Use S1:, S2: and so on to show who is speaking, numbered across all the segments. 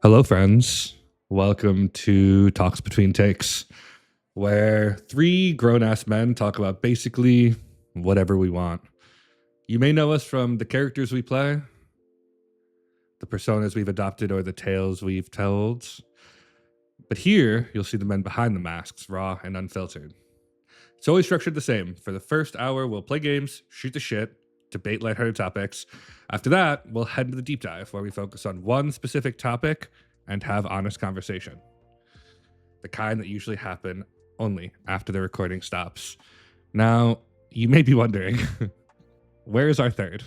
S1: Hello, friends. Welcome to Talks Between Takes, where three grown ass men talk about basically whatever we want. You may know us from the characters we play, the personas we've adopted, or the tales we've told. But here, you'll see the men behind the masks, raw and unfiltered. It's always structured the same. For the first hour, we'll play games, shoot the shit, debate lighthearted topics. After that, we'll head into the deep dive, where we focus on one specific topic and have honest conversation. The kind that usually happen only after the recording stops. Now, you may be wondering, where is our third?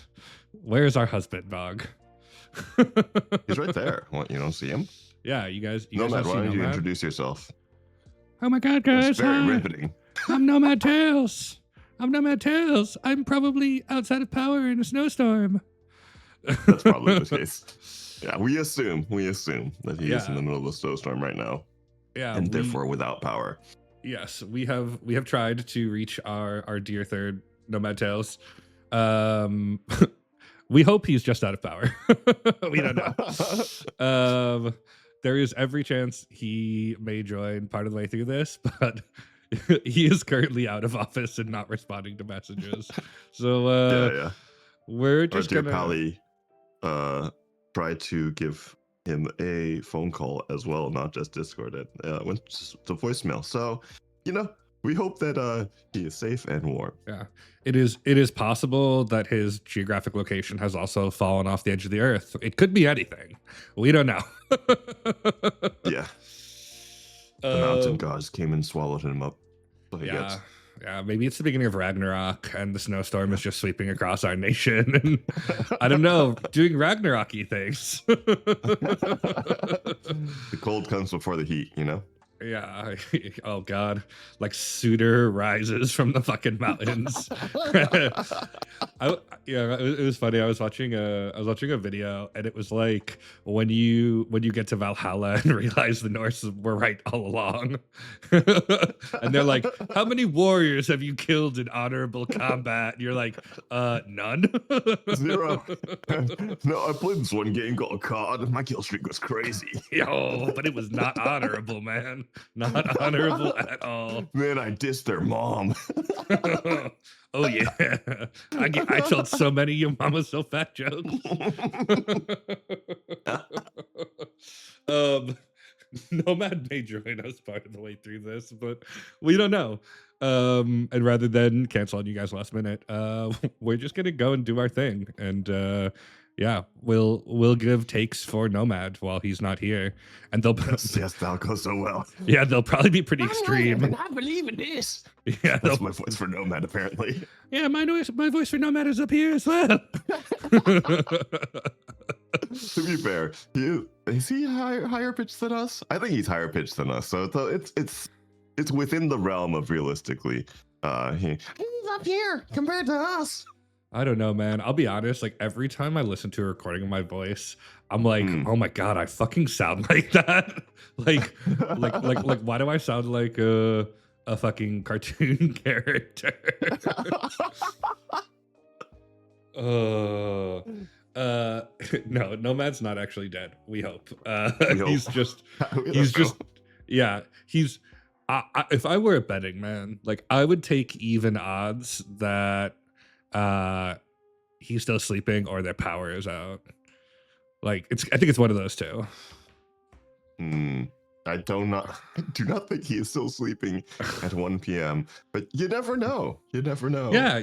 S1: Where is our husband, Bog?
S2: He's right there. What, you don't see him?
S1: Yeah, you guys
S2: Nomad,
S1: don't
S2: why
S1: see
S2: don't you
S1: Nomad?
S2: introduce yourself?
S1: Oh my god, guys.
S2: It's very
S1: Hi.
S2: riveting.
S1: I'm Nomad Tails. I'm Nomad Tails. I'm probably outside of power in a snowstorm.
S2: That's probably the case. Yeah, we assume that he is in
S1: Yeah.
S2: the middle of a snowstorm right now,
S1: Yeah,
S2: and therefore without power.
S1: yes, we have tried to reach our dear third Nomad Tails. We hope he's just out of power. We don't know. There is every chance he may join part of the way through this, but he is currently out of office and not responding to messages. So
S2: Yeah.
S1: we're
S2: Our
S1: just
S2: dear
S1: gonna
S2: Pally tried to give him a phone call as well, not just Discord. It went to voicemail. So, we hope that he is safe and warm.
S1: Yeah, it is possible that his geographic location has also fallen off the edge of the earth. It could be anything. We don't know.
S2: Yeah. The mountain gods came and swallowed him up. So he gets.
S1: Yeah, maybe it's the beginning of Ragnarok and the snowstorm is just sweeping across our nation. And I don't know, doing Ragnarok-y things.
S2: The cold comes before the heat,
S1: Yeah. Oh God. Like Suitor rises from the fucking mountains. It was funny. I was watching a video, and it was like when you get to Valhalla and realize the Norse were right all along. And they're like, "How many warriors have you killed in honorable combat?" And you're like, none.
S2: 0. No, I played this one game called COD, and my kill streak was crazy.
S1: Yo, but it was not honorable, man. Not honorable at all.
S2: Man, I dissed their mom.
S1: Oh yeah, I told so many "your mama's so fat" jokes. Nomad may join us part of the way through this, but we don't know. And rather than cancel on you guys last minute, we're just gonna go and do our thing, and yeah, we'll give takes for Nomad while he's not here, and they'll
S2: Yes, that'll go so well.
S1: yeah, they'll probably be pretty extreme.
S2: I believe in this.
S1: Yeah,
S2: That's my voice for Nomad, apparently.
S1: yeah, my voice for Nomad is up here as well.
S2: To be fair, is he higher pitched than us? I think he's higher pitched than us. So it's within the realm of realistically. He's up here compared to us.
S1: I don't know, man. I'll be honest. Like every time I listen to a recording of my voice, I'm like, oh my god, I fucking sound like that. like, why do I sound like a fucking cartoon character? No, Nomad's not actually dead. We hope. He's just, yeah. He's. If I were a betting man, like I would take even odds that he's still sleeping or their power is out. Like I think it's one of those two.
S2: I do not think he is still sleeping at 1 p.m. But you never know.
S1: Yeah,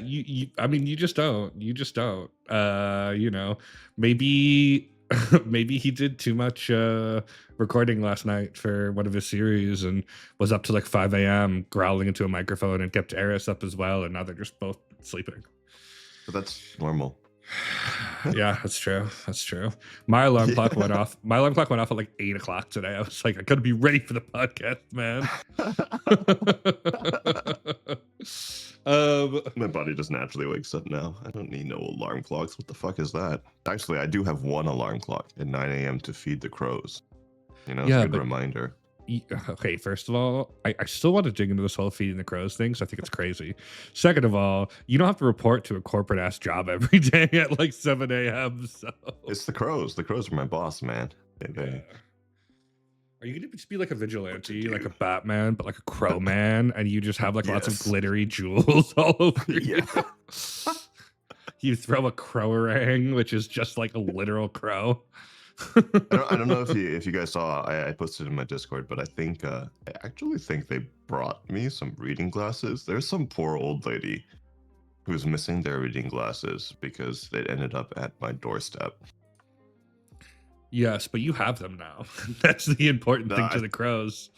S1: I mean, you just don't. Maybe maybe he did too much recording last night for one of his series and was up to like 5 a.m. growling into a microphone and kept Eris up as well, and now they're just both sleeping.
S2: But that's normal.
S1: Yeah, that's true. My alarm clock went off. My alarm clock went off at like 8 o'clock today. I was like, I gotta be ready for the podcast, man.
S2: My body just naturally wakes up now. I don't need no alarm clocks. What the fuck is that? Actually, I do have one alarm clock at 9 a.m. to feed the crows. It's a good reminder.
S1: Okay, first of all, I still want to dig into this whole feeding the crows thing, so I think it's crazy. Second of all, you don't have to report to a corporate ass job every day at like 7 a.m. So
S2: It's the crows. The crows are my boss, man.
S1: Are you gonna just be like a vigilante, like
S2: do.
S1: a Batman, but like a crow man, and you just have like lots of
S2: Yes.
S1: glittery jewels all over you?
S2: Yeah.
S1: You throw a crowrang, which is just like a literal crow.
S2: I don't know if you guys saw, I posted in my Discord, but I actually think they brought me some reading glasses. There's some poor old lady who's missing their reading glasses because they ended up at my doorstep.
S1: Yes, but you have them now. That's the important thing to
S2: I
S1: the crows.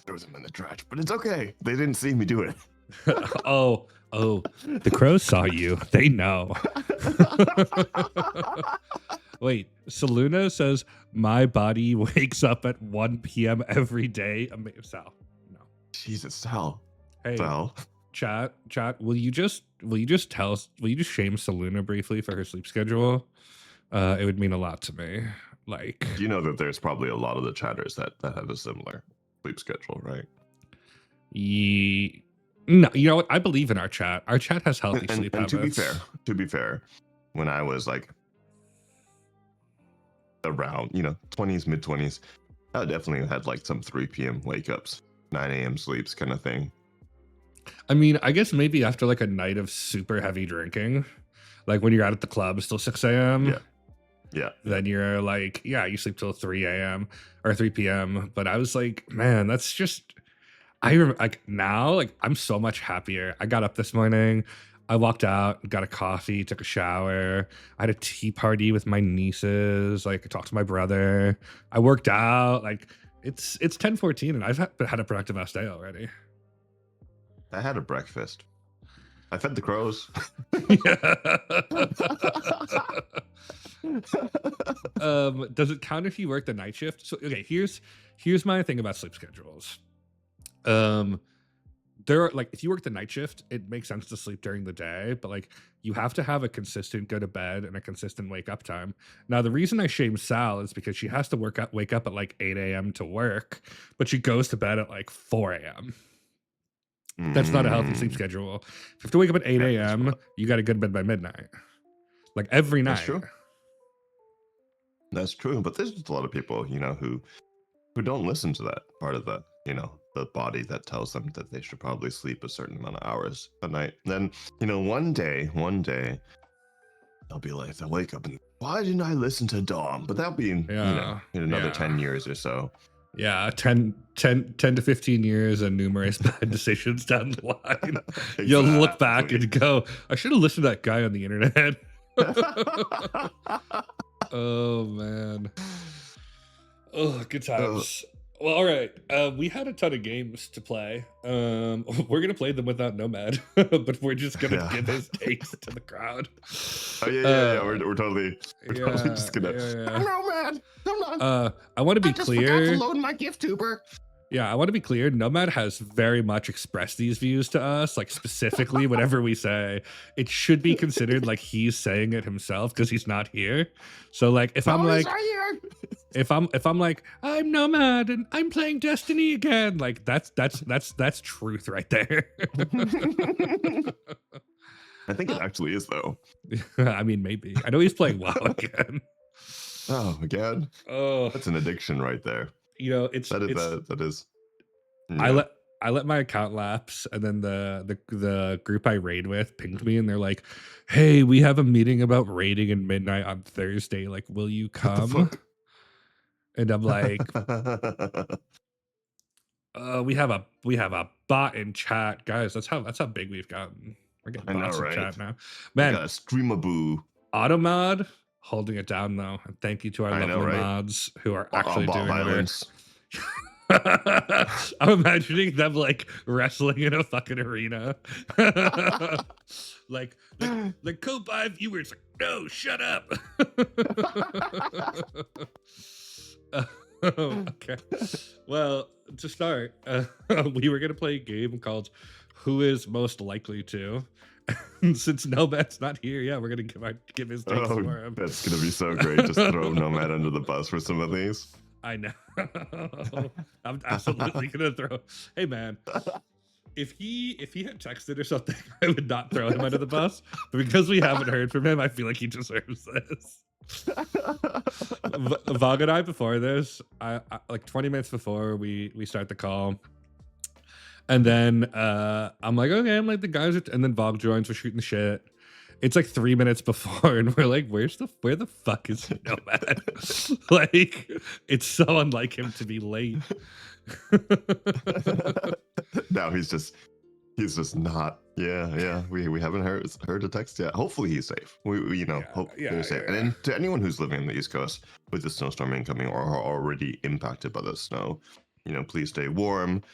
S2: threw them in the trash, but it's okay. They didn't see me do it.
S1: Oh, the crows saw you. They know. Wait, Saluna says my body wakes up at 1 p.m. every day. Sal, no.
S2: Jesus, Sal.
S1: Hey,
S2: Sal.
S1: chat. Will you just shame Saluna briefly for her sleep schedule? It would mean a lot to me. Like,
S2: You know that there's probably a lot of the chatters that have a similar sleep schedule, right?
S1: no, you know what? I believe in our chat. Our chat has healthy sleep
S2: And
S1: habits.
S2: to be fair, when I was like around, 20s, mid 20s, I definitely had like some 3 p.m. wake ups, 9 a.m. sleeps kind of thing.
S1: I mean, I guess maybe after like a night of super heavy drinking, like when you're out at the club still 6 a.m.
S2: Yeah.
S1: Then you're like, yeah, you sleep till 3 a.m. or 3 p.m. But I was like, man, that's just, like now, like I'm so much happier. I got up this morning, I walked out, got a coffee, took a shower. I had a tea party with my nieces. Like I talked to my brother. I worked out. Like it's 10:14 and I've had a productive ass day already.
S2: I had a breakfast. I fed the crows.
S1: Does it count if you work the night shift? So okay, here's my thing about sleep schedules. There are like if you work the night shift, it makes sense to sleep during the day, but like you have to have a consistent go to bed and a consistent wake up time. Now, the reason I shame Sal is because she has to wake up at like 8 a.m. to work, but she goes to bed at like 4 a.m. That's not a healthy sleep schedule. If you have to wake up at 8 a.m., you got to go to bed by midnight. Like every night.
S2: That's true. That's true. But there's just a lot of people, who don't listen to that part of the, the body that tells them that they should probably sleep a certain amount of hours a night. Then, one day, they'll be like, they'll wake up and why didn't I listen to Dom? But that'll be in another 10 years or so.
S1: Yeah, 10 to 15 years and numerous bad decisions down the line. Exactly. You'll look back and go, I should have listened to that guy on the internet. Oh, man. Oh, good times. Well, all right. We had a ton of games to play. We're going to play them without Nomad, but we're just going to give his takes to the crowd.
S2: Oh, yeah. We're totally just going to... I'm Nomad.
S1: I want to be clear.
S2: I just forgot to load my gift tuber.
S1: Yeah, I want to be clear. Nomad has very much expressed these views to us, like specifically whatever we say. It should be considered like he's saying it himself because he's not here. So like if I'm like, if I'm like, I'm Nomad and I'm playing Destiny again, like that's truth right there.
S2: I think it actually is though.
S1: I mean, maybe. I know he's playing WoW again.
S2: Oh, again? Oh, that's an addiction right there. That is.
S1: Yeah. I let my account lapse, and then the group I raid with pinged me, and they're like, "Hey, we have a meeting about raiding in midnight on Thursday. Like, will you come?" And I'm like, we have a bot in chat, guys. That's how big we've gotten. We're getting bots in chat now, man.
S2: We got a streamaboo.
S1: Automod holding it down though, and thank you to our lovely mods who are actually doing violence. I'm imagining them like wrestling in a fucking arena. like co-buy viewers like, no, shut up. Okay. Well, to start, we were gonna play a game called Who Is Most Likely To. Since Nomad's not here, yeah, we're gonna give his takes for him.
S2: That's gonna be so great. Just throw Nomad under the bus for some of these.
S1: I know. I'm absolutely gonna throw. Hey man, if he had texted or something, I would not throw him under the bus. But because we haven't heard from him, I feel like he deserves this. Vog and I, before this, I like 20 minutes before we start the call, and then I'm like, okay, I'm like, the guys are, and then Vog joins, we're shooting the shit. It's like 3 minutes before, and we're like, where the fuck is Nomad? Like, it's so unlike him to be late.
S2: Now he's just not. Yeah. We haven't heard a text yet. Hopefully he's safe. We hope they're safe. And then to anyone who's living on the East Coast with the snowstorm incoming or are already impacted by the snow, please stay warm.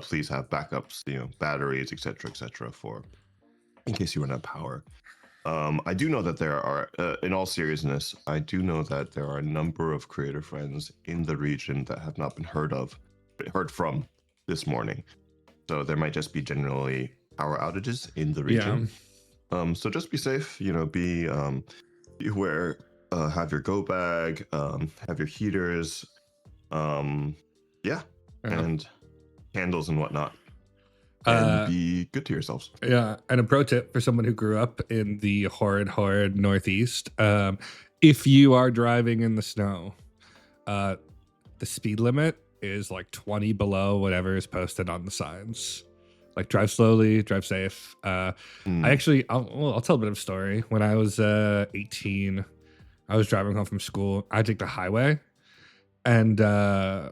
S2: Please have backups, batteries, etc., for in case you run out of power. I do know that there are, in all seriousness, I do know that there are a number of creator friends in the region that have not been heard from this morning. So there might just be generally power outages in the region. Yeah. So just be safe, be aware, have your go bag, have your heaters, and candles and whatnot. And be good to yourselves.
S1: Yeah, and a pro tip for someone who grew up in the horrid Northeast: if you are driving in the snow, the speed limit is like 20 below whatever is posted on the signs. Like, drive slowly, drive safe. I'll tell a bit of a story. When I was 18, I was driving home from school. I take the highway, and I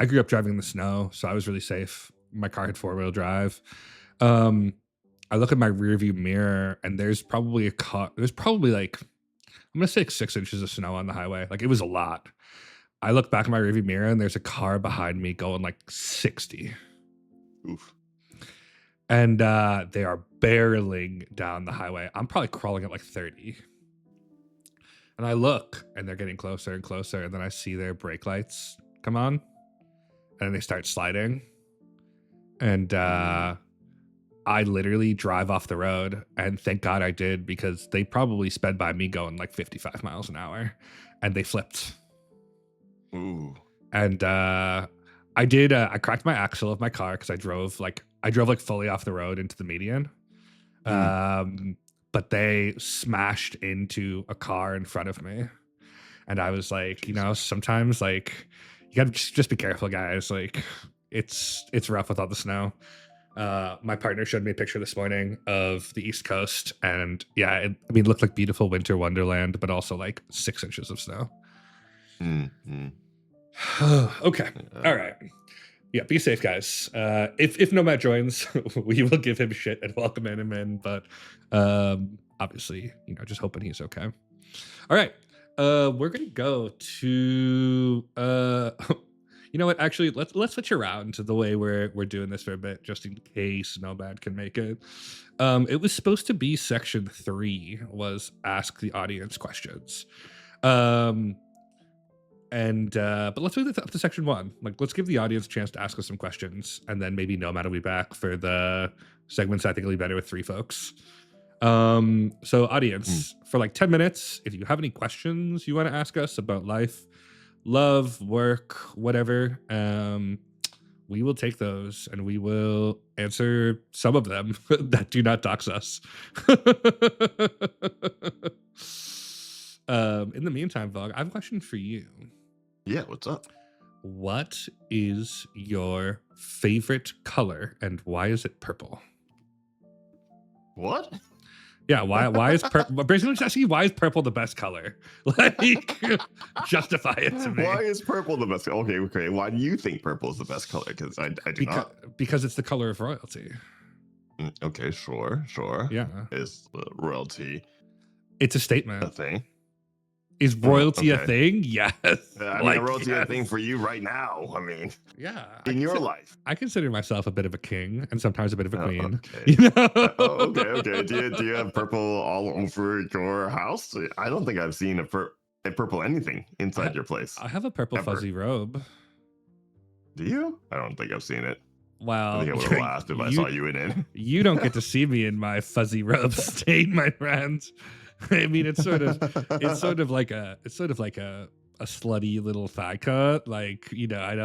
S1: grew up driving in the snow, so I was really safe. My car had 4-wheel drive. I look at my rearview mirror, and there's probably like, I'm gonna say 6 inches of snow on the highway. Like, it was a lot. I look back at my rearview mirror, and there's a car behind me going like 60.
S2: Oof.
S1: And they are barreling down the highway. I'm probably crawling at like 30. And I look, and they're getting closer and closer, and then I see their brake lights come on, and they start sliding. And I literally drive off the road, and thank God I did, because they probably sped by me going like 55 miles an hour, and they flipped.
S2: Ooh.
S1: And I cracked my axle of my car because I drove like fully off the road into the median. But they smashed into a car in front of me. And I was like, sometimes like you gotta just be careful, guys. Like, it's rough with all the snow. My partner showed me a picture this morning of the East Coast, and it looked like beautiful winter wonderland, but also like 6 inches of snow. Okay. All right. Yeah, be safe, guys. If Nomad joins, we will give him shit and welcome him in, but obviously, just hoping he's okay. All right. We're gonna go to you know what? Actually, let's switch around to the way we're doing this for a bit, just in case Nomad can make it. It was supposed to be section 3 was ask the audience questions. But let's move this up to section 1. Like, let's give the audience a chance to ask us some questions, and then maybe Nomad will be back for the segments I think will be better with 3 folks. So audience, for like 10 minutes, if you have any questions you want to ask us about life, love, work, whatever, we will take those and we will answer some of them that do not dox us. In the meantime, Vog, I have a question for you.
S2: Yeah, what's up?
S1: What is your favorite color, and why is it purple?
S2: What?
S1: Yeah, why is purple? Basically, just asking you, why is purple the best color? Like, justify it to me.
S2: Why is purple the best? Okay. Why do you think purple is the best color? Because I do not.
S1: Because it's the color of royalty.
S2: Okay, sure.
S1: Yeah,
S2: is royalty?
S1: It's a statement.
S2: A thing.
S1: Is royalty a thing? Yes.
S2: I mean, royalty a thing for you right now. I mean,
S1: yeah.
S2: In your life,
S1: I consider myself a bit of a king and sometimes a bit of a queen.
S2: Okay. Okay. Do you have purple all over your house? I don't think I've seen a purple anything inside your place.
S1: I have a purple fuzzy robe.
S2: Do you? I don't think I've seen it.
S1: Well,
S2: I think I would have laughed if I saw you in it.
S1: You don't get to see me in my fuzzy robe state, my friend. I mean, it's sort of like a slutty little thigh cut. Like, I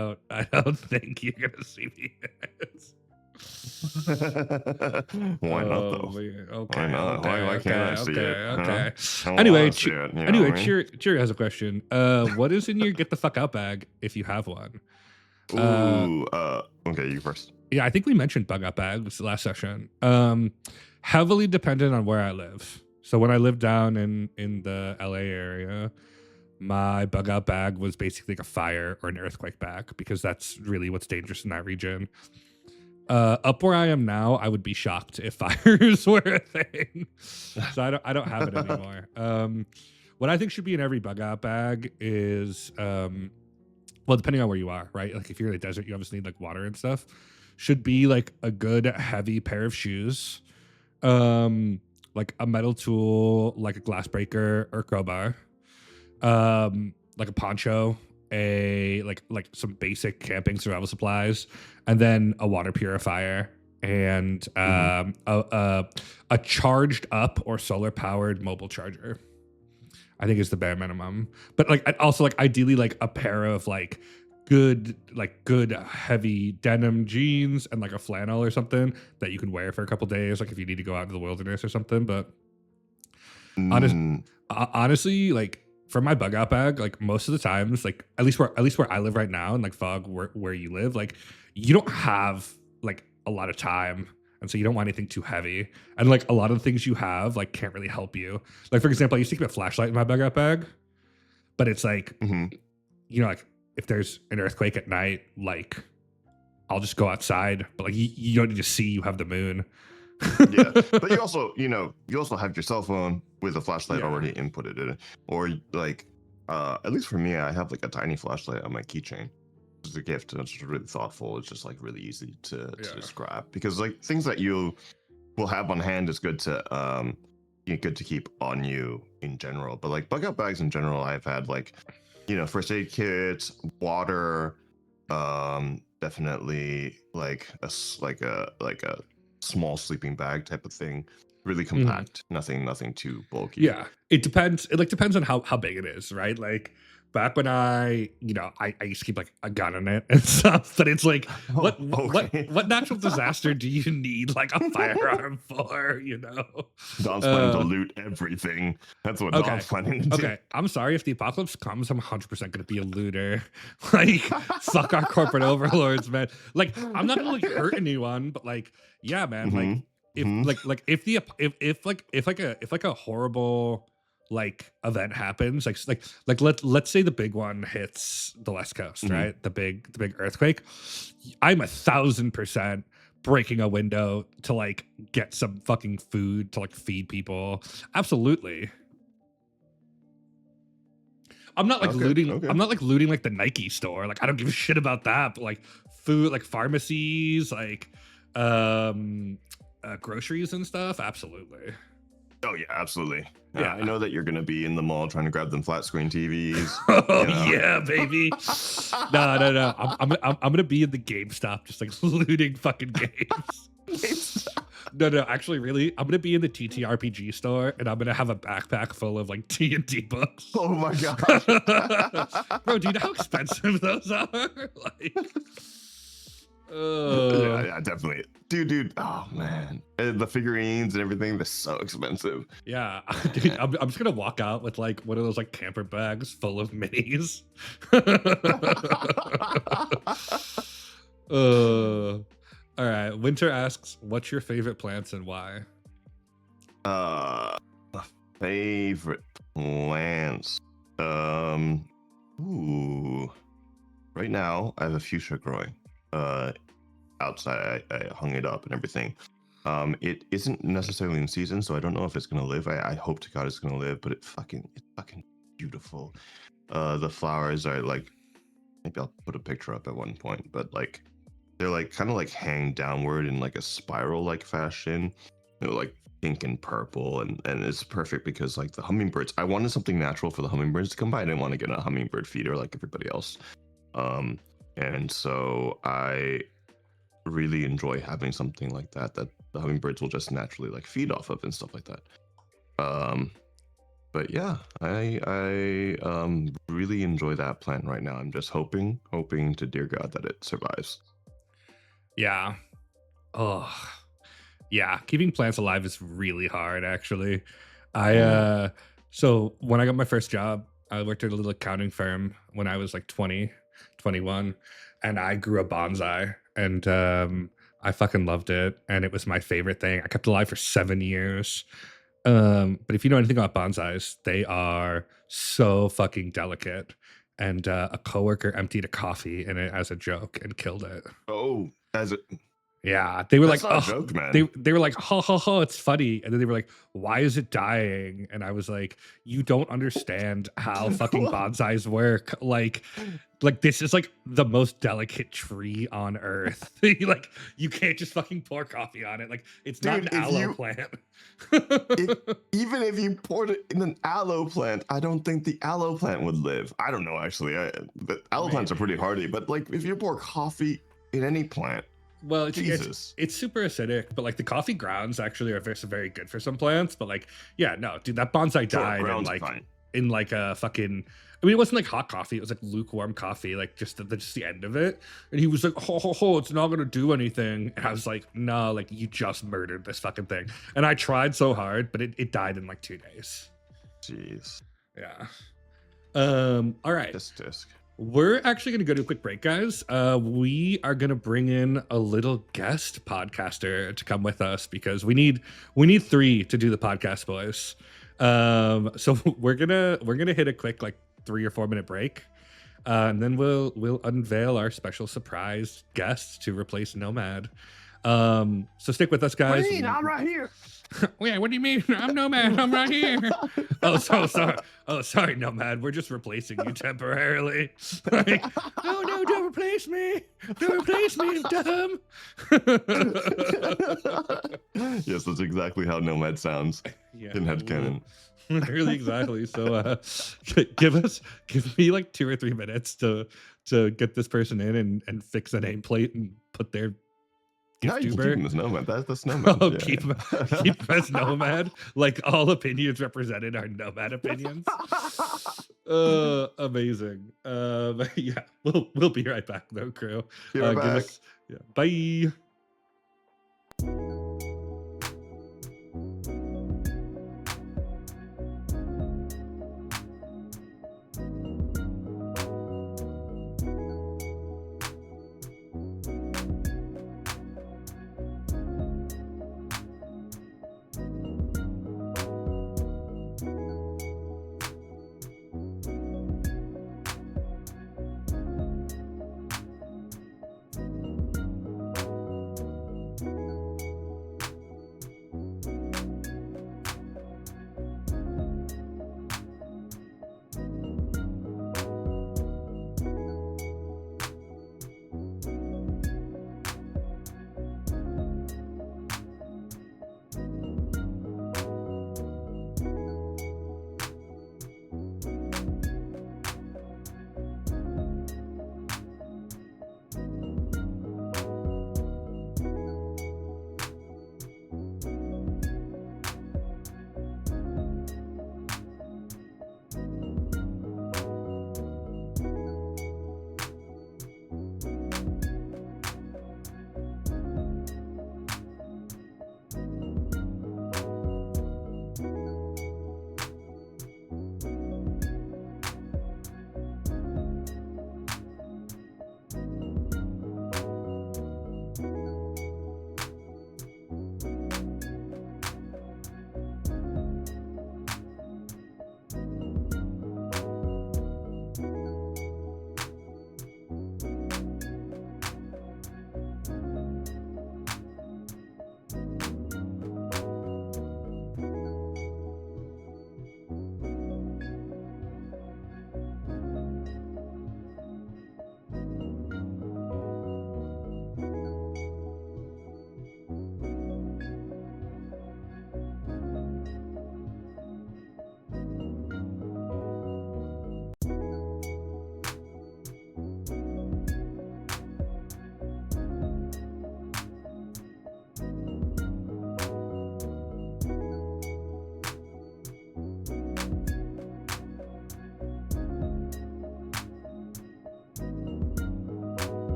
S1: don't think you're gonna see me in it.
S2: Why not
S1: Oh
S2: though?
S1: man.
S2: Why
S1: Okay.
S2: not?
S1: Okay.
S2: Why can't I
S1: Okay.
S2: see it?
S1: Okay.
S2: Huh?
S1: Okay.
S2: I
S1: Anyway,
S2: want to see it. You know
S1: anyway,
S2: what I mean?
S1: Cheerio has a question. What is in your get the fuck out bag if you have one? Uh,
S2: Ooh. Okay, you first.
S1: yeah, I think we mentioned bug out bags last session. Heavily dependent on where I live. So when I lived down in the LA area, my bug out bag was basically like a fire or an earthquake bag because that's really what's dangerous in that region. Up where I am now, I would be shocked if fires were a thing. So I don't have it anymore. What I think should be in every bug out bag is well, depending on where you are, right? Like if you're in the desert, you obviously need like water and stuff. Should be like a good heavy pair of shoes, like a metal tool, like a glass breaker or crowbar, like a poncho, a like some basic camping survival supplies, and then a water purifier and a charged up or solar powered mobile charger. I think is the bare minimum. But like also like ideally like a pair of good heavy denim jeans and like a flannel or something that you can wear for a couple days, like if you need to go out into the wilderness or something. But honest,
S2: Mm,
S1: honestly, like for my bug out bag, like most of the times, like at least where I live right now, and like Fog where you live, like you don't have like a lot of time, and so you don't want anything too heavy. And like a lot of the things you have like can't really help you. Like for example, I used to keep a flashlight in my bug out bag, but it's like
S2: hmm
S1: like if there's an earthquake at night, like I'll just go outside, but like you don't need to see you have the moon.
S2: Yeah, but you also have your cell phone with a flashlight
S1: Yeah.
S2: already inputted in it, or like, at least for me, I have like a tiny flashlight on my keychain. It's a gift, and it's just really thoughtful. It's just like really easy to
S1: Yeah.
S2: describe because like things that you will have on hand is good to good to keep on you in general. But like bug out bags in general, I've had like first aid kits, water, definitely like a small sleeping bag type of thing, really
S1: Mhm.
S2: compact, nothing too bulky.
S1: Yeah, it depends. It like depends on how big it is, right? Like back when I used to keep like a gun in it and stuff. But it's like,
S2: Oh, okay.
S1: what natural disaster do you need like a firearm for?
S2: Don's planning to
S1: Uh,
S2: loot everything. That's what Don's
S1: okay,
S2: planning to do.
S1: okay. I'm sorry if the apocalypse comes. I'm 100% gonna be a looter. Like fuck our corporate overlords, man. Like I'm not gonna like hurt anyone, but like yeah, man. Like
S2: hmm
S1: if
S2: hmm
S1: if a horrible like event happens, let's say the big one hits the West Coast,
S2: hmm
S1: right? The big earthquake. I'm 1,000% breaking a window to like get some fucking food to like feed people. Absolutely. I'm not like
S2: Okay,
S1: looting.
S2: okay.
S1: I'm not like looting like the Nike store. Like I don't give a shit about that. But like food, like pharmacies, like groceries and stuff. Absolutely.
S2: Oh yeah, absolutely. I
S1: Yeah.
S2: know that you're gonna be in the mall trying to grab them flat screen TVs.
S1: Oh
S2: You know.
S1: yeah, baby. No, no, no. I'm gonna be in the GameStop just like looting fucking games. No, no, actually, really, I'm gonna be in the TTRPG store and I'm gonna have a backpack full of like D&D books.
S2: Oh my gosh.
S1: Bro, do you know how expensive those are? Like,
S2: Yeah,
S1: uh,
S2: yeah, definitely. Dude. Oh man. And the figurines and everything, they're so expensive.
S1: yeah, dude, I'm just gonna walk out with like one of those like camper bags full of minis. All right. Winter asks, "What's your favorite plants and why?"
S2: uh favorite plants. Um ooh. Right now I have a fuchsia growing. Outside. I hung it up and everything. It isn't necessarily in season, so I don't know if it's gonna live. I hope to God it's gonna live, but it's fucking beautiful. The flowers are like, maybe I'll put a picture up at one point, but like they're like kind of like hang downward in like a spiral like fashion. Like pink and purple, and it's perfect because like the hummingbirds. I wanted something natural for the hummingbirds to come by. I didn't want to get a hummingbird feeder like everybody else. And so I really enjoy having something like that the hummingbirds will just naturally like feed off of and stuff like that. Um, but yeah, I really enjoy that plant right now. I'm just hoping to dear God that it survives.
S1: Yeah. Oh, yeah. Keeping plants alive is really hard, actually. I
S2: Yeah.
S1: so when I got my first job, I worked at a little accounting firm when I was like 20, 21, and I grew a bonsai, and I fucking loved it, and it was my favorite thing. I kept it alive for 7 years. But if you know anything about bonsais, they are so fucking delicate. And a coworker emptied a coffee in it as a joke and killed it.
S2: Oh, as a
S1: Yeah, they were
S2: that's
S1: like,
S2: not a
S1: "Oh,"
S2: joke,
S1: they
S2: man.
S1: they were like, "Ha, ha, ha, it's funny," and then they were like, "Why is it dying?" And I was like, "You don't understand how fucking bonsais work. Like this is like the most delicate tree on earth. Like you can't just fucking pour coffee on it. Like it's not an
S2: Dude,
S1: aloe plant."
S2: if even if you poured it in an aloe plant, I don't think the aloe plant would live. I don't know actually. The aloe plants are pretty
S1: Maybe.
S2: hardy, but like if you pour coffee in any plant,
S1: Well,
S2: Jesus.
S1: it's super acidic, but like the coffee grounds actually are very good for some plants. But like, yeah, no, dude, that bonsai
S2: Sure,
S1: died
S2: grounds are fine.
S1: in like a fucking. I mean, it wasn't like hot coffee; it was like lukewarm coffee, like just the end of it. And he was like, "Ho ho ho, it's not gonna do anything." And I was like, "No, like you just murdered this fucking thing." And I tried so hard, but it died in like 2 days.
S2: Jeez.
S1: Yeah. All right.
S2: This disc.
S1: We're actually going to go to a quick break, guys. We are going to bring in a little guest podcaster to come with us because we need three to do the podcast, boys. So we're gonna hit a quick like 3 or 4 minute break, and then we'll unveil our special surprise guest to replace Nomad. So stick with us, guys.
S2: I'm right here.
S1: Yeah, what do you mean? I'm Nomad. I'm right here. Oh, so sorry. Oh, sorry, Nomad. We're just replacing you temporarily. Like, oh no, don't replace me. Don't replace me, dumb.
S2: Yes, that's exactly how Nomad sounds
S1: Yeah,
S2: in headcanon.
S1: really exactly. So give me like 2 or 3 minutes to get this person in and fix the nameplate and put their
S2: No,
S1: gift
S2: you can keep
S1: Uber.
S2: him as Nomad. That's the Snowman.
S1: Oh,
S2: Yeah,
S1: keep
S2: yeah.
S1: keep as Nomad. Like all opinions represented are Nomad opinions. Amazing. Yeah, we'll be right back though, crew.
S2: Be right
S1: Give
S2: back.
S1: us yeah. Bye.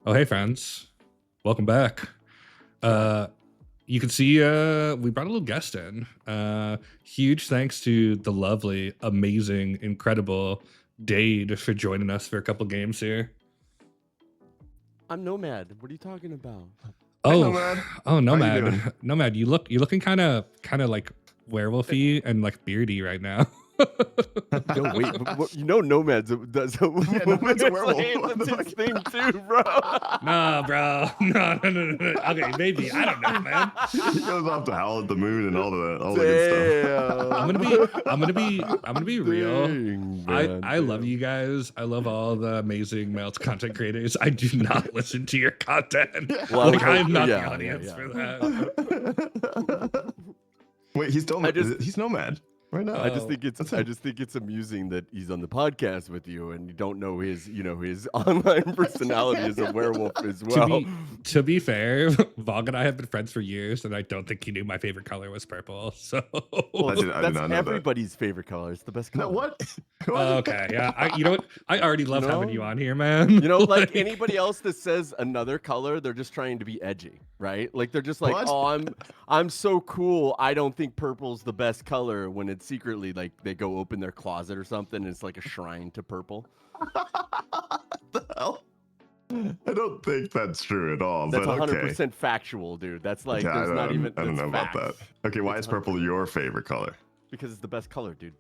S1: Oh, hey, friends. Welcome back. You can see we brought a little guest in. Huge thanks to the lovely, amazing, incredible Dade for joining us for a couple games here.
S3: I'm Nomad. What are you talking about?
S2: Hey,
S1: Oh,
S2: Nomad.
S1: oh,
S2: How you doing?
S1: Nomad. Nomad, you're looking kind of like werewolfy and like beardy right now.
S3: No, wait. You know, Nomad's does.
S2: Yeah, Nomad's a werewolf. What
S3: That's
S2: the
S3: his
S2: fuck?
S3: thing too, bro.
S1: Nah, bro. No. Okay, maybe. I don't know, man.
S2: He goes off to howl at the moon and all the good stuff.
S1: I'm gonna be real.
S3: Dang,
S1: I love you guys. I love all the amazing male content creators. I do not listen to your content.
S3: Well,
S1: Like, I'm not
S3: yeah,
S1: the audience
S3: yeah.
S1: for that.
S2: Wait, he's Nomad. He's Nomad right now.
S3: I just think
S2: That's
S3: it's amusing that he's on the podcast with you and you don't know his online personality as a werewolf as well.
S1: To be fair, Vog and I have been friends for years, and I don't think he knew my favorite color was purple. So
S3: Well,
S2: I did not
S3: that's
S2: know that.
S3: everybody's favorite color. It's the best color.
S2: No, what?
S1: okay, yeah. You know what? I already love having you
S3: No.
S1: on here, man.
S3: You know, like anybody else that says another color, they're just trying to be edgy, right? Like they're just like,
S2: What?
S3: "Oh, I'm so cool. I don't think purple's the best color." When it's secretly like they go open their closet or something, and it's like a shrine to purple.
S2: What the hell? I don't think that's true at all.
S3: That's
S2: but
S3: 100% factual, dude. That's like
S2: Yeah,
S3: there's not even.
S2: I don't
S3: that's
S2: know about
S3: facts.
S2: that. Okay, why is
S3: That's
S2: purple your favorite color?
S3: Because it's the best color, dude.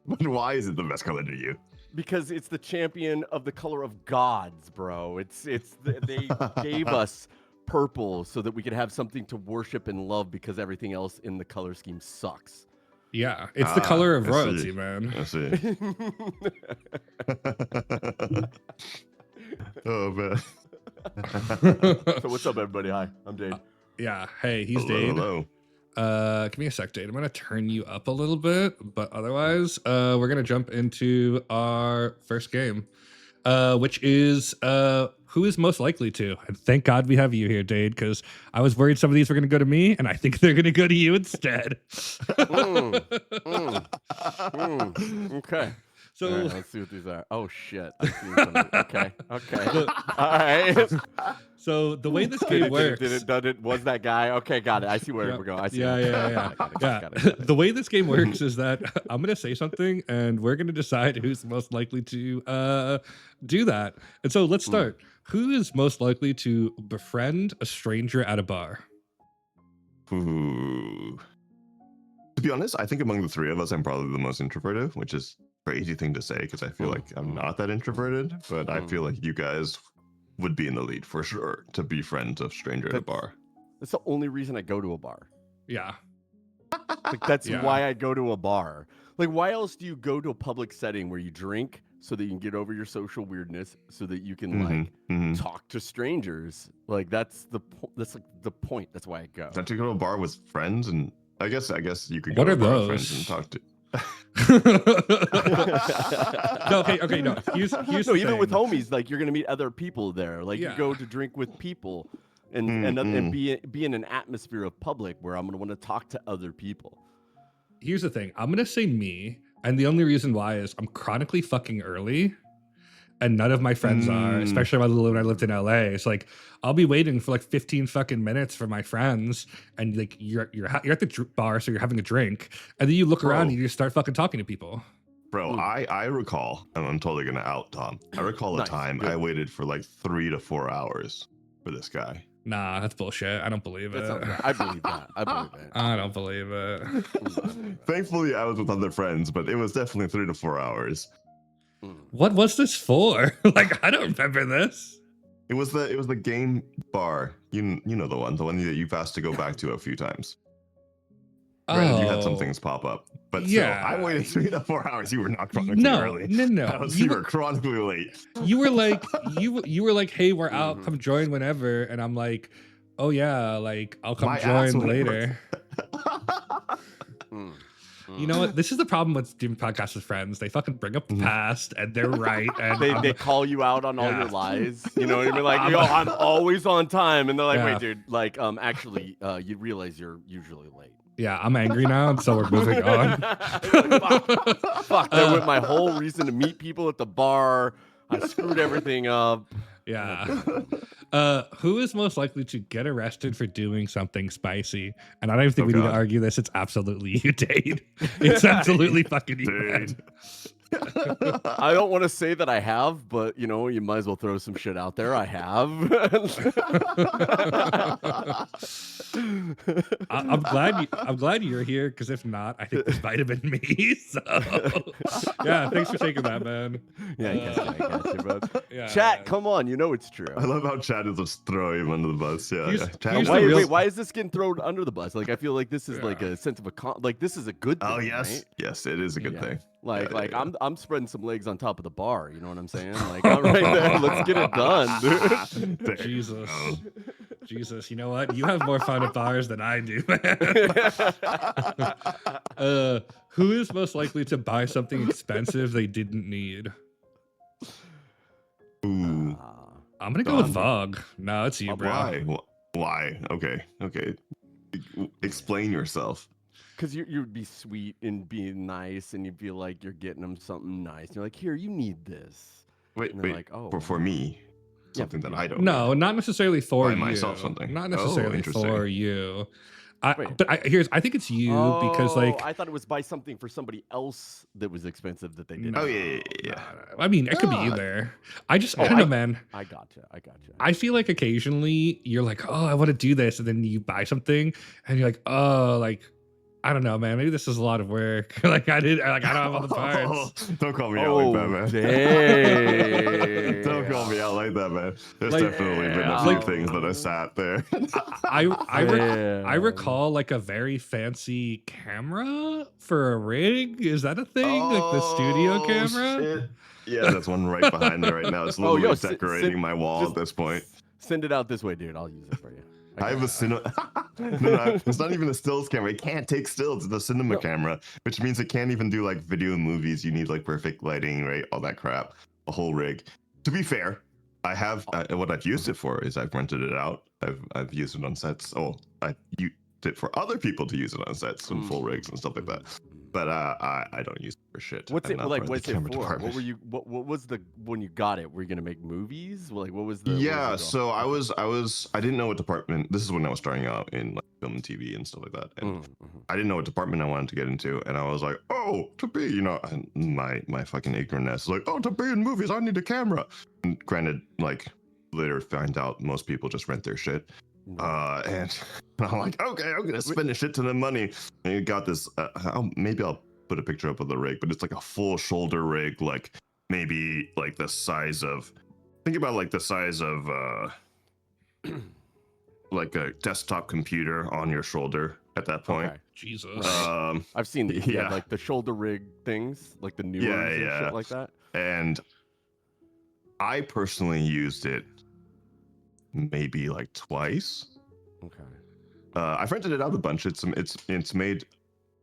S2: But why is it the best color to you?
S3: Because it's the champion of the color of gods, bro. They gave us purple so that we could have something to worship and love because everything else in the color scheme sucks.
S1: Yeah, it's the color of
S2: I
S1: royalty,
S2: see.
S1: man.
S2: I see. Oh man.
S3: So what's up, everybody? Hi, I'm Dade.
S1: Yeah. Hey, he's
S2: Hello,
S1: Dade.
S2: hello.
S1: Give me a sec, Dade. I'm gonna turn you up a little bit, but otherwise, we're gonna jump into our first game, which is who is most likely to. And thank God we have you here, Dade, because I was worried some of these were gonna go to me, and I think they're gonna go to you instead.
S3: Okay.
S1: So
S3: All right, let's see what these are. Oh shit. I see something. Okay. All right.
S1: So the way this game works.
S3: Was that guy? Okay, got it. I see where
S1: Yeah.
S3: we're going. I see.
S1: Yeah.
S3: Got it.
S1: The way this game works is that I'm gonna say something, and we're gonna decide who's most likely to do that. And so let's start. Who is most likely to befriend a stranger at a bar?
S2: Ooh. To be honest, I think among the three of us, I'm probably the most introverted, which is a crazy thing to say because I feel like I'm not that introverted, but I feel like you guys would be in the lead for sure to be friends of stranger at a bar.
S3: That's the only reason I go to a bar.
S1: Yeah.
S3: Like that's
S1: Yeah.
S3: why I go to a bar. Like why else do you go to a public setting where you drink so that you can get over your social weirdness so that you can talk to strangers? Like that's like the point. That's why I go.
S2: Don't you go to a bar with friends? And I guess you could go
S1: What
S2: to
S1: are
S2: a bar with friends
S1: those?
S2: and talk to.
S1: No, okay, no. Here's
S3: No,
S1: the
S3: even with
S1: thing.
S3: homies, like you're gonna meet other people there. Like
S1: Yeah.
S3: you go to drink with people and be in an atmosphere of public where I'm gonna want to talk to other people.
S1: Here's the thing. I'm gonna say me, and the only reason why is I'm chronically fucking early, and none of my friends are, especially when I lived in LA. It's like I'll be waiting for like 15 fucking minutes for my friends, and like you're at the bar, so you're having a drink, and then you look around and you just start fucking talking to people.
S2: Bro, I recall, and I'm totally gonna out Tom. I recall a
S3: Nice,
S2: time
S3: good.
S2: I waited for like 3 to 4 hours for this guy.
S1: Nah, that's bullshit. I don't believe it.
S3: That sounds right. I believe that. I believe it.
S1: I don't believe it.
S2: Thankfully, I was with other friends, but it was definitely 3 to 4 hours.
S1: What was this for? Like, I don't remember this.
S2: It was the game bar. You know the one that you've asked to go back to a few times. Granted, you had some things pop up, but
S1: Yeah.
S2: still, I waited 3 to 4 hours. You were not chronically
S1: No,
S2: early.
S1: no.
S2: You were chronically late.
S1: You were like, you were like, hey, we're out.
S3: Mhm.
S1: Come join whenever. And I'm like, oh yeah, like I'll come
S2: My ass
S1: join
S2: whenever.
S1: later. You know what? This is the problem with doing podcasts with friends. They fucking bring up the past, and they're right. And
S3: They call you out on all
S1: Yeah.
S3: your lies. You know what I mean? Like, yo, I'm always on time, and they're like,
S1: Yeah.
S3: wait, dude, like, actually, you realize you're usually late.
S1: yeah, I'm angry now, and so we're moving on.
S3: Fuck, that went my whole reason to meet people at the bar. I screwed everything up.
S1: Yeah. Who is most likely to get arrested for doing something spicy? And I don't even think we need to argue this. It's absolutely you, Dade. It's absolutely fucking you, man.
S3: I don't want to say that I have, but you know, you might as well throw some shit out there. I have.
S1: I'm glad you're here, because if not, I think this might have been me. So yeah, thanks for taking that, man.
S3: Yeah, I got you, bud.
S1: Yeah,
S3: Chat,
S1: man.
S3: come on, you know it's true.
S2: I love how Chad is just throwing him under the bus. Yeah,
S1: Here's-
S2: yeah. Chad,
S1: here's
S3: Why,
S1: the real-
S3: wait, why is this getting thrown under the bus? Like, I feel like this is like
S1: Yeah.
S3: a sense of like this is a good thing.
S2: oh yes,
S3: right?
S2: yes, it is a good
S3: Yeah.
S2: thing.
S3: Like,
S2: Yeah,
S3: like
S2: yeah.
S3: I'm spreading some legs on top of the bar. You know what I'm saying? Like, I'm right there. Let's get it done, dude.
S2: There.
S1: Jesus. Jesus, you know what? You have more fun at bars than I do, man. Who is most likely to buy something expensive they didn't need?
S2: Ooh,
S1: I'm gonna go with
S2: Done.
S1: Vogue. No, it's you, bro.
S2: why? Why? Okay, okay. Explain yourself.
S3: Because you'd be sweet and being nice, and you feel like you're getting them something nice. You're like, here, you need this.
S2: Wait,
S3: And they're
S2: wait.
S3: like, oh,
S2: for me,
S3: Yeah,
S2: something
S3: for
S2: that
S3: you.
S2: I don't.
S1: No,
S2: need.
S1: not necessarily for
S2: Buy
S1: you.
S2: myself something.
S1: Not
S2: Oh,
S1: necessarily
S2: interesting.
S1: for you.
S3: Wait.
S1: But I think it's you because like
S3: I thought it was buy something for somebody else that was expensive that they didn't.
S1: no,
S2: Oh, yeah.
S1: no. I mean, it could be you
S2: Ah.
S1: there. I don't
S3: I-
S1: know, man.
S3: I gotcha.
S1: I feel like occasionally you're like, oh, I want to do this, and then you buy something, and you're like, oh, like I don't know, man. Maybe this is a lot of work. I don't have all the parts.
S2: Don't call me out like that, man.
S3: Dang.
S2: Don't call me out like that, man. There's
S1: Like-
S2: definitely been a
S3: Yeah.
S2: few things that I sat there.
S1: I recall like a very fancy camera for a rig. Is that a thing? Like the studio
S2: Oh,
S1: camera?
S2: shit. Yeah, that's one right behind me right now. It's
S3: Oh,
S2: literally
S3: yo,
S2: decorating my wall
S3: just
S2: at this point.
S3: Send it out this way, dude. I'll use it for you.
S2: I have a cinema. no, it's not even a stills camera. It can't take stills. It's a cinema
S3: No.
S2: camera, which means it can't even do like video and movies. You need like perfect lighting, right? All that crap. A whole rig. To be fair, I have what I've used it for is I've rented it out. I've used it on sets. Oh, I used it for other people to use it on sets and full rigs and stuff like that. But I don't use it for shit.
S3: What's
S2: I'm
S3: it
S2: not
S3: like?
S2: part of
S3: What's
S2: the
S3: it
S2: camera
S3: for?
S2: department.
S3: What were you? What was the when you got it? Were you gonna make movies? Like, what was the? what was
S2: Yeah,
S3: the goal?
S2: so I didn't know what department. This is when I was starting out in like film and TV and stuff like that, and I didn't know what department I wanted to get into, and I was like, oh, to be, and my fucking ignorance is like, oh, to be in movies, I need a camera. And granted, like later find out most people just rent their shit, and I'm like, okay, I'm gonna spend a shit ton of money, and you got this. Maybe I'll put a picture up of the rig, but it's like a full shoulder rig, like maybe like the size of. Think about like the size of like a desktop computer on your shoulder at that point.
S3: Okay.
S1: Jesus.
S3: I've seen these. Yeah,
S2: yeah.
S3: like the shoulder rig things, like the newer and
S2: yeah.
S3: shit like that.
S2: And I personally used it maybe like twice.
S3: Okay.
S2: I've rented it out a bunch. It's made.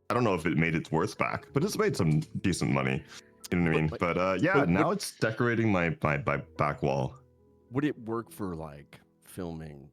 S2: I don't know if it made its worth back, but it's made some decent money. You know what I mean? But yeah,
S3: but-
S2: now it's decorating my back wall.
S3: Would it work for like filming?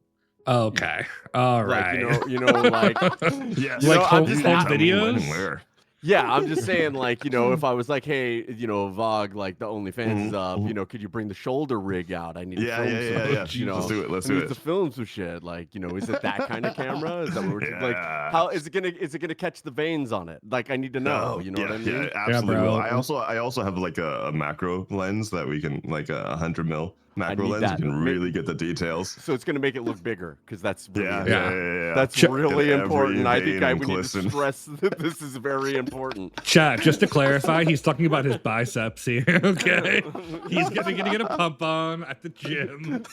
S1: Okay. All right.
S3: Like, like
S2: Yeah,
S3: You know, I'm
S1: home,
S3: just
S1: home
S3: asking
S1: videos.
S2: When and where?
S3: yeah, I'm just saying, like, if I was like, hey, Vog, like the OnlyFans is up,
S2: mhm.
S3: Could you bring the shoulder rig out? I need to
S2: Yeah,
S3: film
S2: yeah,
S3: some,
S2: yeah.
S3: you know,
S2: Let's do it. Let's
S3: I
S2: do
S3: need
S2: it.
S3: to film some shit. Like, is it that kind of camera? Is that what we're like?
S2: Yeah.
S3: How is it gonna catch the veins on it? Like, I need to know. You know
S2: yeah,
S3: what I mean?
S2: Yeah, absolutely.
S1: bro.
S2: I also have like a macro lens that we can like a 100 mil macro
S3: need
S2: lens.
S3: that.
S2: You can really get the details.
S3: So it's gonna make it look bigger because that's really
S2: Yeah.
S3: That's
S2: Check
S3: really
S2: every
S3: important. I think
S2: vein
S3: we need to
S2: glisten.
S3: stress that this is very important.
S1: Chat, just to clarify, he's talking about his biceps here, okay? He's gonna get a pump on at the gym,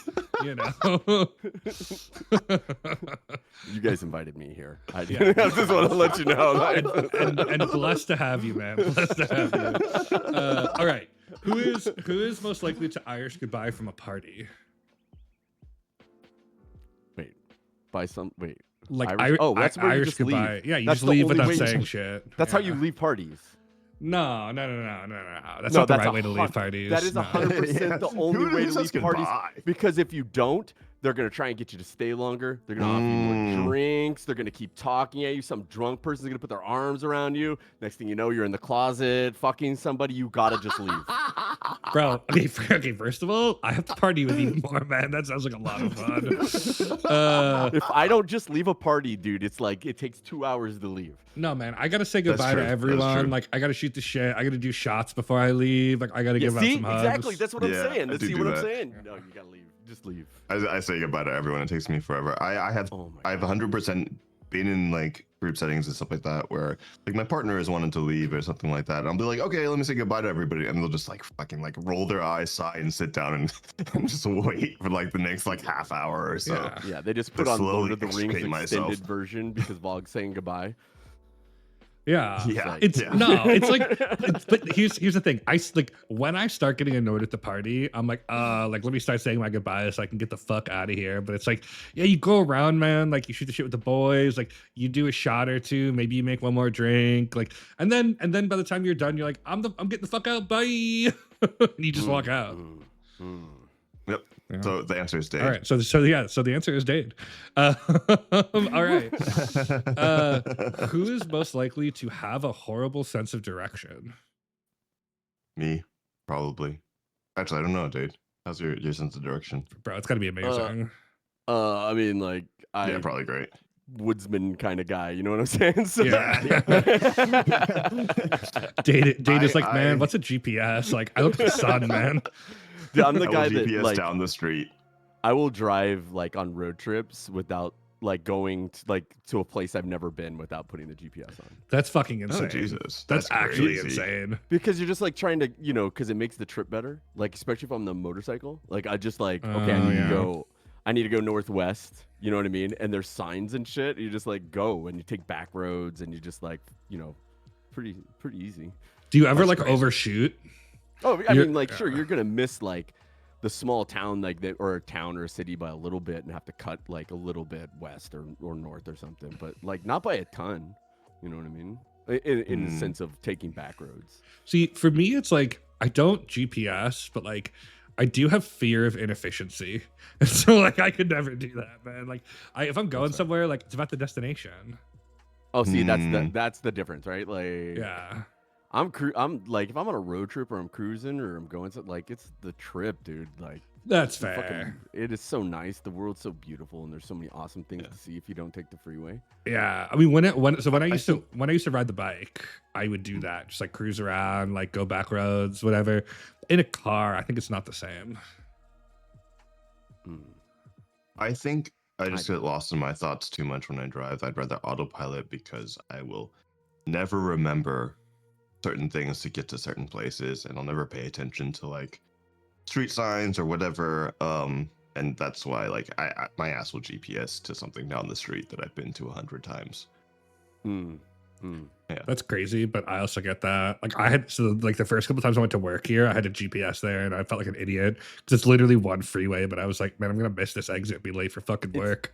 S1: you know.
S3: You guys invited me here. I
S1: Yeah.
S3: just want to let you know.
S1: and blessed to have you, man. Blessed to have you. All right. Who is most likely to Irish goodbye from a party?
S3: Wait, buy some. Wait,
S1: Like
S3: that's where you
S1: Irish
S3: just
S1: goodbye.
S3: leave.
S1: Yeah, you
S3: That's
S1: just
S3: the
S1: leave
S3: only
S1: without
S3: way you-
S1: saying shit.
S3: That's how
S1: Yeah.
S3: you leave parties.
S1: No. That's
S3: No,
S1: not the
S3: that's
S1: right way to leave parties.
S3: That is
S1: No.
S3: 100% the only
S2: Who
S3: way to
S2: says
S3: leave parties.
S2: goodbye?
S3: Because if you don't, They're gonna try and get you to stay longer. They're gonna offer you more drinks. They're gonna keep talking at you. Some drunk person's gonna put their arms around you. Next thing you know, you're in the closet fucking somebody. You gotta just leave.
S1: Bro, okay, first of all, I have to party with you more, man. That sounds like a lot of fun.
S3: If I don't just leave a party, dude, it's like it takes 2 hours to leave.
S1: No, man, I gotta say goodbye to
S2: true.
S1: everyone. Like, I gotta shoot the shit. I gotta do shots before I leave. Like, I gotta give out some hugs.
S3: Exactly. That's what I'm
S2: Yeah,
S3: saying.
S2: I
S3: Let's
S2: do
S3: see
S2: do
S3: what I'm
S2: that.
S3: saying. No, you gotta leave. Just leave.
S2: I say goodbye to everyone. It takes me forever. I've
S3: Oh my
S2: 100% been in like group settings and stuff like that where like my partner is wanting to leave or something like that. And I'll be like, okay, let me say goodbye to everybody, and they'll just like fucking like roll their eyes, sigh, and sit down and just wait for like the next like half hour or so.
S1: Yeah.
S3: Yeah, they just
S2: To
S3: put on
S2: slowly
S3: Lord of the Rings
S2: extricate
S3: extended
S2: myself.
S3: version because Vog's saying goodbye.
S1: Yeah.
S2: Yeah,
S1: It's
S2: yeah.
S1: no, it's like, but here's the thing. Like when I start getting annoyed at the party, I'm like let me start saying my goodbyes so I can get the fuck out of here. But it's like, yeah, you go around, man. Like you shoot the shit with the boys. Like you do a shot or two. Maybe you make one more drink. Like and then by the time you're done, you're like, I'm getting the fuck out. Bye. And you just walk out.
S2: Yep.
S1: Yeah.
S2: So the answer is Dave.
S1: All right. So the answer is Dade. All right. Who is most likely to have a horrible sense of direction?
S2: Me, probably. Actually, I don't know, dude. How's your sense of direction?
S1: Bro, it's gotta be amazing.
S3: I mean, like,
S2: Yeah, probably great.
S3: woodsman kind of guy. You know what I'm saying? So,
S1: Yeah. Dade is like, man,
S2: I-
S1: what's a GPS? Like, I look at the sun, man.
S3: Dude, I'm the
S2: I will
S3: guy that
S2: GPS
S3: like
S2: down the street.
S3: I will drive like on road trips without like going to a place I've never been without putting the GPS on.
S1: That's fucking insane.
S2: Oh Jesus,
S1: That's actually
S2: crazy.
S1: insane.
S3: Because you're just like trying to, because it makes the trip better. Like especially if I'm on the motorcycle. Like I just like, okay,
S1: Oh, yeah.
S3: I need to go northwest. You know what I mean? And there's signs and shit. You just like go and you take back roads and you just like, pretty easy.
S1: Do you ever
S2: That's
S1: like
S2: crazy.
S1: overshoot?
S3: Oh, I
S1: You're-
S3: mean, like, sure, you're gonna miss like the small town, like that, or a town or a city by a little bit, and have to cut like a little bit west or north or something, but like not by a ton. You know what I mean? In the sense of taking back roads.
S1: See, for me, it's like I don't GPS, but like I do have fear of inefficiency, and so like I could never do that, man. Like if I'm going somewhere, like it's about the destination.
S3: Oh, see,
S2: Hmm.
S3: that's the difference, right? Like,
S1: Yeah.
S3: I'm like, if I'm on a road trip or I'm cruising or I'm going to like, it's the trip, dude. Like,
S1: That's
S3: the
S1: fair.
S3: it is so nice. The world's so beautiful, and there's so many awesome things to see if you don't take the freeway.
S1: Yeah, I mean when I used to ride the bike, I would do that, just like cruise around, like go back roads, whatever. In a car, I think it's not the same.
S3: Mm.
S2: I think I just get lost in my thoughts too much when I drive. I'd rather autopilot because I will never remember certain things to get to certain places, and I'll never pay attention to like street signs or whatever. And that's why like I my ass will GPS to something down the street that I've been to 100 times.
S3: Mm. Mm.
S1: That's crazy, but I also get that. Like I had like the first couple times I went to work here, I had a GPS there, and I felt like an idiot because it's literally one freeway. But I was like, man, I'm gonna miss this exit, and be late for fucking work.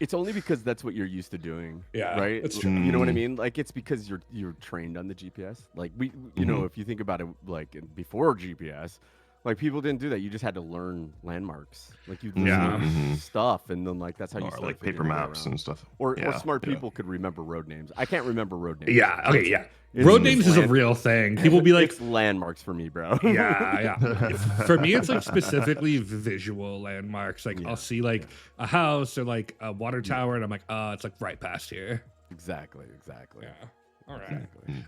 S3: It's only because that's what you're used to doing.
S1: Yeah,
S3: right.
S1: that's true.
S3: You know what I
S2: Mm.
S3: mean? Like it's because you're trained on the GPS. Like you know, if you think about it, like before GPS, like people didn't do that. You just had to learn landmarks. Like you
S1: Yeah.
S3: learn stuff, and then like that's how you
S2: Or
S3: start
S2: like
S3: figuring
S2: paper
S3: your way
S2: maps
S3: around.
S2: and stuff.
S3: Or
S2: Yeah,
S3: smart
S2: yeah.
S3: people could remember road names. I can't remember road names.
S1: Yeah. Okay. Yeah.
S3: It's
S1: Road
S3: just
S1: names is a
S3: land-
S1: real thing. People be like,
S3: it's landmarks for me, bro.
S1: yeah. For me, it's like specifically visual landmarks. Like
S3: Yeah,
S1: I'll see like a house or like a water tower, and I'm like, it's like right past here.
S3: Exactly.
S1: Yeah. All right.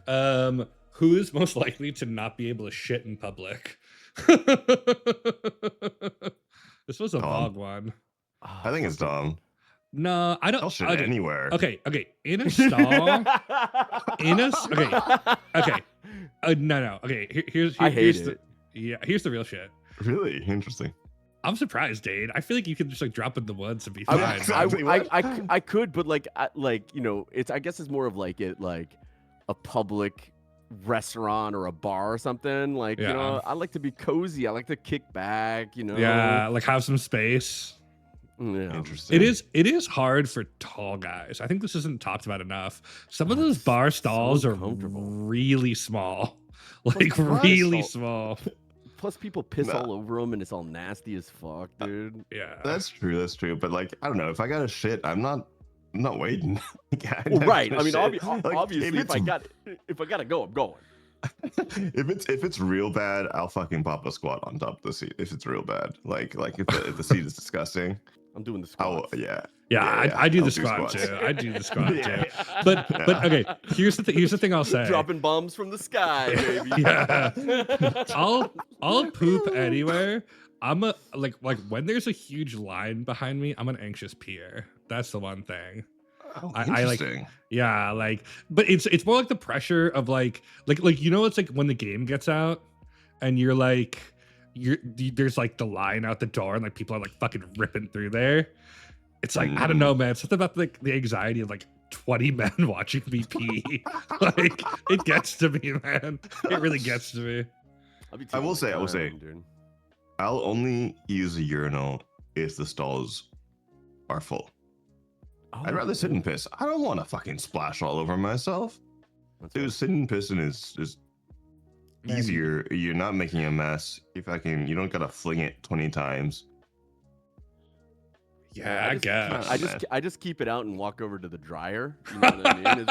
S3: Exactly.
S1: Who is most likely to not be able to shit in public? This was a
S2: Dom.
S1: Vog one.
S2: I think it's Dom.
S1: No, I don't.
S2: I'll shit
S1: okay.
S2: anywhere.
S1: Okay. In a stall. Okay. No. Okay. Here's
S3: I hate
S1: here's
S3: it.
S1: here's the real shit.
S2: Really interesting.
S1: I'm surprised, Dade. I feel like you could just like drop in the woods and be
S3: I,
S1: fine.
S2: exactly.
S3: I could, but like, it's. I guess it's more of like a public restaurant or a bar or something. Like,
S1: Yeah.
S3: I like to be cozy. I like to kick back.
S1: Yeah, like have some space.
S3: Yeah.
S2: Interesting.
S1: It is hard for tall guys. I think this isn't talked about enough. Some of
S3: Oh,
S1: those
S3: it's
S1: bar
S3: so
S1: stalls are
S3: comfortable.
S1: really small. Like
S2: bar
S1: really
S2: stall-
S1: small.
S3: plus people piss
S2: No.
S3: all over them, and it's all nasty as fuck, dude.
S1: Yeah.
S2: That's true. But like, I don't know. If I got a shit, I'm not waiting.
S3: Well, right. I mean,
S2: Like,
S3: obviously, if I
S2: it's
S3: gotta go, I'm going.
S2: if it's real bad, I'll fucking pop a squat on top of the seat. If it's real bad, like if the seat is disgusting,
S3: I'm doing the
S2: I'll
S3: squats.
S1: I do
S2: I'll
S1: the squat
S2: squats.
S1: too. I do the squat
S2: Yeah.
S1: too. But okay, here's the thing I'll say.
S3: Dropping bombs from the sky, baby.
S1: Yeah. I'll poop anywhere. I'm a like when there's a huge line behind me, I'm an anxious peer. That's the one thing.
S2: Oh,
S1: I like
S2: interesting.
S1: Yeah, like, but it's more like the pressure of like you know, it's like when the game gets out and you're like there's like the line out the door and like people are like fucking ripping through there. It's like I don't know, man. Something about like the anxiety of like 20 men watching me pee. Like it gets to me, man. It really gets to me.
S2: I will say,
S3: dude.
S2: I'll only use a urinal if the stalls are full.
S3: Oh,
S2: I'd rather sit and piss. I don't want to fucking splash all over myself. Dude, sitting and pissing is
S1: Man,
S2: easier. You're not making a mess. You don't gotta fling it 20 times.
S1: Yeah, I guess.
S3: I just keep it out and walk over to the dryer. You know what I mean?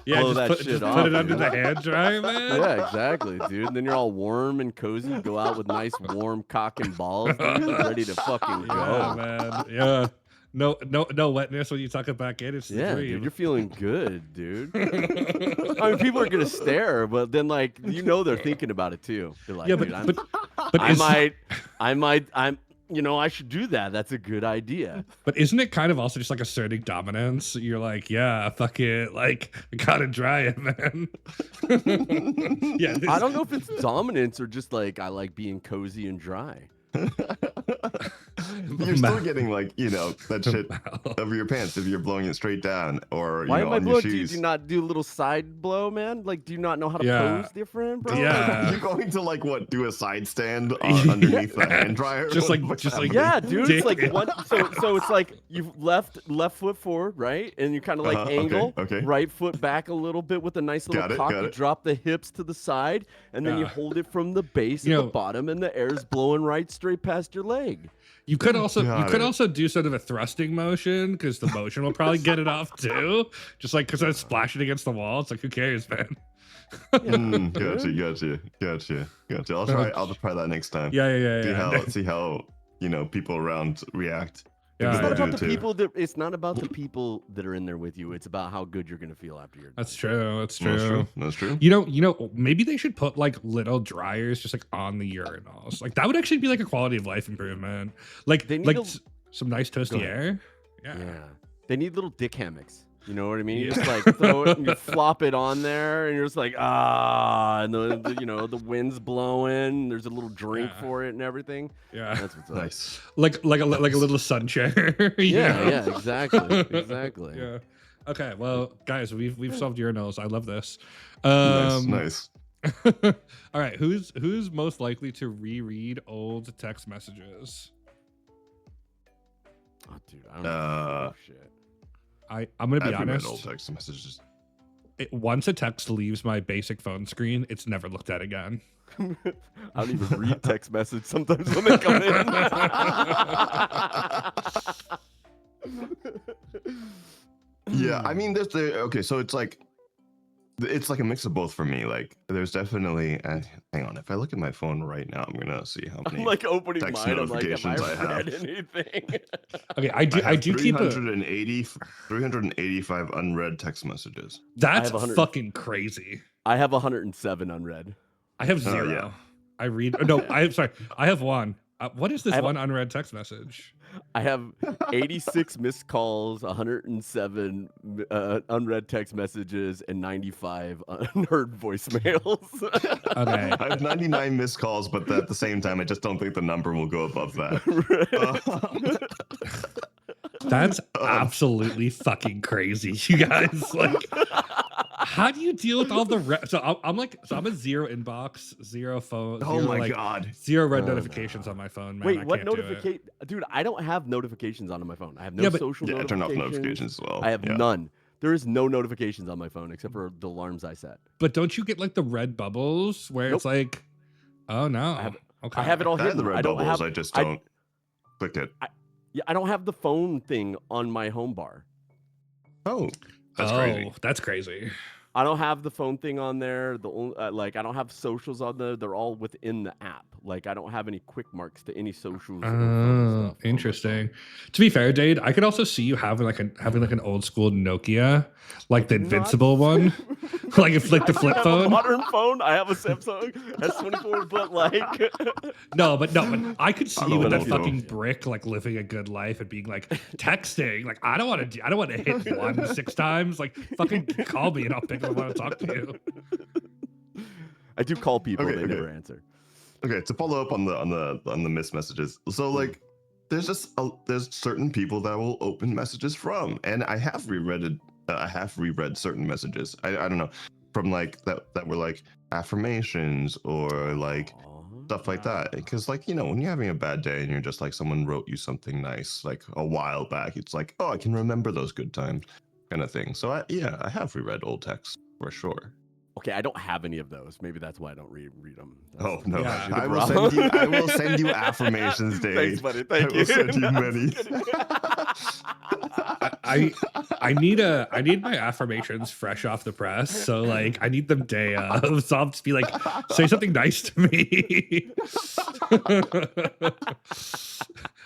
S1: Yeah,
S3: blow
S1: just
S3: that
S1: put,
S3: shit
S1: just
S3: off,
S1: put it under
S3: dude.
S1: the hand dryer, man.
S3: Yeah, exactly, dude. And then you're all warm and cozy. You go out with nice warm cock and balls, dude, ready to fucking go.
S1: Yeah, man. Yeah. No wetness when you tuck it back in. It's the
S3: Yeah,
S1: dream.
S3: dude, you're feeling good, dude. I mean, people are gonna stare, but then like they're thinking about it too. They're like,
S1: Yeah,
S3: dude,
S1: but
S3: I should do that. That's a good idea.
S1: But isn't it kind of also just like asserting dominance? You're like, yeah, fuck it, like I gotta dry it, man. Yeah,
S3: I don't know if it's dominance or just like I like being cozy and dry.
S2: You're still getting like, that shit over your pants if you're blowing it straight down or
S3: Why am I
S2: on your
S3: blowing? Do
S2: shoes.
S3: you not do a little side blow, man? Like, do you not know how to
S1: Yeah.
S3: pose different, bro?
S1: Yeah.
S2: You're going to do a side stand underneath the hand dryer?
S1: Just like
S3: Yeah, dude. It's like
S1: dick.
S3: one. So it's like you've left foot forward, right, and you kind of like angle,
S2: okay.
S3: right foot back a little bit with a nice little cock. You drop the hips to the side, and then you hold it from the base to the bottom, and the air's blowing right straight past your leg.
S1: You could also do sort of a thrusting motion because the motion will probably get it off too. Just like because it's splashing against the wall. It's like who cares, man?
S2: Gotcha. I'll try that next time.
S1: Yeah.
S2: See how people around react.
S3: It's not about
S2: do
S3: the
S2: too.
S3: people that. It's not about the people that are in there with you. It's about how good you're gonna feel after you're done.
S1: That's true.
S2: That's true.
S1: You know, maybe they should put like little dryers just like on the urinals. Like that would actually be like a quality of life improvement. Like
S3: They need
S1: some nice toasty air. Yeah.
S3: They need little dick hammocks. You know what I mean? You
S1: Yeah.
S3: just like throw it and you flop it on there, and you're just like and the wind's blowing. There's a little drink for it and everything.
S1: Yeah.
S3: That's what's up.
S2: Nice.
S1: Like a little sun chair.
S3: Yeah, exactly.
S1: Yeah. Okay, well, guys, we've solved urinals. I love this.
S2: Nice.
S1: All right, who's most likely to reread old text messages?
S3: Oh, dude, I don't know. Shit.
S1: I'm gonna be honest.
S2: Old text messages.
S1: Once a text leaves my basic phone screen, it's never looked at again.
S3: I don't even read text message sometimes when they come in.
S2: Yeah, I mean, so it's like a mix of both for me. Like, there's definitely. Hang on, if I look at my phone right now, I'm gonna see how many.
S3: I'm like opening
S2: text
S3: mine. I'm like, have
S2: notifications
S3: I
S2: I
S3: read
S2: have.
S3: anything?
S1: Okay, I do keep
S2: 385 unread text messages.
S1: That's fucking crazy.
S3: I have 107 unread.
S1: I have 0.
S2: Yeah.
S1: I read. No, I'm sorry. I have 1. What is this one unread text message?
S3: I have 86 missed calls, 107 unread text messages, and 95 unheard voicemails.
S1: Okay.
S2: I have 99 missed calls, but at the same time, I just don't think the number will go above that.
S1: That's absolutely fucking crazy, you guys. Like, how do you deal with all the I'm a 0 inbox, 0 phone.
S2: Oh
S1: zero,
S2: my god,
S1: 0 red notifications on my phone. Man,
S3: Wait, what notification? Dude, I don't have notifications on my phone. I have no social notifications.
S2: I turn off notifications as well.
S3: I have none. There is no notifications on my phone except for the alarms I set.
S1: But don't you get like the red bubbles where it's like, Oh no.
S3: I have,
S1: Okay.
S3: I have it all
S2: I have
S3: hidden.
S2: the red
S3: I don't
S2: bubbles.
S3: have.
S2: I just
S3: I-
S2: don't click it.
S3: Yeah, I don't have the phone thing on my home bar.
S2: Oh, that's crazy.
S1: That's crazy.
S3: I don't have the phone thing on there. The only, like I don't have socials on there. They're all within the app. Like I don't have any quick marks to any socials or phone stuff. on my
S1: Interesting.
S3: phone.
S1: To be fair, Dade, I could also see you having like an old school Nokia, like the
S3: Do not-
S1: invincible one, like if like the
S3: I
S1: flip
S3: have a
S1: phone.
S3: modern phone. I have a Samsung S24, but like
S1: No, but I could see
S2: I
S1: you with
S2: don't
S1: that
S2: know.
S1: fucking brick, like living a good life and being like texting. Like I don't want to hit 1 6 times. Like fucking call me and I'll pick up. I want to talk to you.
S3: I do call people.
S2: Okay,
S3: They
S2: okay.
S3: never answer.
S2: Okay, to follow up on the missed messages. So like, there's there's certain people that will open messages from, and I have reread certain messages. I don't know, from like that were like affirmations or like stuff like that. Because like, you know, when you're having a bad day and you're just like, someone wrote you something nice like a while back, it's like, oh, I can remember those good times, kind of thing. So I have reread old texts for sure.
S3: Okay, I don't have any of those. Maybe that's why I don't read them.
S2: Oh no!
S1: Yeah.
S2: I will send you affirmations, Dave.
S3: Thanks, buddy. Thank
S2: I
S3: you.
S2: will send you
S3: No, I'm
S2: many.
S3: just kidding.
S1: I need my affirmations fresh off the press. So like I need them day of. So I'll just be like, say something nice to me.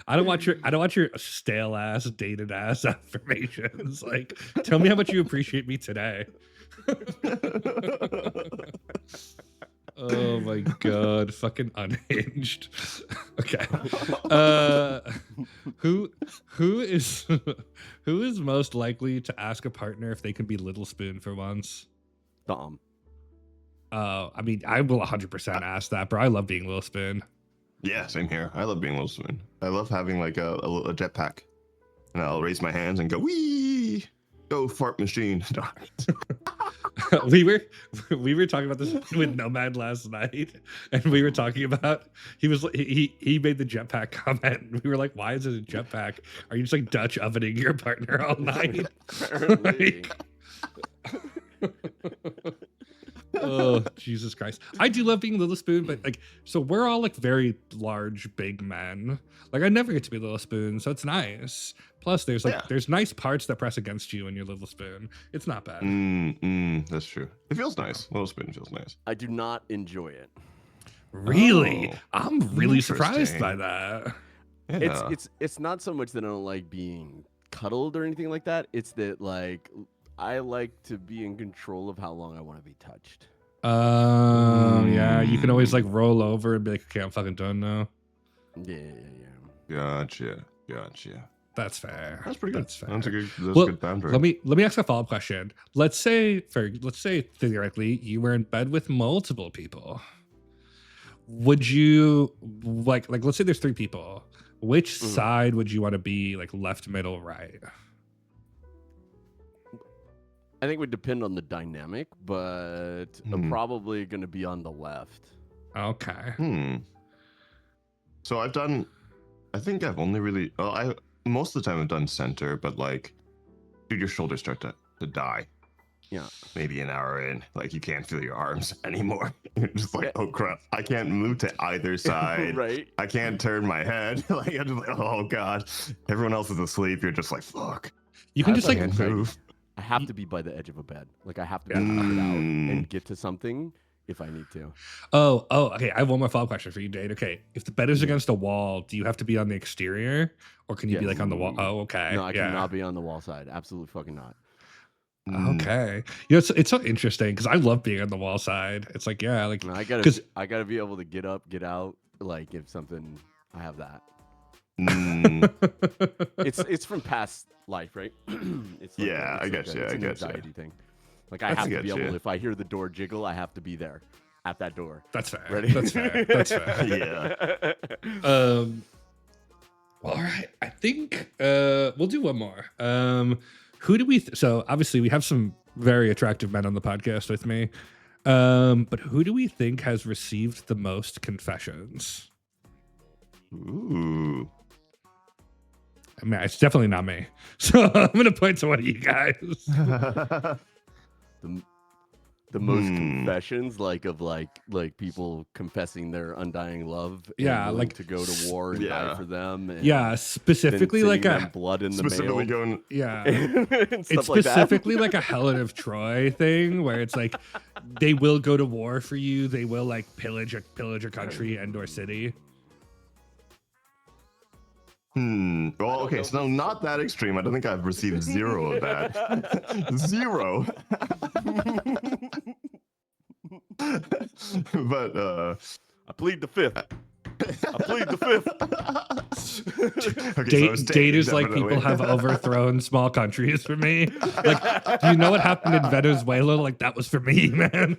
S1: I don't want your stale ass, dated ass affirmations. Like, tell me how much you appreciate me today. Oh my god, fucking unhinged. Okay. Who is who is most likely to ask a partner if they can be Little Spoon for once?
S3: Dom.
S1: I mean, I will 100% ask that, bro. I love being Little Spoon.
S2: Yeah, same here. I love being Little Spoon. I love having like a jetpack, and I'll raise my hands and go wee, go fart machine.
S1: we were talking about this with Nomad last night, and we were talking about he made the jetpack comment, and we were like, why is it a jetpack? Are you just like Dutch ovening your partner all night?
S3: Apparently.
S1: Oh, Jesus Christ. I do love being Little Spoon, but like, so we're all like very large, big men. Like I never get to be Little Spoon, so it's nice. Plus there's like, there's nice parts that press against you when you're Little Spoon. It's not bad.
S2: That's true. It feels nice. Little Spoon feels nice.
S3: I do not enjoy it.
S1: Really?
S2: Oh,
S1: I'm really surprised
S2: interesting.
S1: by that.
S2: Yeah.
S3: It's not so much that I don't like being cuddled or anything like that. It's that like I like to be in control of how long I want to be touched.
S1: Yeah, you can always like roll over and be like, okay, I'm fucking done now.
S3: Yeah.
S2: Gotcha.
S1: That's fair.
S2: That's pretty good.
S1: That's fair.
S2: That's a
S1: Well,
S2: good boundary.
S1: let me ask a follow-up question. Let's say theoretically you were in bed with multiple people. Would you like let's say there's 3 people. Which side would you want to be, like left, middle, right?
S3: I think it would depend on the dynamic, but I'm probably going to be on the left.
S1: Okay.
S2: So I think I've only really, most of the time I've done center, but like, dude, your shoulders start to die.
S3: Yeah.
S2: Maybe an hour in, like you can't feel your arms anymore. You're just like, oh crap, I can't move to either side.
S3: Right.
S2: I can't turn my head. Like I'm just like, oh god. Everyone else is asleep. You're just like, fuck.
S1: You can
S3: I
S1: just like
S2: can't move.
S3: I have to be by the edge of a bed. Like I have to be able to get out and get to something if I need to.
S1: Oh, okay. I have one more follow-up question for you, Dade. Okay. If the bed is against a wall, do you have to be on the exterior or can you be
S3: Yes.
S1: like on the wall? Oh, okay.
S3: No, I cannot be on the wall side. Absolutely fucking not.
S1: Okay. You know, it's so interesting because I love being on the wall side. It's like, yeah, like
S3: No, I gotta be able to get up, get out. Like if something, I have that. It's from past life, right? It's like
S2: Yeah, I get you.
S3: It's
S2: I
S3: an
S2: get you.
S3: anxiety thing. Like I have to be
S2: get
S3: able.
S2: you.
S3: If I hear the door jiggle, I have to be there at that door.
S1: That's fair.
S3: Ready?
S1: That's fair. That's fair.
S2: Yeah.
S1: Well, all right. I think we'll do one more. Who do we so obviously we have some very attractive men on the podcast with me. But who do we think has received the most confessions?
S2: Ooh.
S1: I mean, it's definitely not me. So I'm gonna point to one of you guys.
S3: the most confessions, like people confessing their undying love.
S1: Yeah,
S3: and willing
S1: like
S3: to go to war and die for them. And
S1: yeah, specifically like
S3: them blood in the
S2: Specifically
S3: mail.
S2: going,
S1: yeah.
S3: And stuff
S1: It's
S3: like that.
S1: specifically like a Helen of Troy thing where it's like they will go to war for you. They will like pillage a country and or city.
S2: Well, okay, so not that extreme. I don't think I've received zero of that. Zero. But
S3: I plead the fifth. I plead the fifth.
S2: Okay, so
S1: Date is like people have overthrown small countries for me. Like, do you know what happened in Venezuela? Like, that was for me, man.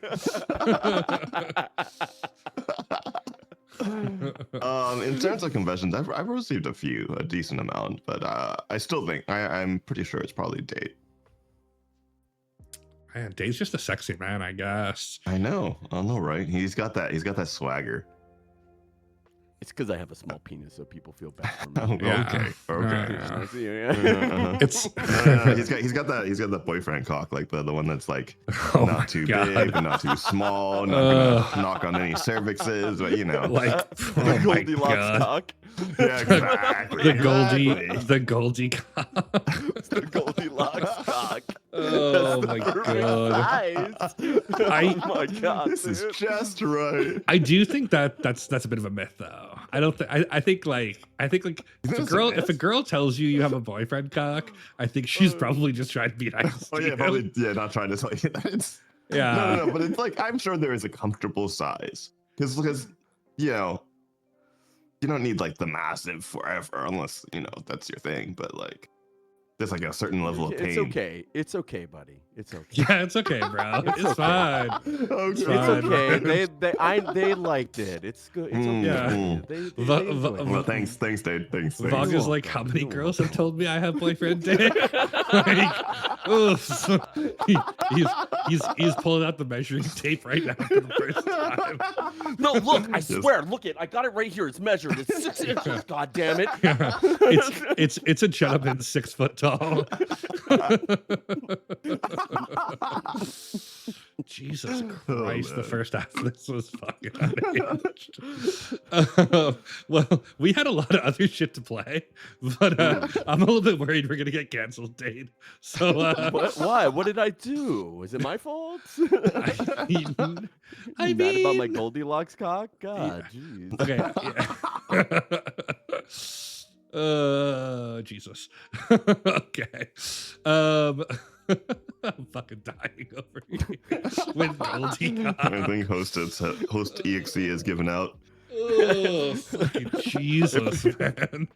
S2: In terms of confessions, I've received a decent amount, but I still think I'm pretty sure it's probably Date.
S1: Man, Date's just a sexy man, I guess.
S2: I know, right? He's got that swagger.
S3: It's because I have a small penis, so people feel bad for
S2: Oh,
S3: me.
S2: okay.
S1: It's
S2: he's got that boyfriend cock, like the one that's like
S1: Oh
S2: not
S1: my
S2: too
S1: God.
S2: big, but not too small, not gonna knock on any cervixes, but you know,
S1: like
S3: The
S1: oh my
S3: Goldilocks
S1: God.
S3: cock.
S2: yeah, exactly.
S1: The Goldie,
S2: exactly.
S1: the Goldie cock.
S3: It's the Goldilocks cock.
S1: Oh my
S3: Perfect
S1: God.
S3: size.
S1: I-
S3: Oh my God.
S2: This is
S3: dude.
S2: just right.
S1: I do think that's a bit of a myth, though. I don't think. I think like if
S2: That's
S1: a girl tells you you have a boyfriend cock, I think she's probably just trying to be nice.
S2: Oh
S1: to
S2: yeah,
S1: you.
S2: probably not trying to tell you that it's
S1: Yeah.
S2: no, but it's like I'm sure there is a comfortable size because you know you don't need like the massive forever unless you know that's your thing, but like there's like a certain level of pain.
S3: It's okay. It's okay, buddy. It's okay.
S1: Yeah, it's okay, bro. It's
S3: okay.
S1: fine.
S2: Okay.
S3: It's
S1: fine.
S3: okay. They liked it. It's good. It's okay.
S1: Yeah.
S3: They
S1: Va-
S3: enjoyed
S1: va-
S3: it.
S2: Well, thanks, Dave. Thanks.
S1: Vog is like, how many
S3: You're
S1: girls have told me I have boyfriend dick? Like, oof. He's pulling out the measuring tape right now for the first time.
S3: No, look, I swear, look it. I got it right here. It's measured. It's 6 inches. God damn it.
S1: Yeah. It's a gentleman 6 foot tall. Jesus Christ, the first half of this was fucking unhinged. Well, we had a lot of other shit to play, but I'm a little bit worried we're gonna get canceled, Dade. So
S3: Why? What did I do? Is it my fault?
S1: I
S3: You mad about my Goldilocks cock? God, jeez.
S1: Okay. Yeah. Jesus. Okay. I'm fucking dying over here. With Goldie
S2: I
S1: cock.
S2: think host exe is given out.
S1: Oh, fucking Jesus, man.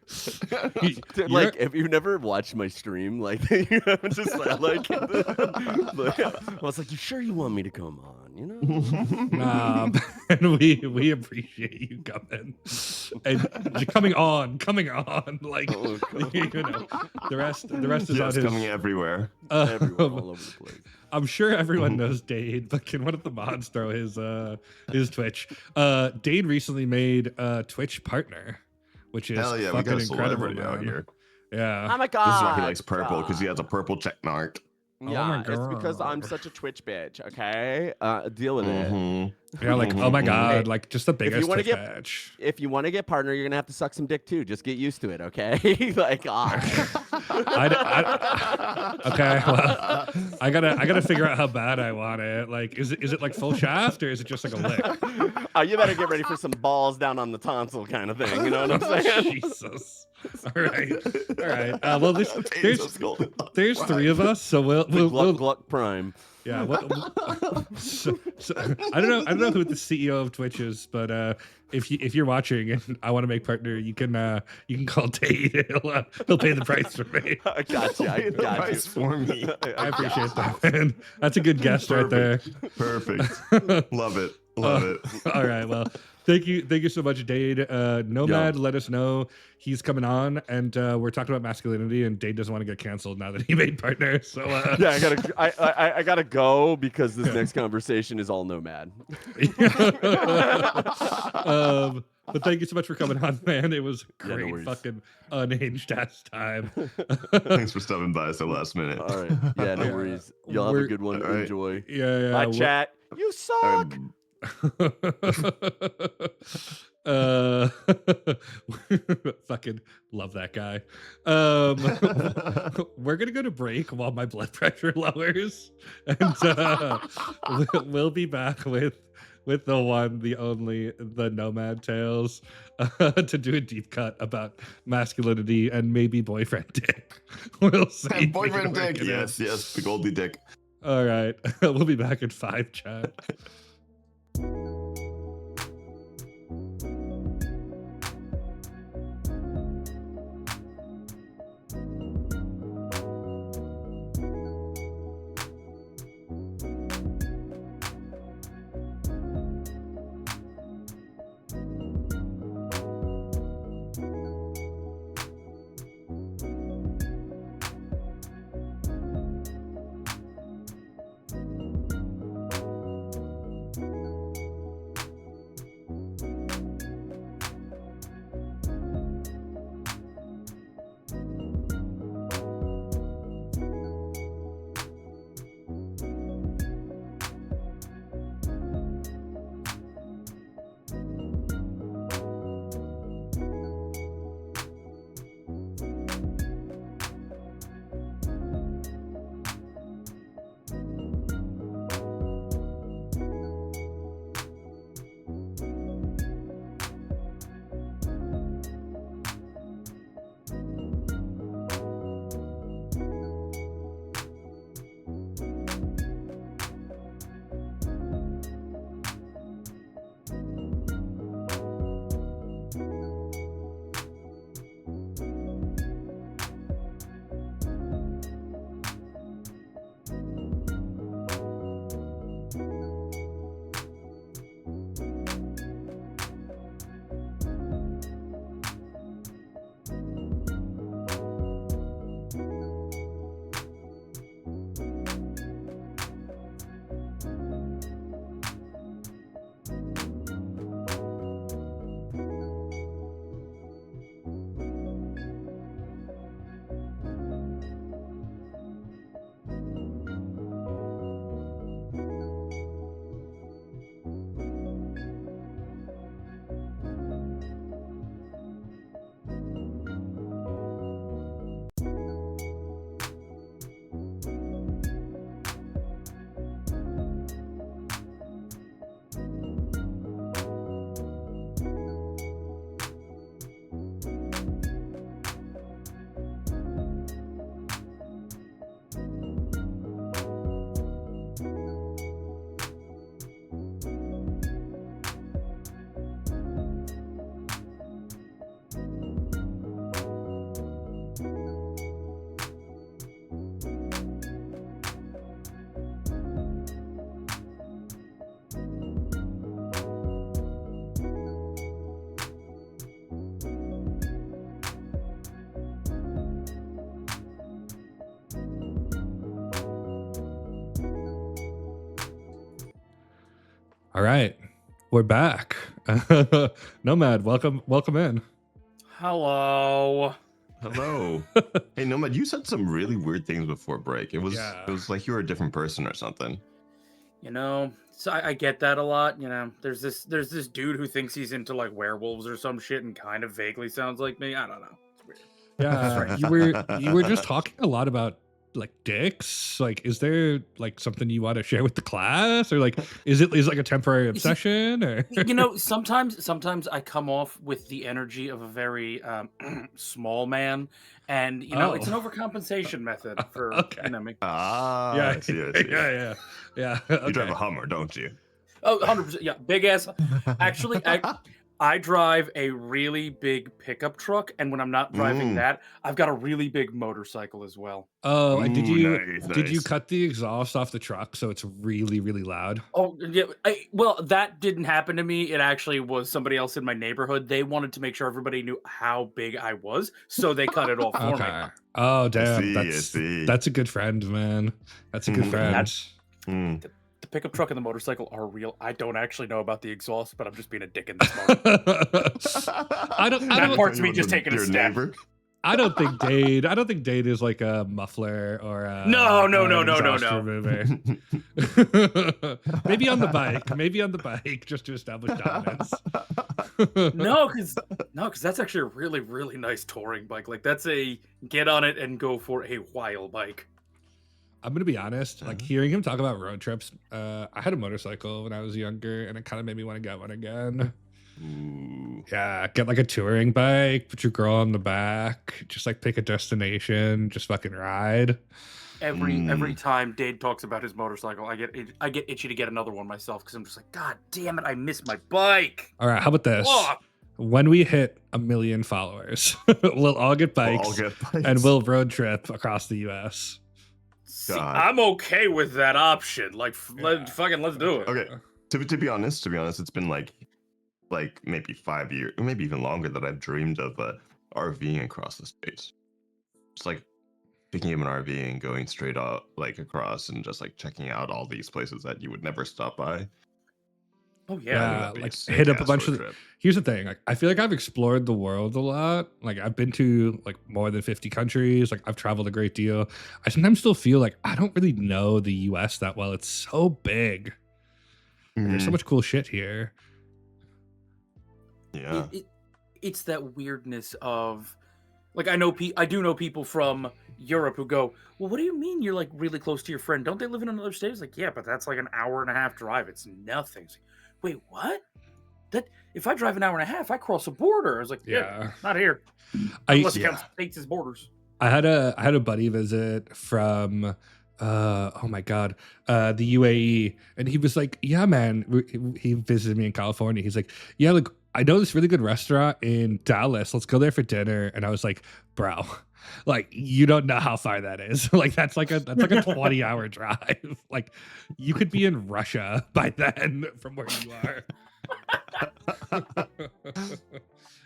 S3: Like, if you've never watched my stream, like, you have just like, I was like, you sure you want me to come on? You know?
S1: Nah, man, we appreciate you coming and coming on, like
S3: Oh,
S1: you know, the rest is
S2: Yes,
S1: on his.
S2: coming everywhere.
S3: Everywhere, all over the place.
S1: I'm sure everyone knows Dade, but can one of the mods throw his Twitch? Dade recently made a Twitch partner, which is
S2: Hell yeah, we
S1: fucking
S2: got a
S1: incredible
S2: celebrity out
S1: man.
S2: here.
S1: Yeah.
S3: Oh my God.
S2: This is why he likes purple because he has a purple check mark.
S3: Yeah,
S1: my
S3: it's because I'm
S1: God.
S3: such a Twitch bitch. Okay, deal with it.
S2: Mhm.
S1: Yeah, like oh my God,
S3: Hey,
S1: like just the biggest
S3: wanna
S1: Twitch
S3: get-
S1: match.
S3: If you want to get partner, you're gonna have to suck some dick too. Just get used to it, okay? Like,
S1: Okay, well, I gotta figure out how bad I want it. Like, is it like full shaft or is it just like a lick?
S3: you better get ready for some balls down on the tonsil kind of thing. You know what I'm saying?
S1: Jesus. All right. Well, there's
S2: There's
S1: three of us, so we'll
S3: Gluck Gluck Prime.
S1: yeah. So, I don't know who the CEO of Twitch is, but if you're watching and I want to make partner, you can call Tate. He'll pay the price for me.
S3: I got you. I got you.
S2: for me.
S1: I appreciate that, man. That's a good guest right there.
S2: Perfect. Love it. Love it.
S1: All right. Well, thank you so much, Dade. Nomad, let us know he's coming on, and we're talking about masculinity, and Dade doesn't want to get canceled now that he made partner. So
S3: Yeah, I gotta go because this next conversation is all nomad.
S1: But thank you so much for coming on, man. It was a
S3: Yeah, no
S1: great
S3: worries.
S1: fucking unhinged ass time.
S2: Thanks for stopping by us at last minute.
S3: All right. Yeah, no
S1: Yeah,
S3: worries. Y'all have a good one.
S2: all right.
S3: Enjoy.
S1: Yeah,
S3: Bye,
S1: we're-
S3: chat. You suck.
S1: uh fucking love that guy. We're gonna go to break while my blood pressure lowers, and we'll be back with the one, the only, the Nomad Tales, to do a deep cut about masculinity and maybe boyfriend dick. We'll see.
S2: And boyfriend dick. Yes, the Goldie dick.
S1: All right. We'll be back in 5, chat. All right, we're back. Nomad, welcome in.
S4: Hello.
S2: Hello. Hey, Nomad, you said some really weird things before break. It was like you were a different person or something.
S4: You know, so I get that a lot. You know, there's this dude who thinks he's into like werewolves or some shit and kind of vaguely sounds like me. I don't know. It's weird.
S1: Yeah, you were just talking a lot about like dicks. Like, is there like something you want to share with the class, or like is like a temporary obsession? Or
S4: You know, sometimes I come off with the energy of a very small man, and you know, it's an overcompensation method for you know me.
S2: I see.
S1: Yeah.
S2: You drive a Hummer, don't you?
S4: Oh, 100%. Yeah, big ass. Actually, I drive a really big pickup truck, and when I'm not driving that, I've got a really big motorcycle as well.
S1: Oh, and did you
S2: nice.
S1: cut the exhaust off the truck so it's really, really loud?
S4: Oh, yeah. Well, that didn't happen to me. It actually was somebody else in my neighborhood. They wanted to make sure everybody knew how big I was, so they cut it off for me.
S1: Oh, damn.
S2: I see.
S1: That's a good friend, man. That's a good friend.
S4: the pickup truck and the motorcycle are real. I don't actually know about the exhaust, but I'm just being a dick in this moment. That part's me just taking a
S2: your
S4: step.
S2: neighbor.
S1: I don't think Dade is like a muffler or a
S4: No.
S1: exhaust remover. Maybe on the bike, just to establish dominance.
S4: No, because that's actually a really, really nice touring bike. Like that's a get on it and go for a while bike.
S1: I'm gonna be honest, like hearing him talk about road trips, I had a motorcycle when I was younger, and it kind of made me want to get one again.
S2: Ooh.
S1: Yeah, get like a touring bike, put your girl on the back, just like pick a destination, just fucking ride.
S4: Every time Dade talks about his motorcycle, I get itchy to get another one myself because I'm just like, God damn it, I miss my bike.
S1: All right, how about this?
S4: Fuck.
S1: When we hit 1 million followers, we'll all get bikes, and we'll road trip across the U.S.
S4: See,
S2: God.
S4: I'm okay with that option. Like, let's do it.
S2: Okay. To be honest, it's been like maybe 5 years, maybe even longer that I've dreamed of RVing across the states. Just like picking up an RV and going straight out like across and just like checking out all these places that you would never stop by.
S4: Oh yeah,
S1: like hit up a bunch of. Here's the thing, like I feel like I've explored the world a lot. Like I've been to like more than 50 countries. Like I've traveled a great deal. I sometimes still feel like I don't really know the U.S. that well. It's so big. Like, there's so much cool shit here.
S2: Yeah,
S4: it's that weirdness of, like I do know people from Europe who go, well, what do you mean you're like really close to your friend? Don't they live in another state? It's like, yeah, but that's like an hour and a half drive. It's nothing. It's like, wait, what? That if I drive an hour and a half, I cross a border. I was like, yeah, not here. Unless you count states as borders.
S1: I had a buddy visit from oh my god, the UAE, and he was like, yeah man, he visited me in California. He's like, yeah, look, I know this really good restaurant in Dallas, let's go there for dinner. And I was like, bro, like you don't know how far that is. Like that's like a 20-hour drive. Like you could be in Russia by then from where you are.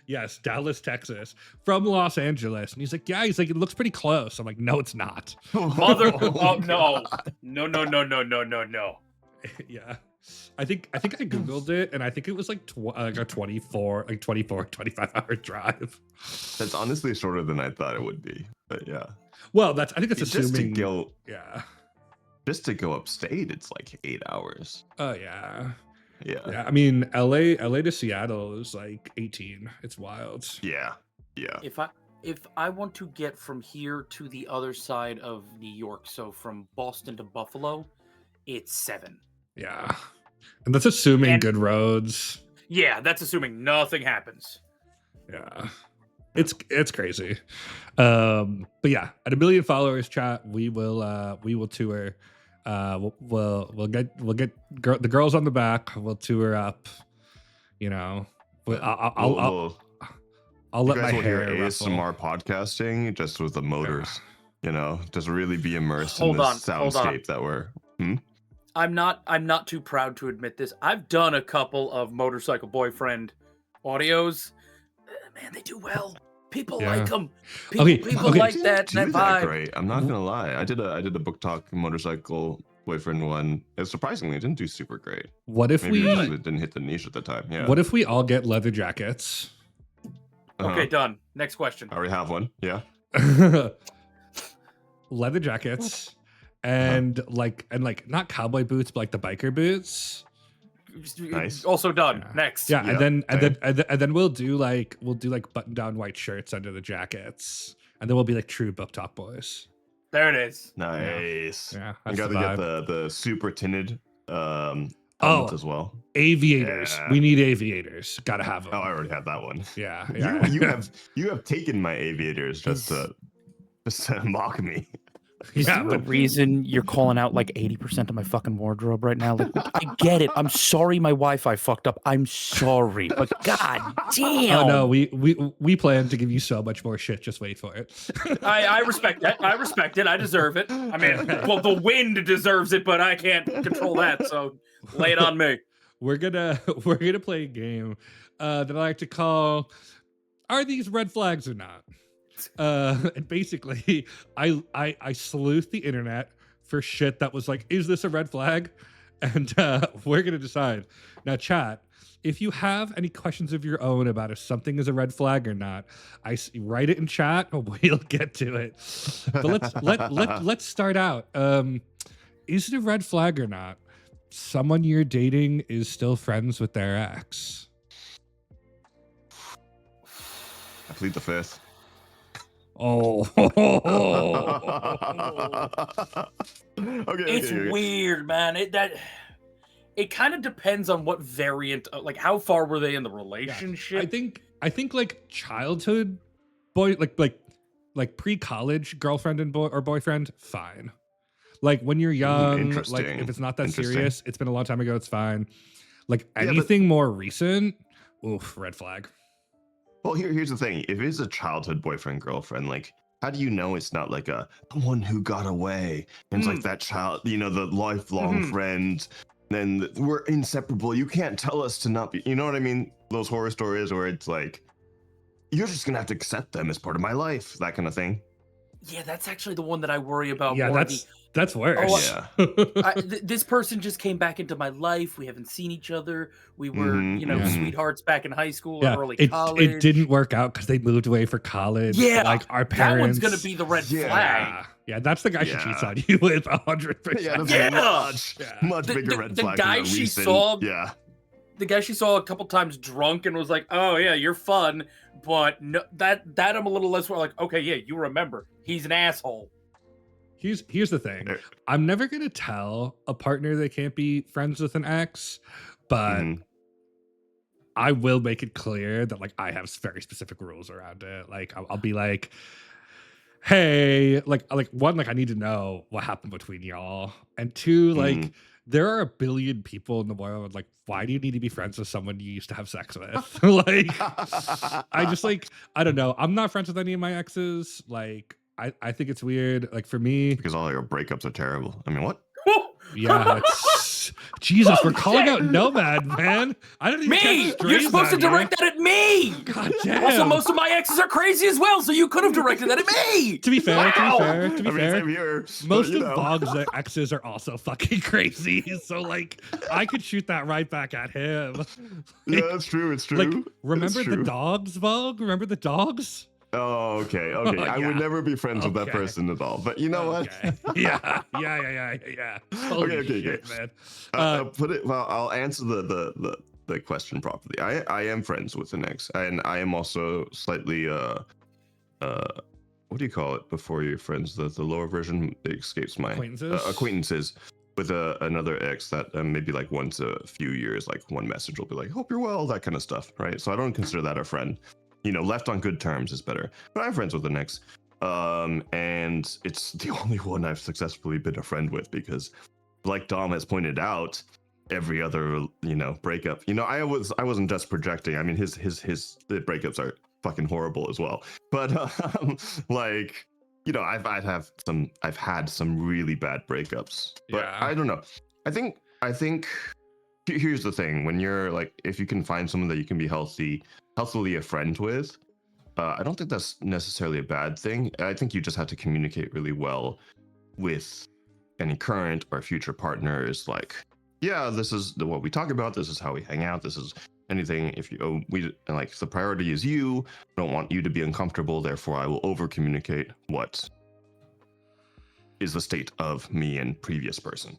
S1: Yes, Dallas, Texas, from Los Angeles. And he's like, yeah, it looks pretty close. I'm like, no, it's not.
S4: Mother, oh no.
S1: Yeah. I think I Googled it, and I think it was like a 24, 25-hour drive.
S2: That's honestly shorter than I thought it would be. But yeah.
S1: Well, I think it's assuming.
S2: Just to go upstate, it's like 8 hours.
S1: Oh yeah.
S2: Yeah.
S1: I mean, LA to Seattle is like 18. It's wild.
S2: Yeah.
S4: If I want to get from here to the other side of New York, so from Boston to Buffalo, it's 7.
S1: Yeah. And that's assuming good roads.
S4: Yeah, that's assuming nothing happens.
S1: Yeah. It's crazy. But yeah, at 1 million followers, chat, we will tour. We'll get the girls on the back. We'll tour up. You know, I'll let my hair
S2: ASMR podcasting just with the motors. You know, just really be immersed in this soundscape that we're.
S4: I'm not too proud to admit this. I've done a couple of motorcycle boyfriend audios. Man, they do well. People like them. People like that vibe.
S2: Great. I'm not gonna lie. I did a book talk motorcycle boyfriend one. Surprisingly, it didn't do super great.
S1: What if
S2: Maybe it didn't hit the niche at the time? Yeah.
S1: What if we all get leather jackets?
S4: Okay, done. Next question.
S2: I already have one. Yeah.
S1: Leather jackets, and like not cowboy boots, but like the biker boots.
S2: Nice.
S4: Also done. Yeah. Next.
S1: Yeah, and then we'll do like button down white shirts under the jackets, and then we'll be like true book talk boys.
S4: There it is.
S2: Nice.
S1: Yeah,
S2: you got to get the super tinted helmets as well.
S1: Aviators. Yeah. We need aviators. Got to have them.
S2: Oh, I already have that one.
S1: Yeah.
S2: You have taken my aviators just to mock me.
S4: Is there a reason you're calling out like 80% of my fucking wardrobe right now? Like, I get it. I'm sorry my Wi-Fi fucked up. I'm sorry. But god damn.
S1: Oh no, we plan to give you so much more shit. Just wait for it.
S4: I respect that. I respect it. I deserve it. I mean, well, the wind deserves it, but I can't control that. So lay it on me.
S1: We're gonna play a game that I like to call Are These Red Flags or Not? And basically I sleuthed the internet for shit that was like, is this a red flag? and we're gonna decide now. Chat. If you have any questions of your own about if something is a red flag or not, write it in chat. We'll get to it. But let's start out. Is it a red flag or not? Someone you're dating is still friends with their ex.
S2: I plead the fifth.
S1: Oh.
S2: Okay.
S4: It's weird, man. It kind of depends on what variant, like how far were they in the relationship.
S1: I think like childhood boy, like pre-college girlfriend and boyfriend, fine. Like when you're young, like if it's not that serious, it's been a long time ago, it's fine. Like anything more recent, oof, red flag.
S2: Well, here's the thing. If it's a childhood boyfriend, girlfriend, like, how do you know it's not like the one who got away? And it's like that child, the lifelong friend. Then we're inseparable. You can't tell us to not be, you know what I mean? Those horror stories where it's like, you're just going to have to accept them as part of my life, that kind of thing.
S4: Yeah, that's actually the one that I worry about.
S1: Yeah,
S4: more.
S1: That's worse.
S4: This person just came back into my life. We haven't seen each other. We were, sweethearts back in high school or early college.
S1: It didn't work out because they moved away for college.
S4: Yeah,
S1: like our parents.
S4: That one's gonna be the red flag.
S1: Yeah, that's the guy she cheats on you with 100%.
S2: Yeah, that's much bigger red flag.
S4: The guy she saw. Yeah. The guy she saw a couple times drunk and was like, "Oh yeah, you're fun," but no, that I'm a little less like, okay, yeah, you remember he's an asshole.
S1: Here's the thing. I'm never gonna tell a partner they can't be friends with an ex, but I will make it clear that like I have very specific rules around it. Like I'll be like, hey, like one, like I need to know what happened between y'all, and two, like there are a billion people in the world. Like, why do you need to be friends with someone you used to have sex with? Like, I just I don't know. I'm not friends with any of my exes. Like, I think it's weird. Like for me,
S2: because all your breakups are terrible. I mean, what?
S1: Yeah, Jesus, we're calling out Nomad, man. I don't even
S4: me. You're supposed to direct that at me.
S1: God damn.
S4: Also, most of my exes are crazy as well, so you could have directed that at me.
S1: To be fair,
S2: here,
S1: most of Bog's exes are also fucking crazy. So like, I could shoot that right back at him.
S2: Yeah, that's true. It's true.
S1: Like, remember the dogs, Bog? Remember the dogs?
S2: Oh, okay. I would never be friends with that person at all. But you know what?
S1: Yeah. Holy shit, man.
S2: I'll answer the question properly. I am friends with an ex, and I am also slightly what do you call it before you're friends? The lower version, it escapes my acquaintances with another ex that maybe like once a few years, like one message will be like, hope you're well, that kind of stuff, right? So I don't consider that a friend. Left on good terms is better. But I'm friends with an ex. And it's the only one I've successfully been a friend with because, like Dom has pointed out, every other, breakup, I wasn't just projecting. I mean, his the breakups are fucking horrible as well. But I've had some really bad breakups. But I don't know. I think here's the thing. When you're like, if you can find someone that you can be healthily a friend with, I don't think that's necessarily a bad thing. I think you just have to communicate really well with any current or future partners. Like, yeah, this is what we talk about. This is how we hang out. This is anything. If the priority is you, I don't want you to be uncomfortable. Therefore, I will over communicate what is the state of me and previous person.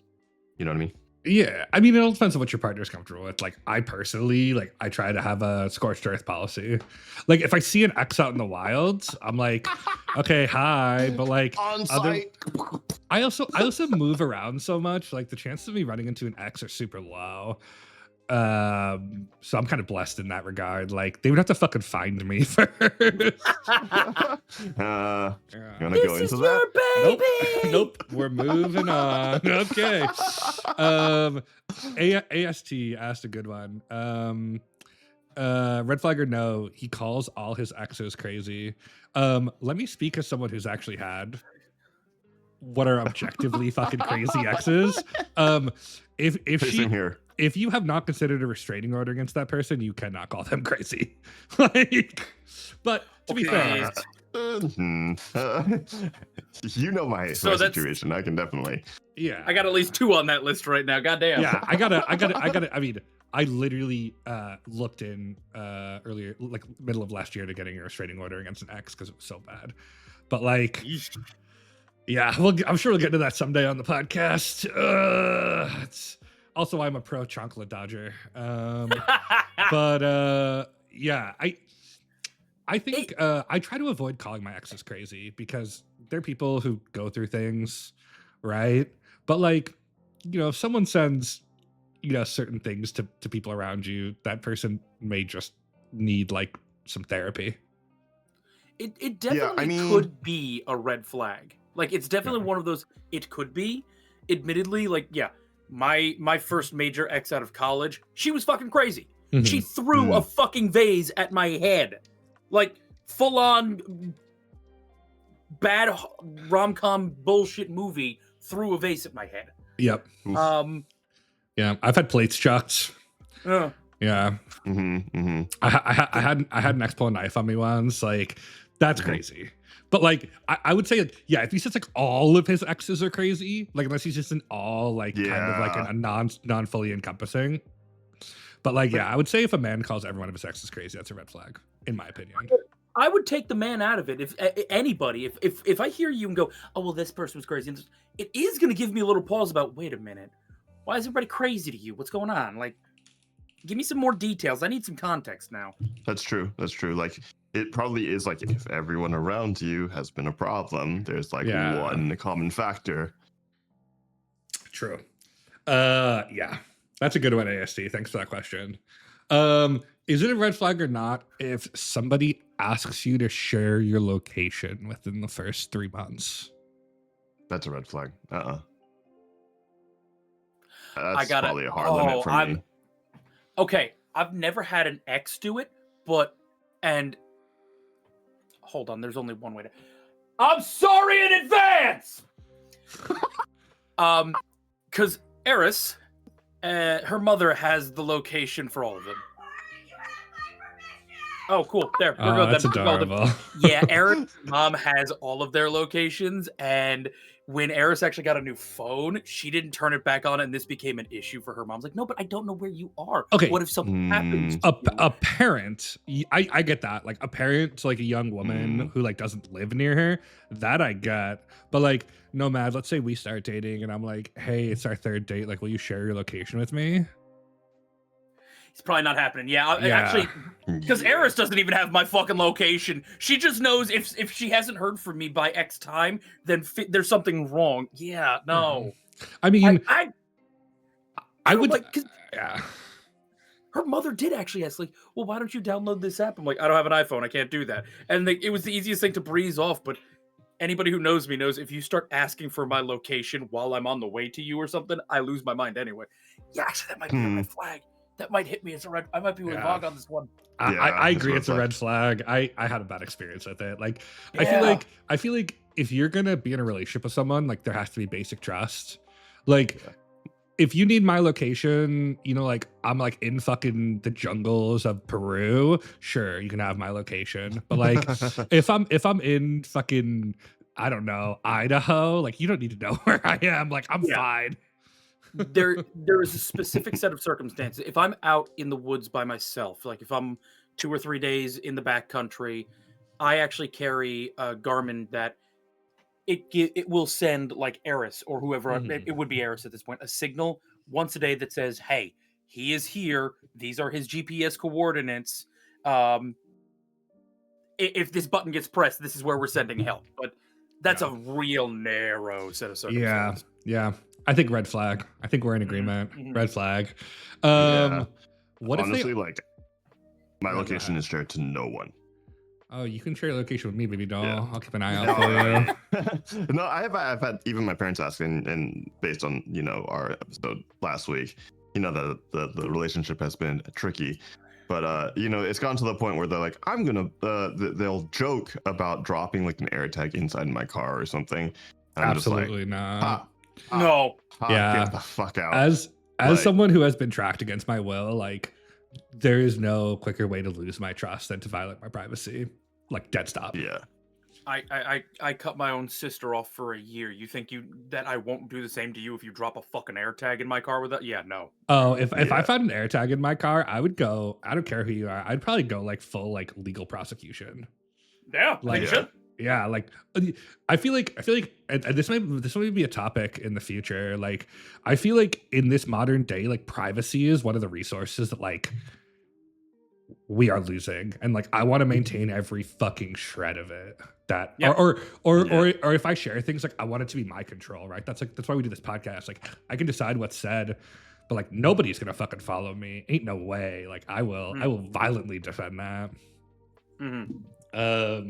S2: You know what I mean?
S1: Yeah, I mean, it all depends on what your partner's comfortable with. Like, I personally, I try to have a scorched earth policy. Like, if I see an ex out in the wild, I'm like, okay, hi, but like,
S2: on site.
S1: I also move around so much. Like, the chances of me running into an ex are super low. So I'm kind of blessed in that regard. Like, they would have to fucking find me first.
S2: You wanna go into that?
S1: Nope. We're moving on. Okay. AST asked a good one. Red flag or no, he calls all his exes crazy. Let me speak as someone who's actually had what are objectively fucking crazy exes. If you have not considered a restraining order against that person, you cannot call them crazy. But to be fair,
S2: You know my
S4: So that's-
S2: situation. I can definitely.
S1: Yeah.
S4: I got at least 2 on that list right now. Goddamn.
S1: Yeah, I gotta. I mean, I literally looked in earlier, like middle of last year, to getting a restraining order against an ex because it was so bad. But like, yeah, I'm sure we'll get into that someday on the podcast. It's also, I'm a pro chocolate dodger. But yeah, I think I try to avoid calling my exes crazy because they're people who go through things, right? But like, if someone sends, certain things to people around you, that person may just need like some therapy.
S4: It definitely could be a red flag. Like, it's definitely one of those, it could be. Admittedly, like, yeah, my first major ex out of college, she was fucking crazy.
S1: Mhm.
S4: She threw a fucking vase at my head. Like, full on bad rom-com bullshit movie threw a vase at my head.
S1: Yep. Yeah, I've had plates chucked. Yeah. I had an ex pull a knife on me once. Like, that's crazy. But like, I would say, like, yeah, if he says like all of his exes are crazy, like unless he's just an all like kind of like a non fully encompassing. But like, yeah, I would say if a man calls every one of his exes crazy, that's a red flag, in my opinion.
S4: I would take the man out of it. If anybody, if I hear you and go, oh well, this person was crazy, it is going to give me a little pause about. Wait a minute, why is everybody crazy to you? What's going on? Like, give me some more details. I need some context now.
S2: That's true. Like, it probably is like if everyone around you has been a problem, there's like one common factor.
S1: True. Yeah, that's a good one, ASD. Thanks for that question. Is it a red flag or not if somebody asks you to share your location within the first 3 months?
S2: That's a red flag. That's
S4: probably
S2: a hard limit for me.
S4: Okay, I've never had an ex do it, and hold on, there's only one way to. I'm sorry in advance. Because Eris, her mother has the location for all of them. Oh, cool. There, we're good.
S1: That's adorable.
S4: Yeah, Eris' mom has all of their locations, and when Eris actually got a new phone, she didn't turn it back on, and this became an issue for her. Mom's like, no, but I don't know where you are.
S1: Okay.
S4: What if something happens?
S1: A parent, I get that. Like, a parent to like a young woman who like doesn't live near her, that I get. But like, Nomad, let's say we start dating, and I'm like, hey, it's our 3rd date. Like, will you share your location with me?
S4: It's probably not happening. Yeah, actually, because Eris doesn't even have my fucking location. She just knows if she hasn't heard from me by X time, then there's something wrong. Yeah, no.
S1: I mean,
S4: I
S1: would.
S4: like,
S1: yeah.
S4: Her mother did actually ask, like, well, why don't you download this app? I'm like, I don't have an iPhone. I can't do that. And it was the easiest thing to breeze off. But anybody who knows me knows if you start asking for my location while I'm on the way to you or something, I lose my mind anyway. Yeah, actually, that might be a red flag. That might hit me as a red. I might be with Vog on this one.
S1: I agree. It's a red flag. I had a bad experience with it. Like, I feel like if you're gonna be in a relationship with someone, like, there has to be basic trust. Like, if you need my location, like I'm like in fucking the jungles of Peru, sure, you can have my location. But like, if I'm in fucking, I don't know, Idaho, like, you don't need to know where I am. Like, I'm fine.
S4: There is a specific set of circumstances. If I'm out in the woods by myself, like if I'm 2 or 3 days in the backcountry, I actually carry a Garmin that it will send like Eris or whoever, it would be Eris at this point, a signal once a day that says, hey, he is here. These are his GPS coordinates. If this button gets pressed, this is where we're sending help. But that's a real narrow set of circumstances.
S1: Yeah. I think red flag. I think we're in agreement. Red flag. What
S2: honestly, like, my location is shared to no one.
S1: Oh, you can share your location with me, baby doll. Yeah. I'll keep an eye out for
S2: you. No, I've had even my parents asking, and based on our episode last week, the relationship has been tricky. But it's gotten to the point where they're like, I'm gonna they'll joke about dropping like an AirTag inside my car or something. And
S1: absolutely not.
S4: No.
S2: Get the fuck out.
S1: As someone who has been tracked against my will, like, there is no quicker way to lose my trust than to violate my privacy. Like, dead stop.
S2: Yeah.
S4: I cut my own sister off for a year. You think that I won't do the same to you if you drop a fucking air tag in my car with that? Yeah, no.
S1: Oh, if I
S2: Yeah.
S1: found an air tag in my car, I would go. I don't care who you are. I'd probably go like full like legal prosecution.
S4: Yeah, I think
S1: Like
S4: you should.
S1: yeah, like I feel like and this might be a topic in the future. Like I feel like in this modern day, like privacy is one of the resources that like we are losing, and like I want to maintain every fucking shred of it. That
S4: Yeah.
S1: or if I share things, like I want it to be my control, right? That's why we do this podcast. Like I can decide what's said, but like nobody's gonna fucking follow me. Ain't no way. Like I will violently defend that.
S4: Mm-hmm.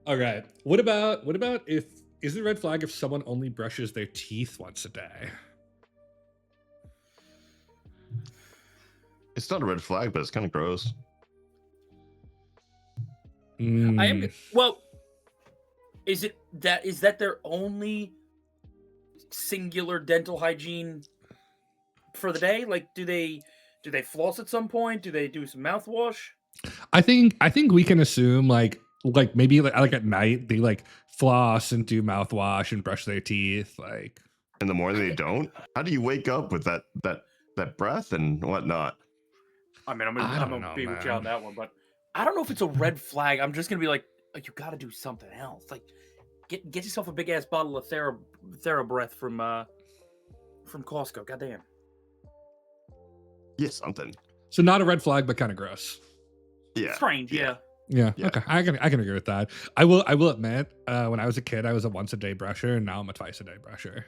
S1: All right. What about if is it a red flag if someone only brushes their teeth once a day?
S2: It's not a red flag, but it's kind of gross.
S4: I am
S1: Mm,
S4: well. Is that their only singular dental hygiene for the day? Like, do they floss at some point? Do they do some mouthwash?
S1: I think we can assume like maybe like at night they like floss and do mouthwash and brush their teeth. Like
S2: In the morning they don't. How do you wake up with that breath and whatnot?
S4: I mean, I'm
S1: I don't
S4: gonna
S1: know,
S4: be with you
S1: man.
S4: on that one, but I don't know if it's a red flag. I'm just gonna be like you got to do something else. Like, get yourself a big ass bottle of TheraBreath from Costco. Goddamn.
S2: Yeah, something.
S1: So not a red flag, but kind of gross.
S2: Yeah.
S4: Strange, yeah.
S1: Yeah.
S2: Yeah.
S1: Okay. I can agree with that. I will admit, when I was a kid, I was a once a day brusher, and now I'm a twice a day brusher.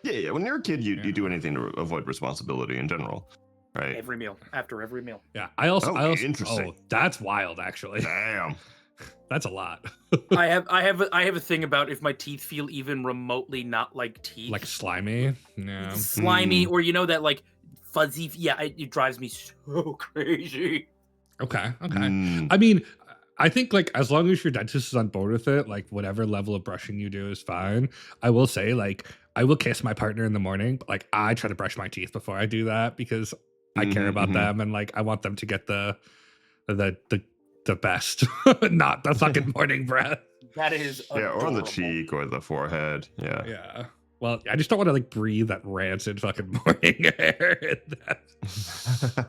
S2: Yeah. When you're a kid, you
S1: Yeah.
S2: do anything to avoid responsibility in general, right?
S4: Every meal, after every meal.
S1: Yeah. I also
S2: Interesting.
S1: oh, that's wild actually.
S2: Damn.
S1: That's a lot.
S4: I have a thing about if my teeth feel even remotely not like teeth,
S1: Like slimy. Yeah.
S4: slimy, or that like fuzzy. Yeah, it drives me so crazy.
S1: Okay.
S2: Mm.
S1: I mean, I think like as long as your dentist is on board with it, like whatever level of brushing you do is fine. I will say like I will kiss my partner in the morning, but like I try to brush my teeth before I do that because I care about them and like I want them to get the best, not the fucking morning breath.
S4: That is
S2: Yeah, or on the
S4: adorable.
S2: cheek or the forehead. Yeah.
S1: Yeah. Well, I just don't want to like breathe that rancid fucking morning air.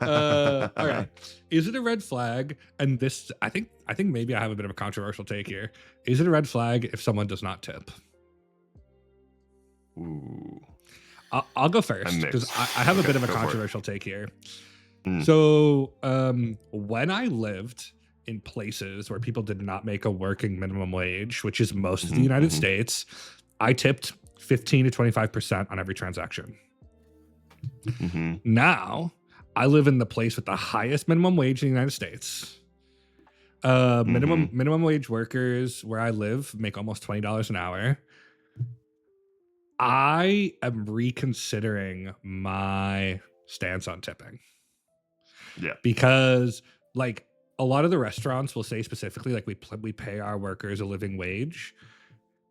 S1: All right. Is it a red flag? And this, I think maybe I have a bit of a controversial take here. Is it a red flag if someone does not tip?
S2: Ooh.
S1: I'll go first because I have a bit of a
S2: Okay, go for it.
S1: controversial take here.
S2: Mm.
S1: So, when I lived in places where people did not make a working minimum wage, which is most of the United States, I tipped 15 to 25% on every transaction. Now, I live in the place with the highest minimum wage in the United States. Minimum wage workers where I live make almost $20 an hour. I am reconsidering my stance on tipping.
S2: Yeah.
S1: Because like a lot of the restaurants will say specifically like we pay our workers a living wage.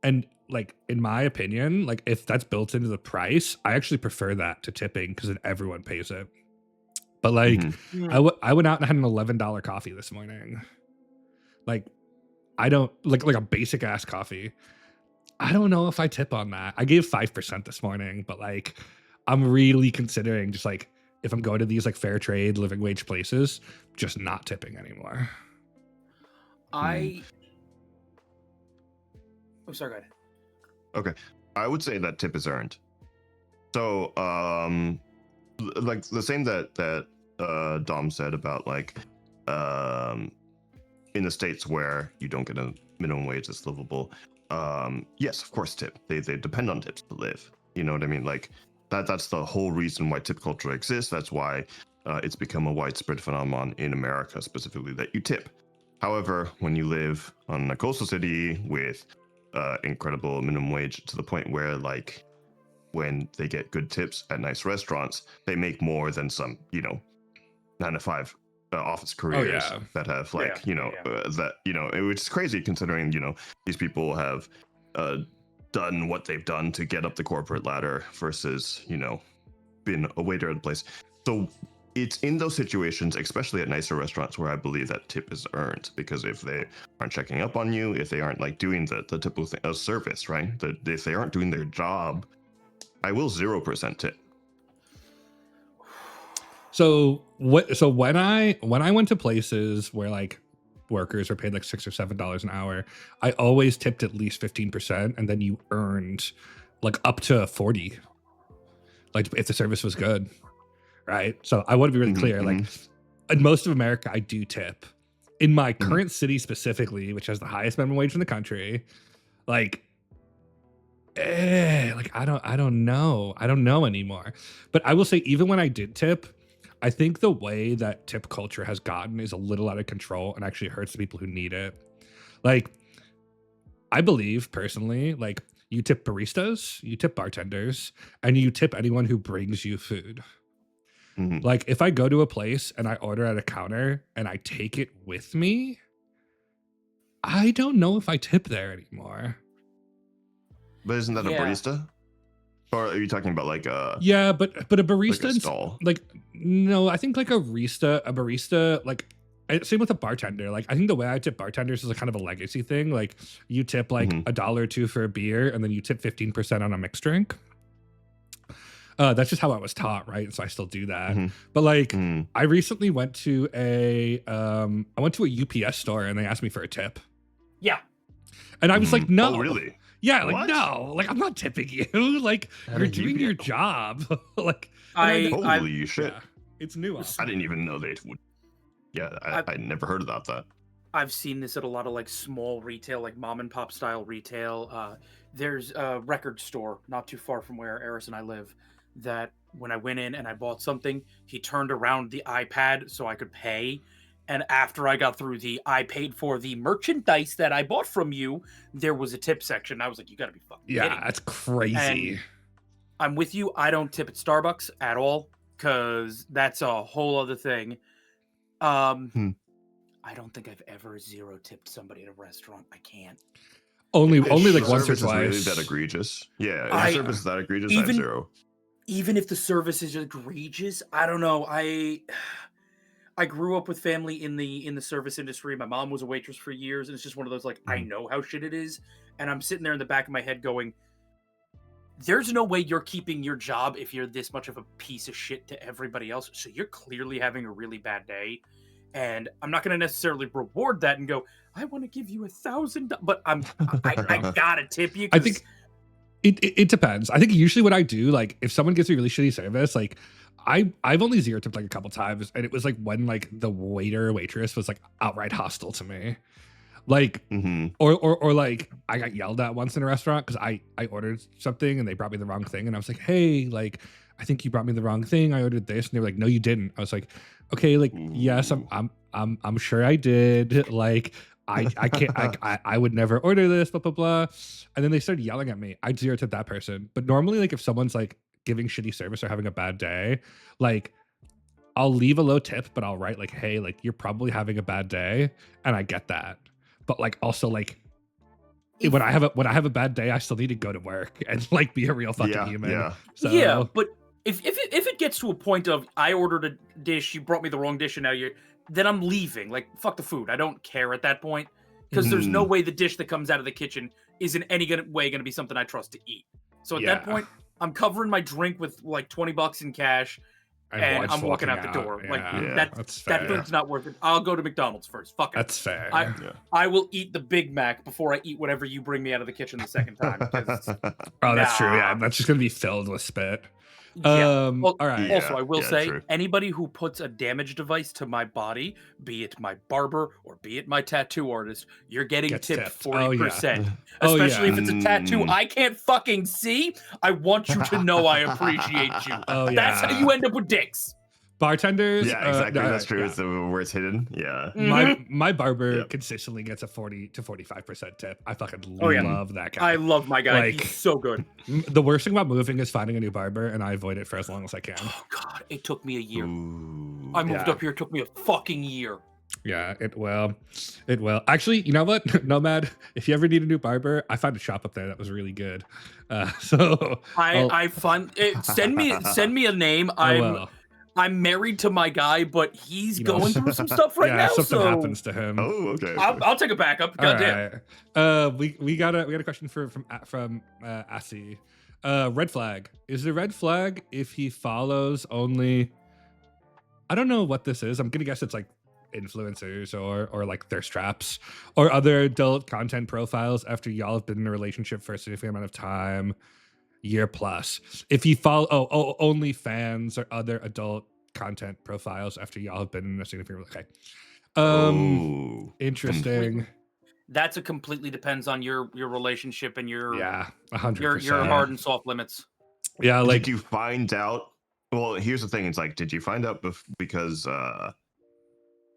S1: And like in my opinion, like if that's built into the price, I actually prefer that to tipping because then everyone pays it. But like I went out and had an $11 coffee this morning. Like I don't like a basic ass coffee. I don't know if I tip on that. I gave 5% this morning, but like I'm really considering just like if I'm going to these like fair trade living wage places, just not tipping anymore.
S4: I'm sorry, go ahead.
S2: Okay. I would say that tip is earned. So, like the same that Dom said about like, in the states where you don't get a minimum wage that's livable, yes, of course, tip. They depend on tips to live. You know what I mean? Like that's the whole reason why tip culture exists. That's why it's become a widespread phenomenon in America specifically that you tip. However, when you live on a coastal city with incredible minimum wage to the point where like when they get good tips at nice restaurants, they make more than some 9 to 5 office careers that have like which is crazy considering these people have done what they've done to get up the corporate ladder versus being a waiter at the place. So it's in those situations, especially at nicer restaurants, where I believe that tip is earned. Because if they aren't checking up on you, if they aren't like doing the typical thing of service, right? If they aren't doing their job, I will 0% tip.
S1: So when I went to places where like workers are paid like $6 or $7 an hour, I always tipped at least 15%, and then you earned like up to 40, like if the service was good, right? So I want to be really clear, like in most of America, I do tip. In my current city specifically, which has the highest minimum wage in the country, like I don't know anymore. But I will say, even when I did tip, I think the way that tip culture has gotten is a little out of control and actually hurts the people who need it. Like, I believe personally, like, you tip baristas, you tip bartenders, and you tip anyone who brings you food. Like, if I go to a place and I order at a counter and I take it with me, I don't know if I tip there anymore.
S2: But isn't that a barista? Or are you talking about like a
S1: but a barista,
S2: like a stall?
S1: Like, no, I think like a barista, like same with a bartender. Like, I think the way I tip bartenders is a kind of a legacy thing. Like, you tip like $1 or $2 for a beer, and then you tip 15% on a mixed drink. That's just how I was taught, right? So I still do that. But like, I recently went to a UPS store and they asked me for a tip.
S4: Yeah.
S1: And I was like, no.
S2: Oh, really?
S1: Yeah, like, no, like, I'm not tipping you. Like, you're doing your job. Like,
S2: holy shit.
S1: Yeah, it's nuanced.
S2: I didn't even know they would. Yeah, I never heard about that.
S4: I've seen this at a lot of like small retail, like mom and pop style retail. There's a record store not too far from where Eris and I live that when I went in and I bought something, he turned around the iPad so I could pay. And after I got through I paid for the merchandise that I bought from you, there was a tip section. I was like, you gotta be fucking kidding me.
S1: That's crazy.
S4: And I'm with you. I don't tip at Starbucks at all, because that's a whole other thing. I don't think I've ever zero tipped somebody at a restaurant. I can't.
S1: Only like once or
S2: twice.
S1: twice.
S2: Is really that egregious? Yeah, if the service is that egregious, I have 0.
S4: Even if the service is egregious, I don't know. I grew up with family in the service industry. My mom was a waitress for years, and it's just one of those like, I know how shit it is, and I'm sitting there in the back of my head going, there's no way you're keeping your job if you're this much of a piece of shit to everybody else. So you're clearly having a really bad day, and I'm not going to necessarily reward that and go, I want to give you $1,000, but I gotta tip you.
S1: I think it depends. I think usually what I do, like, if someone gives me really shitty service, like, I've only zero tipped like a couple times, and it was like when like the waiter or waitress was like outright hostile to me, like, or like I got yelled at once in a restaurant because I ordered something and they brought me the wrong thing, and I was like, hey, like, I think you brought me the wrong thing. I ordered this, and they were like, no, you didn't. I was like, okay, like, yes, I'm sure I did. Like, I can't, I would never order this, blah blah blah. And then they started yelling at me. I'd zero tip that person, but normally, like, if someone's like giving shitty service or having a bad day, like, I'll leave a low tip, but I'll write like, hey, like, you're probably having a bad day, and I get that. But like, also, like, when I have a bad day, I still need to go to work and like be a real fucking human.
S2: Yeah.
S4: So, yeah, but if it gets to a point of I ordered a dish, you brought me the wrong dish, and now then I'm leaving. Like, fuck the food. I don't care at that point, because there's no way the dish that comes out of the kitchen is in any way going to be something I trust to eat. So at that point, I'm covering my drink with like $20 in cash, and I'm walking out the door.
S1: Yeah,
S4: like, that food's not worth it. I'll go to McDonald's first. Fuck it.
S1: That's fair.
S4: I will eat the Big Mac before I eat whatever you bring me out of the kitchen the second time.
S1: That's true. Yeah, that's just gonna be filled with spit.
S4: Yeah.
S1: All right.
S4: Also, I will say,
S2: true.
S4: anybody who puts a damage device to my body, be it my barber or be it my tattoo artist, you're getting tipped 40%. Especially if it's a tattoo I can't fucking see. I want you to know I appreciate you. That's how you end up with dicks.
S1: Bartenders.
S2: Yeah, exactly. That's true. It's where it's hidden. Yeah.
S1: My barber consistently gets a 40 to 45% tip. I fucking love that guy.
S4: I love my guy. He's so good.
S1: The worst thing about moving is finding a new barber, and I avoid it for as long as I can.
S4: Oh God, it took me a year. I moved up here. It took me a fucking year.
S1: Yeah, it will. Actually, you know what, Nomad? If you ever need a new barber, I found a shop up there that was really good. So
S4: I find send me a name. I'm married to my guy, but he's
S1: You know,
S4: going through some stuff right
S1: yeah,
S4: now.
S1: something
S4: So
S1: happens to him.
S2: Oh, okay.
S4: I'll take it back up.
S1: All
S4: Goddamn.
S1: right. We got a question from Asi. Red flag. Is the red flag if he follows only? I don't know what this is. I'm gonna guess it's like influencers or like thirst traps or other adult content profiles after y'all have been in a relationship for a significant amount of time, year plus. If you follow only fans or other adult content profiles after y'all have been in a significant okay.
S2: Oh,
S1: Interesting.
S4: That's a completely depends on your relationship and your
S1: Yeah, 100%.
S4: your hard and soft limits.
S1: Yeah, like
S2: did you find out? Well, here's the thing. It's like, did you find out because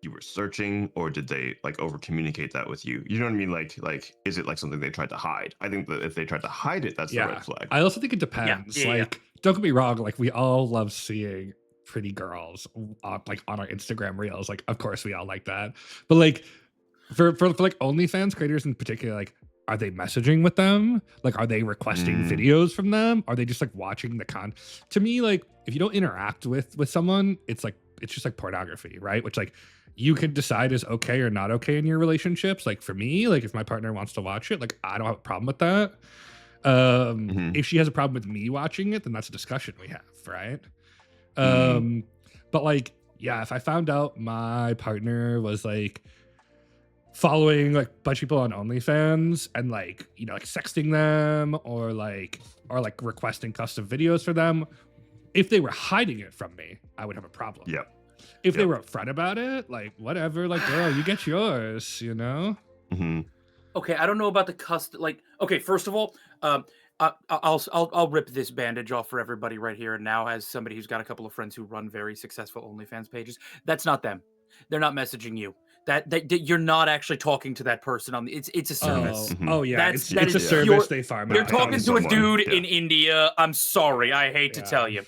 S2: you were searching, or did they like over communicate that with you? You know what I mean? Like, is it like something they tried to hide? I think that if they tried to hide it, that's the red flag.
S1: I also think it depends.
S4: Yeah.
S1: Like, don't get me wrong. Like, we all love seeing pretty girls on our Instagram reels. Like, of course, we all like that. But like, for like OnlyFans creators in particular, like, are they messaging with them? Like, are they requesting videos from them? Are they just like watching the To me, like, if you don't interact with someone, it's just like pornography, right? Which like you could decide is okay or not okay in your relationships. Like for me, like if my partner wants to watch it, like I don't have a problem with that. If she has a problem with me watching it, then that's a discussion we have, right? But like, yeah, if I found out my partner was like following like a bunch of people on OnlyFans and like, you know, like sexting them or like requesting custom videos for them, if they were hiding it from me, I would have a problem.
S2: Yep.
S1: If they were upfront about it, like whatever, like girl, you get yours, you know?
S4: Okay, I don't know about the custom. Like, okay, first of all, I'll rip this bandage off for everybody right here and now. As somebody who's got a couple of friends who run very successful OnlyFans pages, that's not them. They're not messaging you. That you're not actually talking to that person on the. It's a service.
S1: Oh yeah,
S4: That's
S1: it's a service they farm.
S4: You're
S1: out.
S4: talking to a dude in India. I'm sorry, I hate to tell you.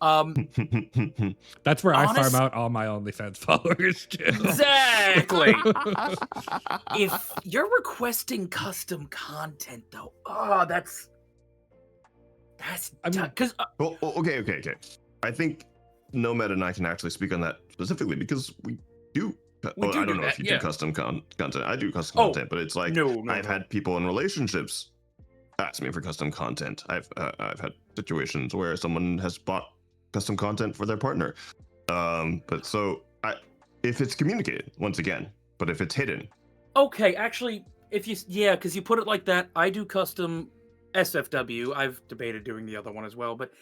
S1: That's where I farm out all my OnlyFans followers too.
S4: Exactly. If you're requesting custom content, though, that's because.
S2: Well, okay. I think Nomad and I can actually speak on that specifically because we do. I don't know if you do custom content. I do custom content, but it's like I've had people in relationships ask me for custom content. I've had situations where someone has bought custom content for their partner. But so if it's communicated once again, but if it's hidden. Okay,
S4: actually, because you put it like that, I do custom SFW. I've debated doing the other one as well, but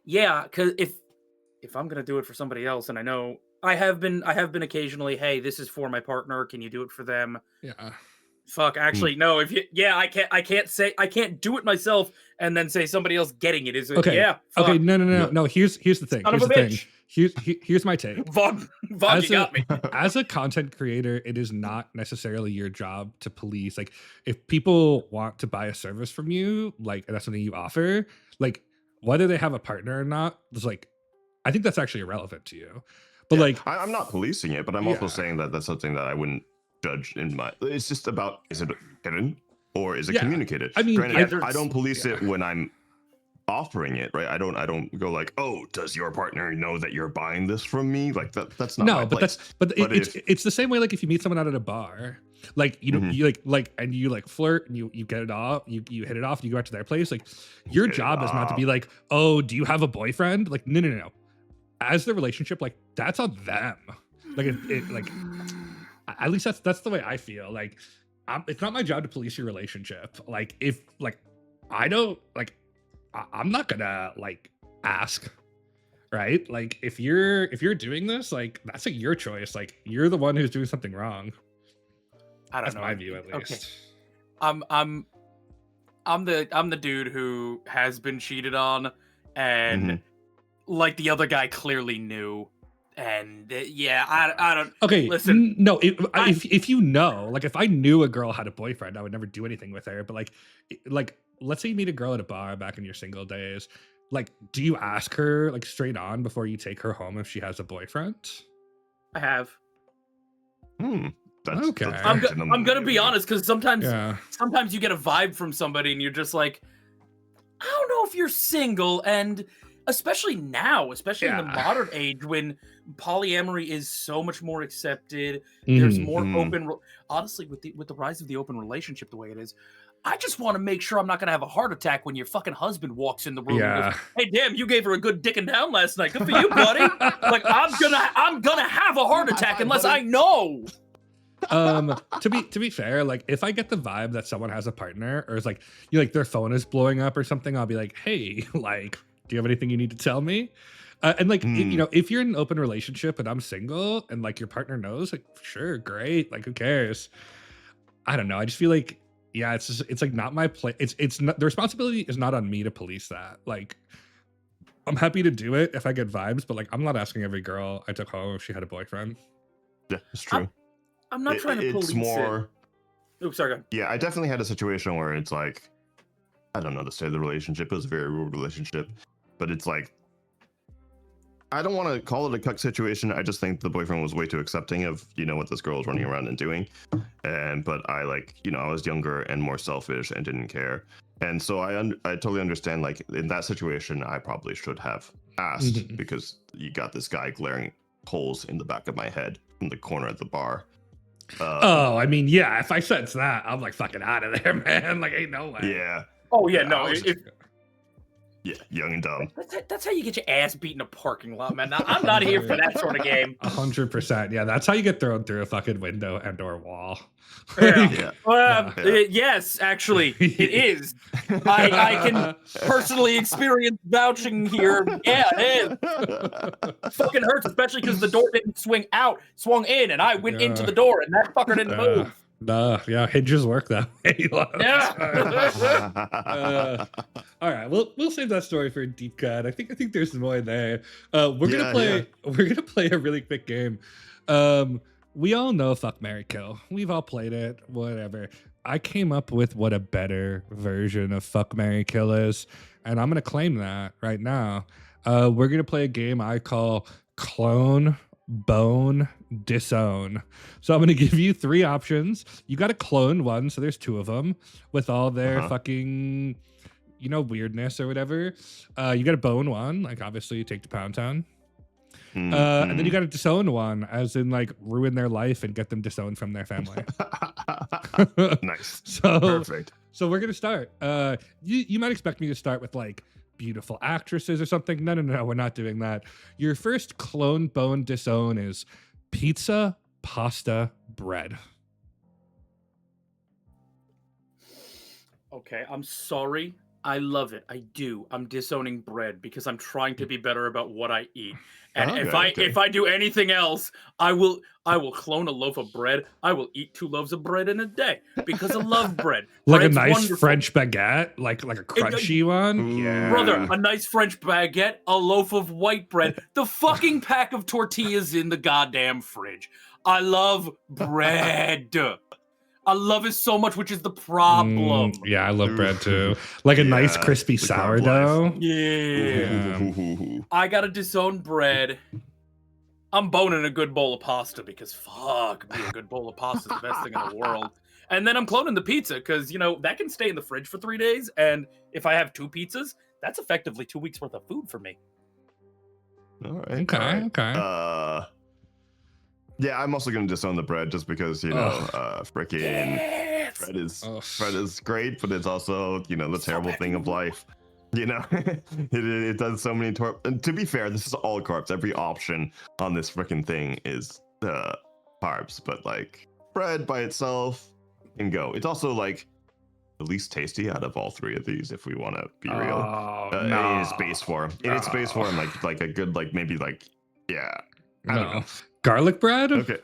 S4: yeah, because if I'm gonna do it for somebody else, and I know I have been occasionally, hey, this is for my partner. Can you do it for them?
S1: Yeah.
S4: Fuck, actually, no. If you, I can't do it myself and then say somebody else getting it. Is it?
S1: Okay.
S4: Yeah. Fuck.
S1: Okay. No. Here's the thing.
S4: Son of a bitch.
S1: Here's my take.
S4: Vaughn, you got me.
S1: As a content creator, it is not necessarily your job to police. Like, if people want to buy a service from you, like, and that's something you offer, like, whether they have a partner or not, it's like, I think that's actually irrelevant to you. But like,
S2: I'm not policing it, but I'm also saying that that's something that I wouldn't judge in my. It's just about, is it hidden or is it communicated?
S1: I mean,
S2: granted, I don't police it when I'm offering it, right? I don't go like, oh, does your partner know that you're buying this from me? Like that's not my place.
S1: It's the same way. Like if you meet someone out at a bar, like you know, you and you flirt and you get it off, you hit it off, and you go out to their place. Like your job is not to be like, oh, do you have a boyfriend? Like no. As the relationship, like that's on them. Like like at least that's the way I feel. Like it's not my job to police your relationship. Like if like I don't like I'm not gonna like ask, right? Like if you're doing this, like that's your choice. Like you're the one who's doing something wrong.
S4: That's
S1: my view, at least.
S4: Okay. I'm the dude who has been cheated on, and like the other guy clearly knew. And I don't.
S1: Okay,
S4: listen.
S1: No, if you know, like if I knew a girl had a boyfriend, I would never do anything with her. But like let's say you meet a girl at a bar back in your single days. Like, do you ask her like straight on before you take her home if she has a boyfriend?
S4: I have.
S2: That's,
S1: okay.
S2: That's
S4: I'm gonna be honest, because sometimes you get a vibe from somebody and you're just like, I don't know if you're single, and especially now, especially in the
S1: Yeah.
S4: modern age when polyamory is so much more accepted. There's more open. Honestly, with the rise of the open relationship the way it is, I just want to make sure I'm not gonna have a heart attack when your fucking husband walks in the room and
S1: Yeah.
S4: goes, "Hey, damn, you gave her a good dicking down last night. Good for you, buddy." Like I'm gonna have a heart attack
S2: High five,
S4: unless
S2: buddy.
S4: I know.
S1: To be fair, like if I get the vibe that someone has a partner or it's like their phone is blowing up or something, I'll be like, hey, like, do you have anything you need to tell me? And like if you're in an open relationship and I'm single and like your partner knows, like, sure, great, like who cares? I don't know. I just feel like, yeah, it's like not my place. It's not, the responsibility is not on me to police that. Like, I'm happy to do it if I get vibes, but like I'm not asking every girl I took home if she had a boyfriend.
S2: Yeah, it's true.
S4: I'm not trying to police
S2: it's more.
S4: it. Oops, sorry. Go ahead.
S2: Yeah, I definitely had a situation where it's like, I don't know the state of the relationship. It was a very rude relationship, but it's like, I don't want to call it a cuck situation. I just think the boyfriend was way too accepting of, what this girl was running around and doing. But I I was younger and more selfish and didn't care. And so I totally understand, like in that situation, I probably should have asked because you got this guy glaring holes in the back of my head in the corner at the bar.
S1: Oh, I mean, yeah, if I sense that, I'm like fucking out of there, man. Like, ain't no way.
S2: Yeah.
S4: Oh yeah,
S2: Yeah,
S4: no.
S2: I was Yeah, young and dumb.
S4: That's how you get your ass beat in a parking lot, man. Now, I'm not here for that sort of game.
S1: 100%. Yeah, that's how you get thrown through a fucking window and or wall.
S4: Yeah.
S2: Yeah.
S4: Yes, actually, it is. I can personally experience vouching here. Yeah, it is. Fucking hurts, especially because the door didn't swing out, swung in, and I went into the door, and that fucker didn't move.
S1: Nah, yeah, hinges work that way.
S4: Yeah.
S1: All right, we'll save that story for a deep cut. I think there's more there. We're gonna play a really quick game. We all know Fuck, Marry, Kill. We've all played it. Whatever. I came up with what a better version of Fuck, Marry, Kill is, and I'm gonna claim that right now. We're gonna play a game I call Clone, Bone, Disown. So I'm going to give you 3 options. You got to clone one, so there's 2 of them with all their fucking, weirdness or whatever. You got to bone one, like obviously you take to Pound Town. And then you got to disown one, as in like ruin their life and get them disowned from their family.
S2: Nice.
S1: Perfect. So we're going to start. You might expect me to start with like beautiful actresses or something. No, we're not doing that. Your first clone, bone, disown is pizza, pasta, bread.
S4: Okay, I'm sorry. I love it. I do. I'm disowning bread because I'm trying to be better about what I eat. And if I do anything else, I will clone a loaf of bread. I will eat 2 loaves of bread in a day because I love bread.
S1: Like
S4: Bread's
S1: a nice
S4: wonderful.
S1: French baguette, like a crunchy one. Yeah,
S4: brother, a nice French baguette, a loaf of white bread, the fucking pack of tortillas in the goddamn fridge. I love bread. I love it so much, which is the problem.
S1: Yeah, I love bread too. Like a nice crispy sourdough.
S4: Yeah. I gotta disown bread. I'm boning a good bowl of pasta because fuck me, a good bowl of pasta is the best thing in the world. And then I'm cloning the pizza because, that can stay in the fridge for 3 days. And if I have 2 pizzas, that's effectively 2 weeks worth of food for me.
S2: All right.
S1: Okay.
S2: Yeah, I'm also going to disown the bread just because, freaking bread is great, but it's also, the terrible thing of life. It does so many and to be fair, this is all carbs. Every option on this freaking thing is carbs, but like bread by itself can go. It's also like the least tasty out of all 3 of these, if we want to be real. In its base form. Like a good, like maybe like, yeah. I don't know.
S1: Garlic bread?
S2: Okay.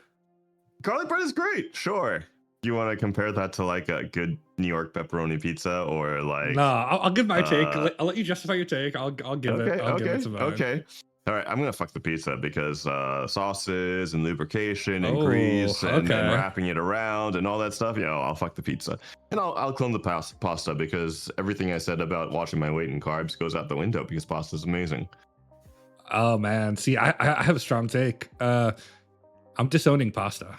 S2: Garlic bread is great. Sure. You want to compare that to like a good New York pepperoni pizza or like?
S1: No, I'll give my take. I'll let you justify your take. I'll give it some vote.
S2: Okay. All right. I'm gonna fuck the pizza because sauces and lubrication and grease and wrapping it around and all that stuff. I'll fuck the pizza and I'll clone the pasta because everything I said about watching my weight in carbs goes out the window because pasta is amazing.
S1: Oh man, see, I have a strong take. I'm disowning pasta.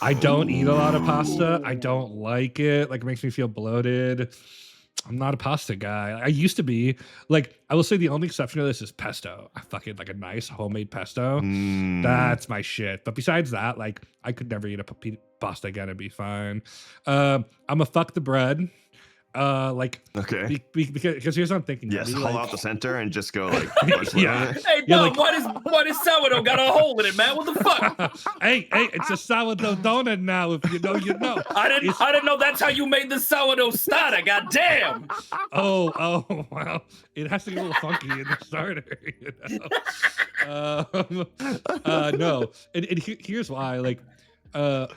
S1: I don't eat a lot of pasta. I don't like it. Like, it makes me feel bloated. I'm not a pasta guy. I used to be. Like, I will say the only exception to this is pesto. I fucking like a nice homemade pesto. That's my shit. But besides that, like, I could never eat a pasta again and be fine. I'm a fuck the bread. Like,
S2: Okay.
S1: because here's what I'm thinking.
S2: Yes,
S1: Maybe,
S2: hollow
S1: like,
S2: out the center and just go like
S1: Yeah.
S4: Hey,
S1: Yeah,
S4: Bob,
S1: like-
S4: why does sourdough got a hole in it, man? What the fuck?
S1: hey, it's a sourdough donut now. If you know, you know.
S4: I didn't know that's how you made the sourdough starter. Goddamn.
S1: Oh, well, it has to get a little funky in the starter, you know. No, and here's why. Like,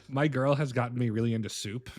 S1: my girl has gotten me really into soup,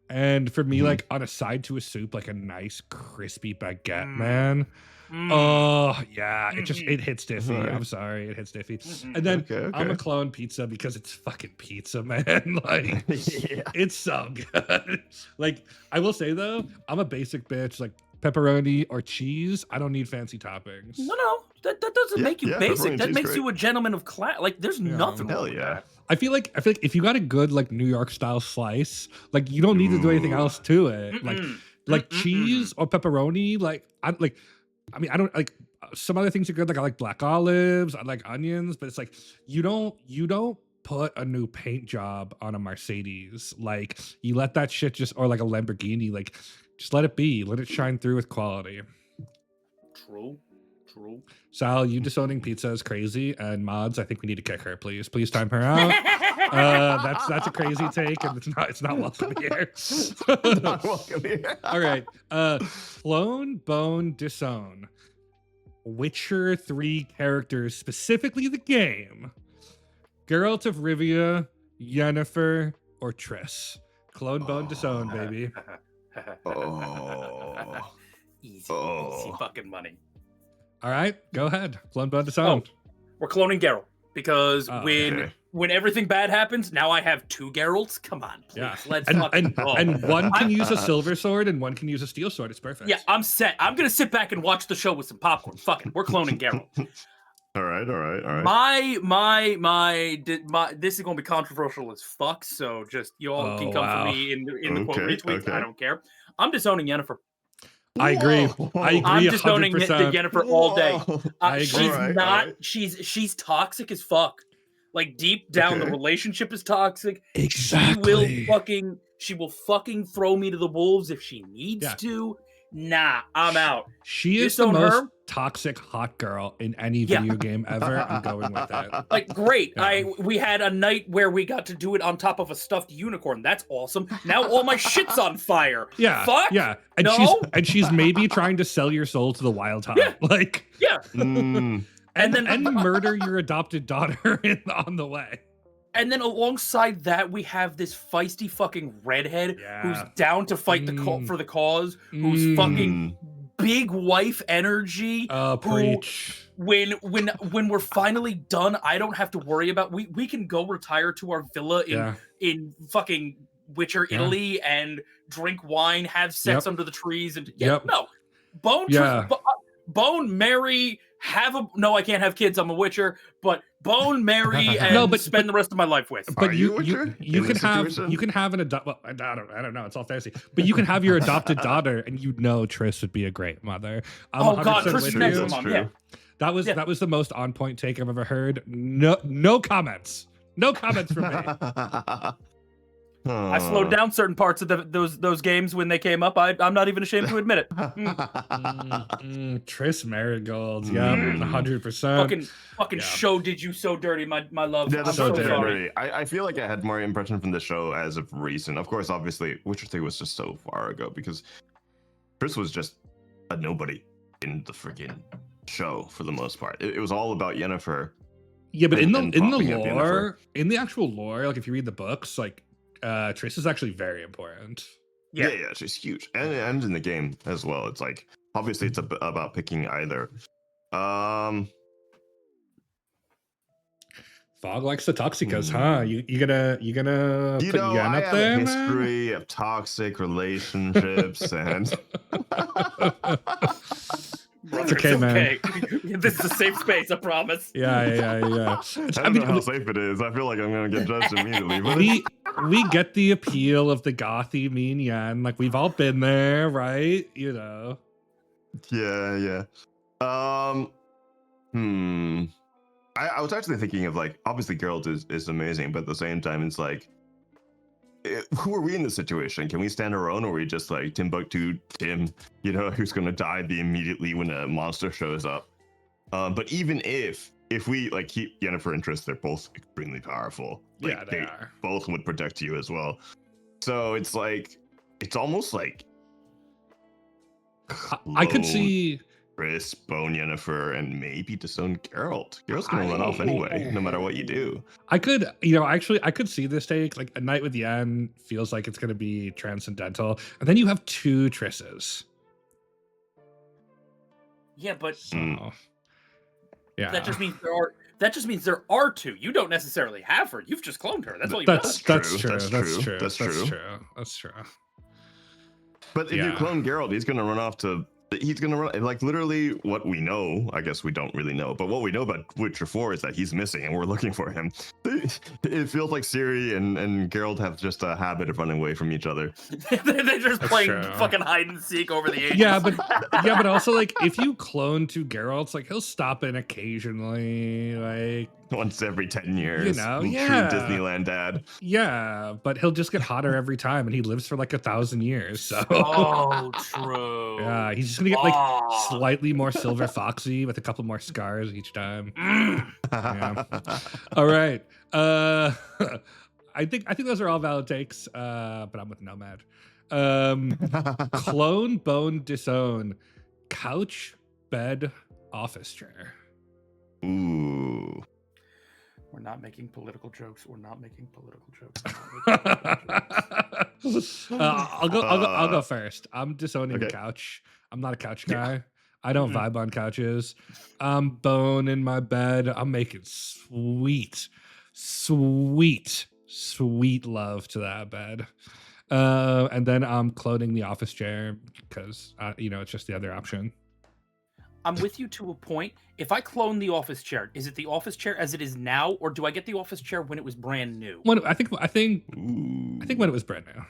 S1: and for me, like on a side to a soup, like a nice crispy baguette, man. Oh yeah, it hits diffy.
S2: Alright.
S1: I'm sorry, it hits diffy. And then
S2: Okay.
S1: I'm a clone pizza because it's fucking pizza, man. Like,
S2: Yeah.
S1: it's so good. Like, I will say though, I'm a basic bitch. Like, pepperoni or cheese, I don't need fancy toppings.
S4: No, that doesn't
S2: Yeah,
S4: make you
S2: yeah,
S4: basic.
S2: pepperoni
S4: That
S2: cheese
S4: makes
S2: great.
S4: you a gentleman of class. Like, there's nothing
S2: Hell
S4: wrong with
S2: yeah.
S4: that.
S1: I feel like if you got a good like New York style slice, like you don't need to do anything
S2: Ooh.
S1: else to it.
S4: Mm-mm.
S1: Like
S4: Mm-mm-mm.
S1: cheese or pepperoni, I don't like some other things are good. Like I like black olives, I like onions, but it's like you don't put a new paint job on a Mercedes. Like, you let that shit just, or like a Lamborghini, like just let it be, let it shine through with quality.
S4: True.
S1: Sal, you disowning pizza is crazy, and Mods, I think we need to kick her. Please time her out. That's a crazy take, and it's not welcome here.
S2: Not welcome here.
S1: All right. Clone, bone, disown. Witcher 3 characters, specifically the game. Geralt of Rivia, Yennefer, or Triss. Clone, bone, disown, baby.
S2: Oh.
S4: Easy
S2: Oh.
S4: fucking money.
S1: All right, go ahead. Clone, bone, disown.
S4: We're cloning Geralt because
S1: Oh,
S2: okay.
S4: when everything bad happens, now I have two Geralts. Come on, please.
S1: Yeah.
S4: Let's
S1: And,
S4: fucking roll.
S1: and one can use a silver sword and one can use a steel sword. It's perfect.
S4: Yeah, I'm set. I'm gonna sit back and watch the show with some popcorn. Fuck it. We're cloning Geralt.
S2: All right.
S4: My this is gonna be controversial as fuck. So just you all can
S1: Oh,
S4: come
S1: wow.
S4: for me in the quote
S2: Okay,
S4: retweets.
S2: okay.
S4: I don't care. I'm disowning Yennefer.
S1: I agree.
S2: Whoa.
S1: I agree.
S4: I'm disowning the
S1: 100%.
S4: Yennefer all day.
S2: Whoa.
S1: I agree.
S4: She's
S2: Alright,
S4: not.
S2: alright.
S4: She's toxic as fuck. Like deep down, the
S2: Okay.
S4: relationship is toxic.
S1: Exactly.
S4: She will fucking throw me to the wolves if she needs
S1: Yeah.
S4: to. Nah, I'm out.
S1: She is the
S4: Disown
S1: most
S4: her?
S1: toxic hot girl in any
S4: Yeah.
S1: video game ever. I'm going with it.
S4: Like, great.
S1: Yeah.
S4: We had a night where we got to do it on top of a stuffed unicorn. That's awesome. Now all my shit's on fire.
S1: Yeah.
S4: Fuck?
S1: Yeah. And
S4: No?
S1: she's maybe trying to sell your soul to the wild hunt.
S4: Yeah.
S1: Like,
S4: Yeah.
S2: Mm.
S1: and
S4: then-
S1: murder your adopted daughter on the way.
S4: And then alongside that, we have this feisty fucking redhead who's
S1: Yeah.
S4: down to fight
S1: Mm.
S4: for the cause, who's fucking big wife energy.
S1: Preach.
S4: When we're finally done, I don't have to worry about. We can go retire to our villa
S1: Yeah.
S4: in fucking Witcher,
S1: Yeah.
S4: Italy, and drink wine, have sex
S1: Yep.
S4: under the trees, and
S1: Yep.
S4: no, bone,
S1: Yeah.
S4: bone, marry, have a no. I can't have kids. I'm a Witcher, but bone, marry, and
S1: No, but-
S4: spend the rest of my life with.
S1: But
S2: Are
S1: you
S2: you a Witcher
S1: you
S2: in
S1: can
S2: this
S1: have
S2: situation?
S1: an adopt. Well, I don't know. It's all fantasy. But you can have your adopted daughter, and you know Triss would be a great mother. I'm
S4: Oh, God,
S1: 100%
S4: Triss
S1: with
S4: is next
S1: you.
S4: to mom, yeah.
S1: That was
S4: Yeah.
S1: that was the most on point take I've ever heard. No comments. No comments from me.
S4: I slowed down certain parts of those games when they came up. I'm not even ashamed to admit it.
S1: Triss Marigold. Yeah,
S2: Mm.
S1: 100%.
S4: Fucking
S1: Yeah.
S4: show did you so dirty, my love.
S2: Yeah,
S4: I'm
S2: that's
S1: so
S2: so
S1: dirty.
S2: dirty. I feel like I had more impression from the show as of recent. Of course, obviously, Witcher 3 was just so far ago because Chris was just a nobody in the freaking show for the most part. It was all about Yennefer.
S1: Yeah, but in the
S2: and
S1: in the
S2: propping up Yennefer.
S1: lore, in the actual lore, like if you read the books, like Triss is actually very important.
S4: Yeah.
S2: Yeah, she's huge, and in the game as well. It's like obviously it's about picking either.
S1: Fog likes the Toxicas, huh? You gonna
S2: You
S1: put
S2: know,
S1: Yen
S2: I
S1: up
S2: have
S1: there,
S2: a
S1: man?
S2: history of toxic relationships, and
S1: It's okay, man.
S4: This is a safe space, I promise.
S1: Yeah.
S2: I don't know how safe it is. I feel like I'm gonna get judged immediately. But
S1: we get the appeal of the gothy mean yen. Like we've all been there, right? You know.
S2: Yeah. I was actually thinking of like, obviously Geralt is amazing, but at the same time, it's like, who are we in this situation? Can we stand our own, or are we just like Timbuktu Tim, who's gonna die immediately when a monster shows up? But even if we like keep Yennefer and Triss, they're both extremely powerful. Like,
S1: Yeah, they are.
S2: Both would protect you as well. So it's like, it's almost like
S1: I could see
S2: Triss, Bone Yennefer, and maybe disown Geralt. Geralt's gonna run off anyway, no matter what you do.
S1: I could, I could see this take. Like a night with Yen feels like it's gonna be transcendental, and then you have 2 Trisses.
S4: Yeah, but
S1: So, yeah,
S4: that just means there are 2. You don't necessarily have her. You've just cloned her. That's all you've
S1: that's
S4: done.
S1: true.
S2: But if you clone Geralt, he's gonna run like literally what we know. I guess we don't really know, but what we know about Witcher 4 is that he's missing and we're looking for him. It feels like Ciri and Geralt have just a habit of running away from each other.
S4: They're just playing
S1: true.
S4: fucking hide and seek over the ages.
S1: Yeah, but also like if you clone 2 Geralts, like he'll stop in occasionally, like
S2: once every 10 years.
S1: Yeah.
S2: True Disneyland dad.
S1: Yeah, but he'll just get hotter every time, and he lives for like 1,000 years. So
S4: Oh, true.
S1: yeah, he's just gonna get like slightly more silver foxy with a couple more scars each time. Yeah. All right. I think those are all valid takes. But I'm with Nomad. Clone, bone, disown, couch, bed, office chair.
S2: Ooh.
S4: We're not making political jokes. We're not making political jokes.
S1: I'll go first. I'm disowning the
S2: Okay.
S1: couch. I'm not a couch guy. I don't vibe on couches. I'm bone in my bed. I'm making sweet love to that bed. And then I'm cloning the office chair because it's just the other option.
S4: I'm with you to a point. If I clone the office chair, is it the office chair as it is now, or do I get the office chair when it was brand new?
S1: I think when it was brand new.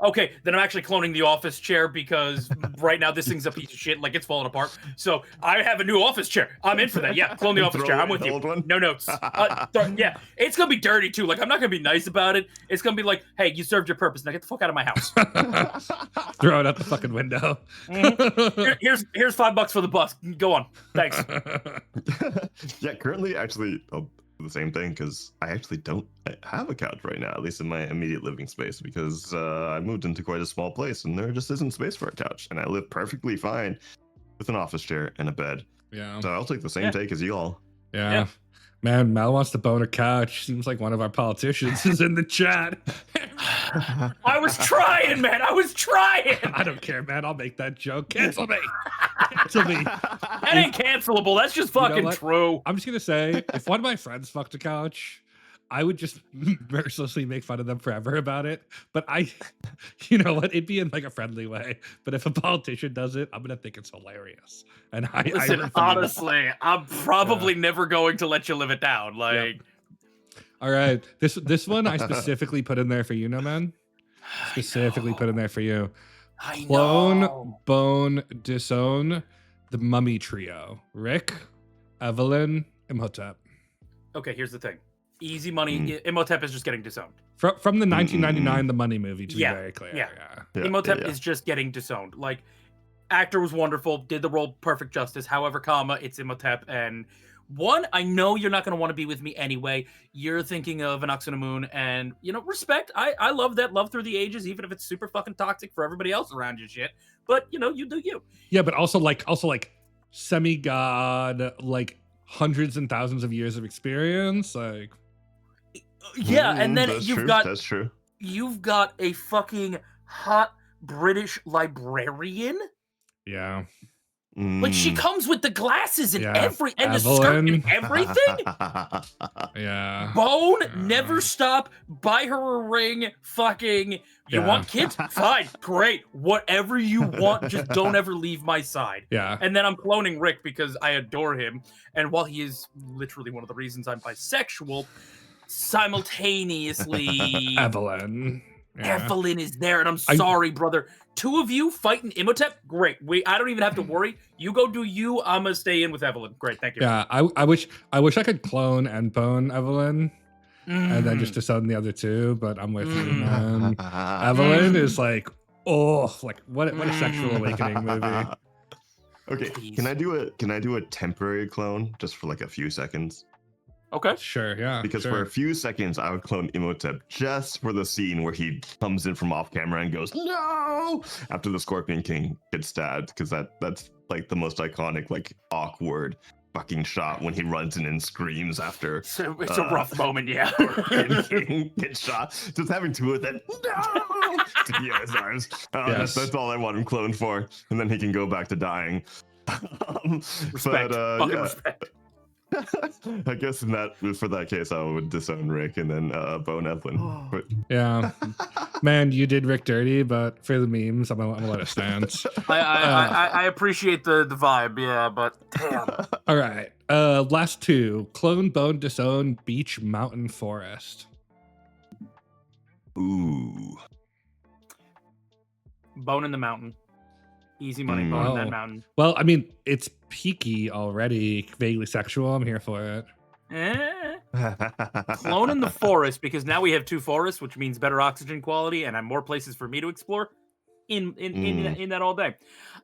S4: Okay, then I'm actually cloning the office chair because right now this thing's a piece of shit, like it's falling apart. So I have a new office chair. I'm in for that. Yeah, clone the office chair. I'm with you. No notes. Yeah, it's gonna be dirty too. Like I'm not gonna be nice about it. It's gonna be like, hey, you served your purpose. Now get the fuck out of my house.
S1: Throw it out the fucking window.
S4: Here's $5 for the bus. Go on. Thanks.
S2: Yeah, currently actually the same thing, because I actually don't have a couch right now, at least in my immediate living space, because I moved into quite a small place and there just isn't space for a couch, and I live perfectly fine with an office chair and a bed.
S1: Yeah.
S2: So I'll take the same take as you all.
S1: Yeah. Man, Mal wants to bone a couch. Seems like one of our politicians is in the chat.
S4: I was trying, man. I was trying.
S1: I don't care, man. I'll make that joke. Cancel me. Cancel me.
S4: That ain't cancelable. That's just fucking true.
S1: I'm just going to say, if one of my friends fucked a couch, I would just mercilessly make fun of them forever about it. But you know what? It'd be in like a friendly way. But if a politician does it, I'm going to think it's hilarious. And
S4: Listen, honestly, I'm probably never going to let you live it down. Like,
S1: all right, this one I specifically put in there for you, man. Specifically put in there for you. Clone, bone, disown, the mummy trio. Rick, Evelyn, Imhotep.
S4: Okay, here's the thing. Easy money. Imhotep is just getting disowned.
S1: From the 1999 The Money movie, to be very clear.
S4: Yeah. Imhotep is just getting disowned. Like, actor was wonderful, did the role perfect justice. However, it's Imhotep. And one, I know you're not going to want to be with me anyway. You're thinking of an Moon, and, respect. I love that love through the ages, even if it's super fucking toxic for everybody else around you shit. But, you do you.
S1: Yeah, but also like semi-god, like hundreds and thousands of years of experience, like...
S4: Yeah, and then
S2: that's true.
S4: You've got a fucking hot British librarian.
S1: Yeah.
S4: Like she comes with the glasses and the skirt and everything.
S1: Yeah.
S4: Bone, never stop. Buy her a ring. Fucking. You want kids? Fine, great. Whatever you want, just don't ever leave my side.
S1: Yeah.
S4: And then I'm cloning Rick because I adore him, and while he is literally one of the reasons I'm bisexual, simultaneously
S1: Evelyn. Yeah.
S4: Evelyn is there, and I'm
S1: I-
S4: sorry, brother. Two of you fighting Imhotep, great. I don't even have to worry. You go do you. I'm gonna stay in with Evelyn. Great, thank you.
S1: Yeah, I wish I could clone and bone Evelyn and then just
S4: Mm.
S1: disown the other two, but I'm with you,
S4: Mm.
S1: man. Evelyn is like, oh, like what a sexual awakening movie.
S2: Okay,
S4: Please.
S2: can I do a temporary clone just for like a few seconds?
S4: Okay.
S1: Sure, yeah.
S2: Because
S1: sure.
S2: for a few seconds, I would clone Imhotep just for the scene where he comes in from off camera and goes, "No!" after the Scorpion King gets stabbed, because that's like the most iconic, like awkward fucking shot when he runs in and screams after
S4: So it's a rough moment, yeah.
S2: Scorpion King gets shot. Just having two of them, no! to be his arms.
S1: Yes.
S2: That's all I want him cloned for, and then he can go back to dying.
S4: Respect. Fucking respect.
S2: I guess for that case, I would disown Rick and then bone Evelyn. But
S1: Yeah. Man, you did Rick dirty, but for the memes, I'm gonna let it stand.
S4: I appreciate the vibe, yeah, but damn.
S1: All right. Last two. Clone, bone, disown, beach, mountain, forest.
S2: ooh,
S4: Bone in the mountain. Easy money, bone in that mountain.
S1: Well, I mean, it's peaky already, vaguely sexual. I'm here for it.
S4: Clone in the forest, because now we have two forests, which means better oxygen quality and more places for me to explore in that all day.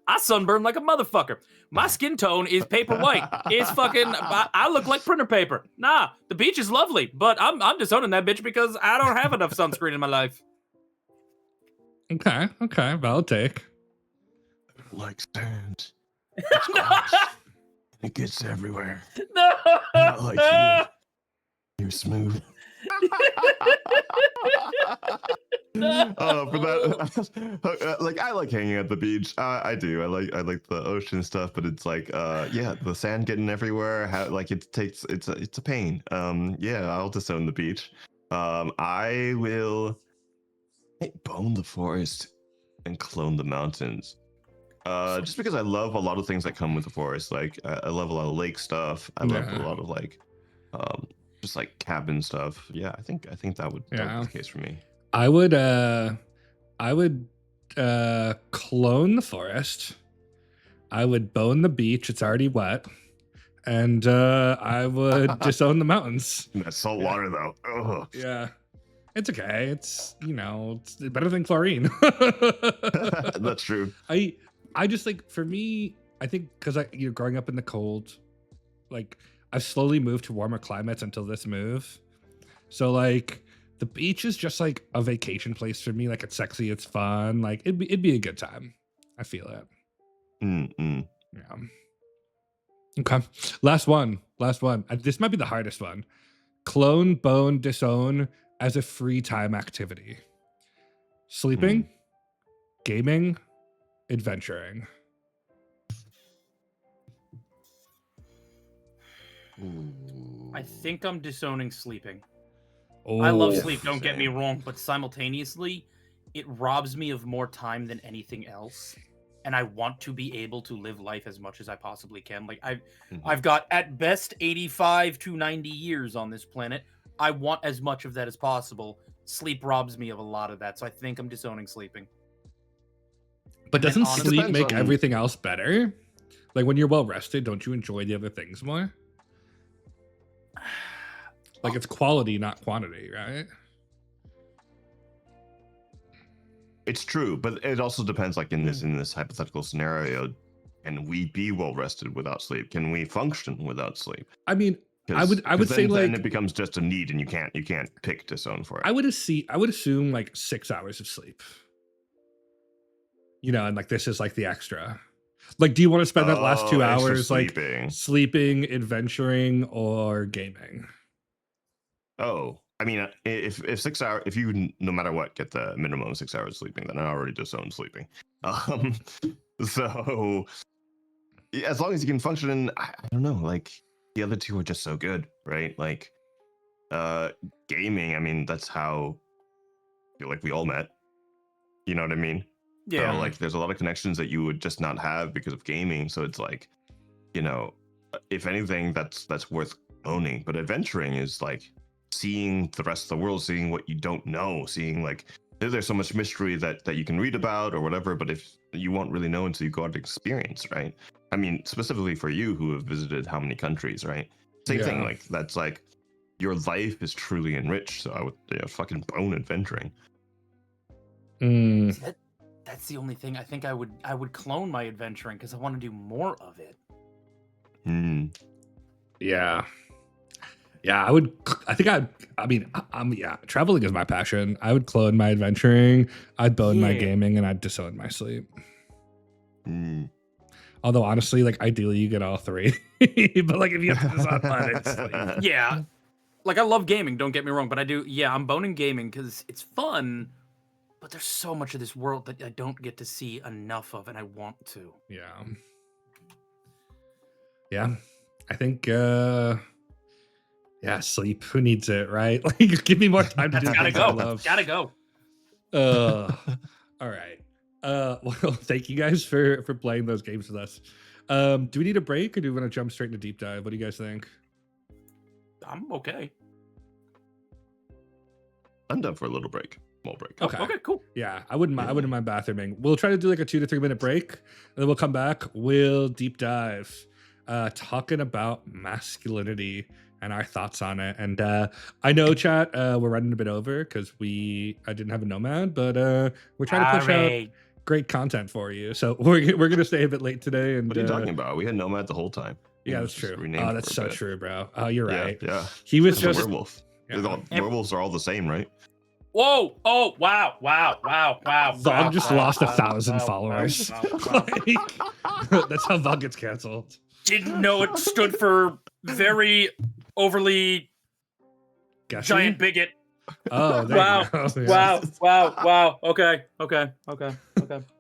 S4: I sunburn like a motherfucker. My skin tone is paper white. It's fucking I look like printer paper. Nah, the beach is lovely, but I'm disowning that bitch because I don't have enough sunscreen in my life.
S1: Okay, valid take.
S2: like sand.
S4: No!
S2: It gets everywhere.
S4: No!
S2: Not like you. You're smooth. For that, like I like hanging at the beach. I do. I like the ocean stuff, but it's like, yeah, the sand getting everywhere. Like it's a pain. Yeah, I'll disown the beach. I will bone the forest and clone the mountains. Just because I love a lot of things that come with the forest. Like I love a lot of lake stuff. I love a lot of like, just like cabin stuff. Yeah, I think that would be the case for me.
S1: I would clone the forest. I would bone the beach. It's already wet. And I would disown the mountains.
S2: That's salt water though. Ugh.
S1: Yeah. It's okay. It's, it's better than chlorine.
S2: That's true.
S1: I just like, for me, I think because you're growing up in the cold, like I've slowly moved to warmer climates until this move. So like the beach is just like a vacation place for me. Like it's sexy, it's fun. Like it'd be a good time. I feel it. Yeah. Okay. Last one. This might be the hardest one. Clone, bone, disown as a free time activity. Sleeping, gaming, adventuring.
S4: I think I'm disowning sleeping.
S1: Oh,
S4: I love sleep, don't get me
S2: same.
S4: wrong, but simultaneously, it robs me of more time than anything else. And I want to be able to live life as much as I possibly can. Like I've got at best 85 to 90 years on this planet. I want as much of that as possible. Sleep robs me of a lot of that, so I think I'm disowning sleeping.
S1: But doesn't
S4: honestly-
S1: sleep
S2: Depends
S1: make
S2: on-
S1: everything else better? Like when you're well rested, don't you enjoy the other things more? Like it's quality, not quantity, right?
S2: It's true, but it also depends. Like in this hypothetical scenario, can we be well rested without sleep? Can we function without sleep?
S1: I mean, I would say
S2: then
S1: like
S2: it becomes just a need, and you can't pick disown for it.
S1: I would assume like 6 hours of sleep. And like this is like the extra. Like, do you want to spend that last 2
S2: it's for
S1: hours like
S2: sleeping.
S1: sleeping, adventuring, or gaming?
S2: Oh, I mean, if 6 hours, if you no matter what get the minimum of 6 hours sleeping, then I already disown sleeping. So as long as you can function, I don't know. Like the other two are just so good, right? Like, gaming. I mean, that's how I feel like we all met. You know what I mean?
S4: Yeah.
S2: So, like, there's a lot of connections that you would just not have because of gaming. So it's like, if anything, that's worth owning. But adventuring is like, seeing the rest of the world, seeing what you don't know, seeing like there's so much mystery that you can read about or whatever, but if you won't really know until you go out to experience, right? I mean, specifically for you who have visited how many countries, right? Same thing,
S1: Yeah.
S2: like that's like your life is truly enriched. So I would fucking bone adventuring.
S1: Mm,
S4: That's the only thing I think I would clone my adventuring because I want to do more of it.
S1: yeah. Yeah, I would. I think yeah, traveling is my passion. I would clone my adventuring, I'd bone my
S4: Yeah.
S1: gaming, and I'd disown my sleep.
S2: Mm.
S1: Although, honestly, like, ideally, you get all three. But, like, if you have to decide one, it's sleep.
S4: Yeah. Like, I love gaming, don't get me wrong, but I'm boning gaming because it's fun, but there's so much of this world that I don't get to see enough of, and I want to.
S1: Yeah. Yeah. I think, sleep. Who needs it, right? Like, give me more time to do
S4: Gotta
S1: things I
S4: go.
S1: love.
S4: Gotta go.
S1: All right. Well, thank you guys for playing those games with us. Do we need a break or do we want to jump straight into deep dive? What do you guys think?
S4: I'm okay.
S2: I'm done for a little break. Small break.
S1: Okay.
S4: Okay, cool.
S1: Yeah, I wouldn't mind bathrooming. We'll try to do like a 2 to 3 minute break, and then we'll come back. We'll deep dive, talking about masculinity and our thoughts on it. And I know, chat, we're running a bit over because I didn't have a nomad, but we're trying to push out great content for you. So we're gonna stay a bit late today. And
S2: What are you talking about? We had nomad the whole time.
S1: Yeah, that's true. Oh, that's so true, bro. Oh, you're right.
S2: Yeah.
S1: He was
S2: It's
S1: just
S2: a werewolf.
S1: Yeah.
S2: Werewolves are all the same, right?
S4: Whoa! Oh, wow!
S1: Vog just lost 1,000 followers.
S4: Wow.
S1: Like, that's how Vog gets canceled.
S4: Didn't know it stood for very overly
S1: Guessing?
S4: giant bigot.
S1: Oh, there
S4: Wow.
S1: you go. Yeah.
S4: Wow. Okay.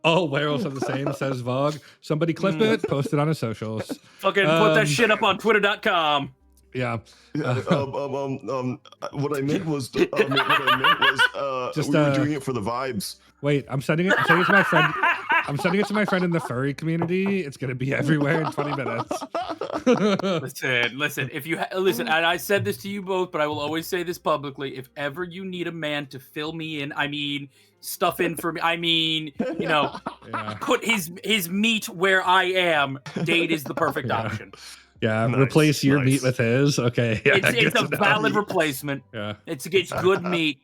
S1: All werewolves are the same, says Vog. Somebody clip it, post it on his socials.
S4: Fucking put that shit up on twitter.com.
S1: Yeah.
S2: What I meant was, just,
S1: Just,
S2: we were doing it for the vibes.
S1: Wait, I'm sending it to my friend. I'm sending it to my friend in the furry community. It's gonna be everywhere in 20 minutes.
S4: Listen. If you listen, and I said this to you both, but I will always say this publicly: if ever you need a man to fill me in, I mean, stuff in for me. I mean,
S1: Yeah.
S4: put his meat where I am. Date is the perfect option.
S1: Yeah,
S2: Nice,
S1: replace your
S2: nice.
S1: meat with his. Okay. Yeah,
S4: It's a
S1: good to know.
S4: valid replacement.
S1: Yeah.
S4: It's good meat.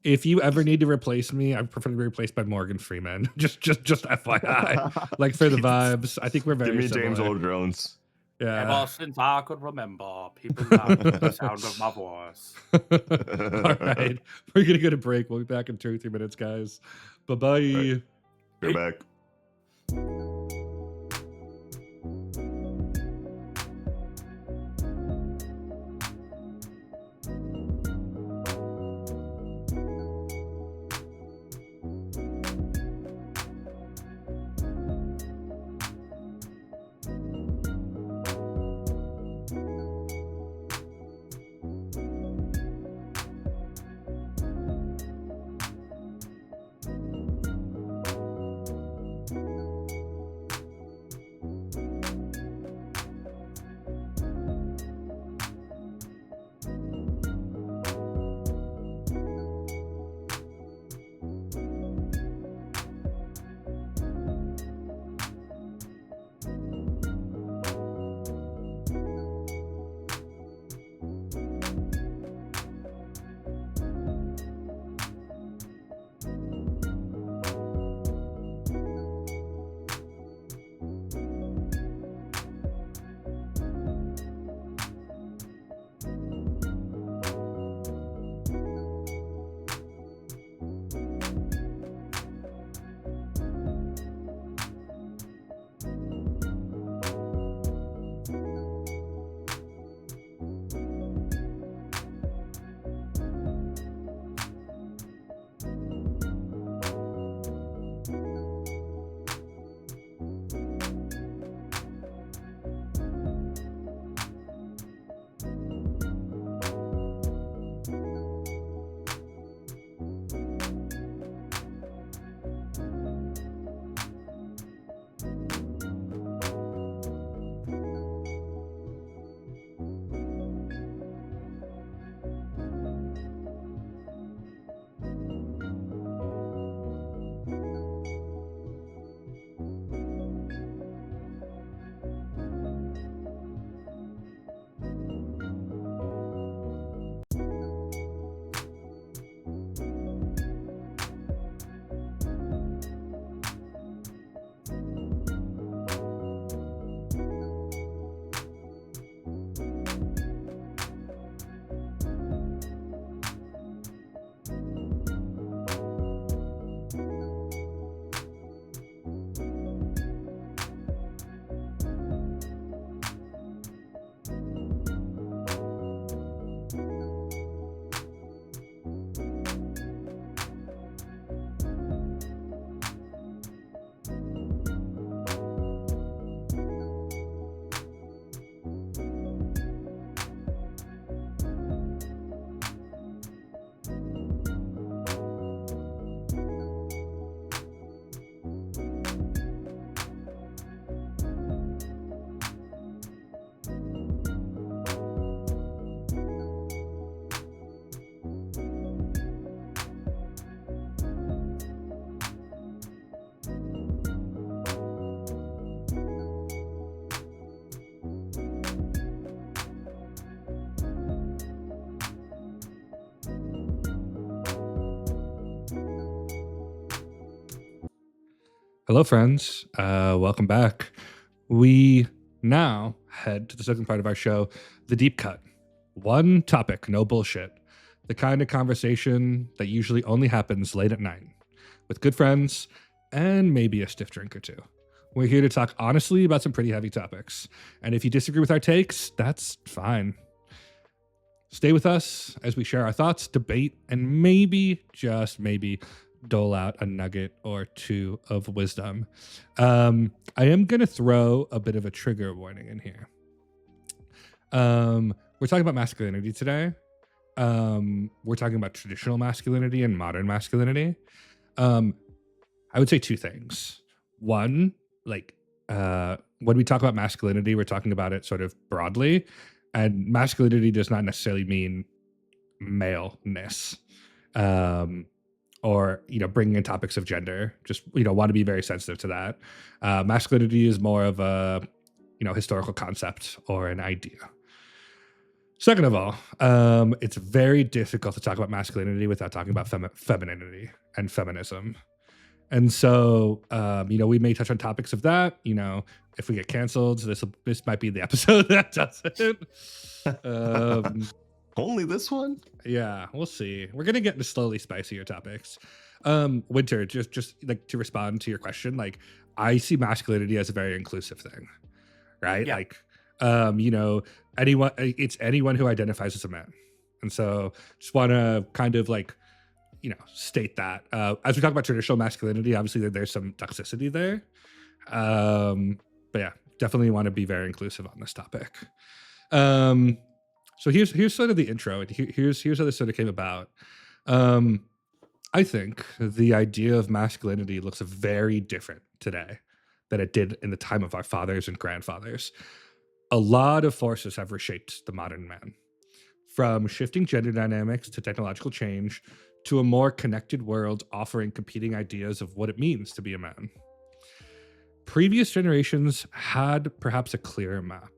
S1: If you ever need to replace me, I prefer to be replaced by Morgan Freeman. Just FYI. Like, for the vibes. I think we're very
S2: Give me
S1: similar.
S2: James Earl Jones.
S1: Yeah.
S4: Ever since I could remember, people love the sound of my voice.
S1: All right. We're gonna go to break. We'll be back in 2 or 3 minutes, guys. Bye-bye.
S2: Right. You're back.
S1: Hello, friends. Welcome back. We now head to the second part of our show, The Deep Cut. One topic, no bullshit. The kind of conversation that usually only happens late at night with good friends and maybe a stiff drink or two. We're here to talk honestly about some pretty heavy topics. And if you disagree with our takes, that's fine. Stay with us as we share our thoughts, debate, and maybe, just maybe, dole out a nugget or two of wisdom. I am going to throw a bit of a trigger warning in here. We're talking about masculinity today. We're talking about traditional masculinity and modern masculinity. I would say two things. One, like when we talk about masculinity, we're talking about it sort of broadly, and masculinity does not necessarily mean maleness. Or bringing in topics of gender. Just want to be very sensitive to that. Masculinity is more of a historical concept or an idea. Second of all, it's very difficult to talk about masculinity without talking about femininity and feminism. And so we may touch on topics of that. If we get canceled, this might be the episode that does it.
S2: Only this one?
S1: Yeah, we'll see. We're gonna get into slowly spicier topics. Winter, just like to respond to your question, like I see masculinity as a very inclusive thing, right?
S4: Yeah.
S1: Like, it's anyone who identifies as a man, and so just want to kind of like, state that as we talk about traditional masculinity, obviously there's some toxicity there, but yeah, definitely want to be very inclusive on this topic. So here's sort of the intro, and here's how this sort of came about. I think the idea of masculinity looks very different today than it did in the time of our fathers and grandfathers. A lot of forces have reshaped the modern man, from shifting gender dynamics to technological change to a more connected world offering competing ideas of what it means to be a man. Previous generations had perhaps a clearer map.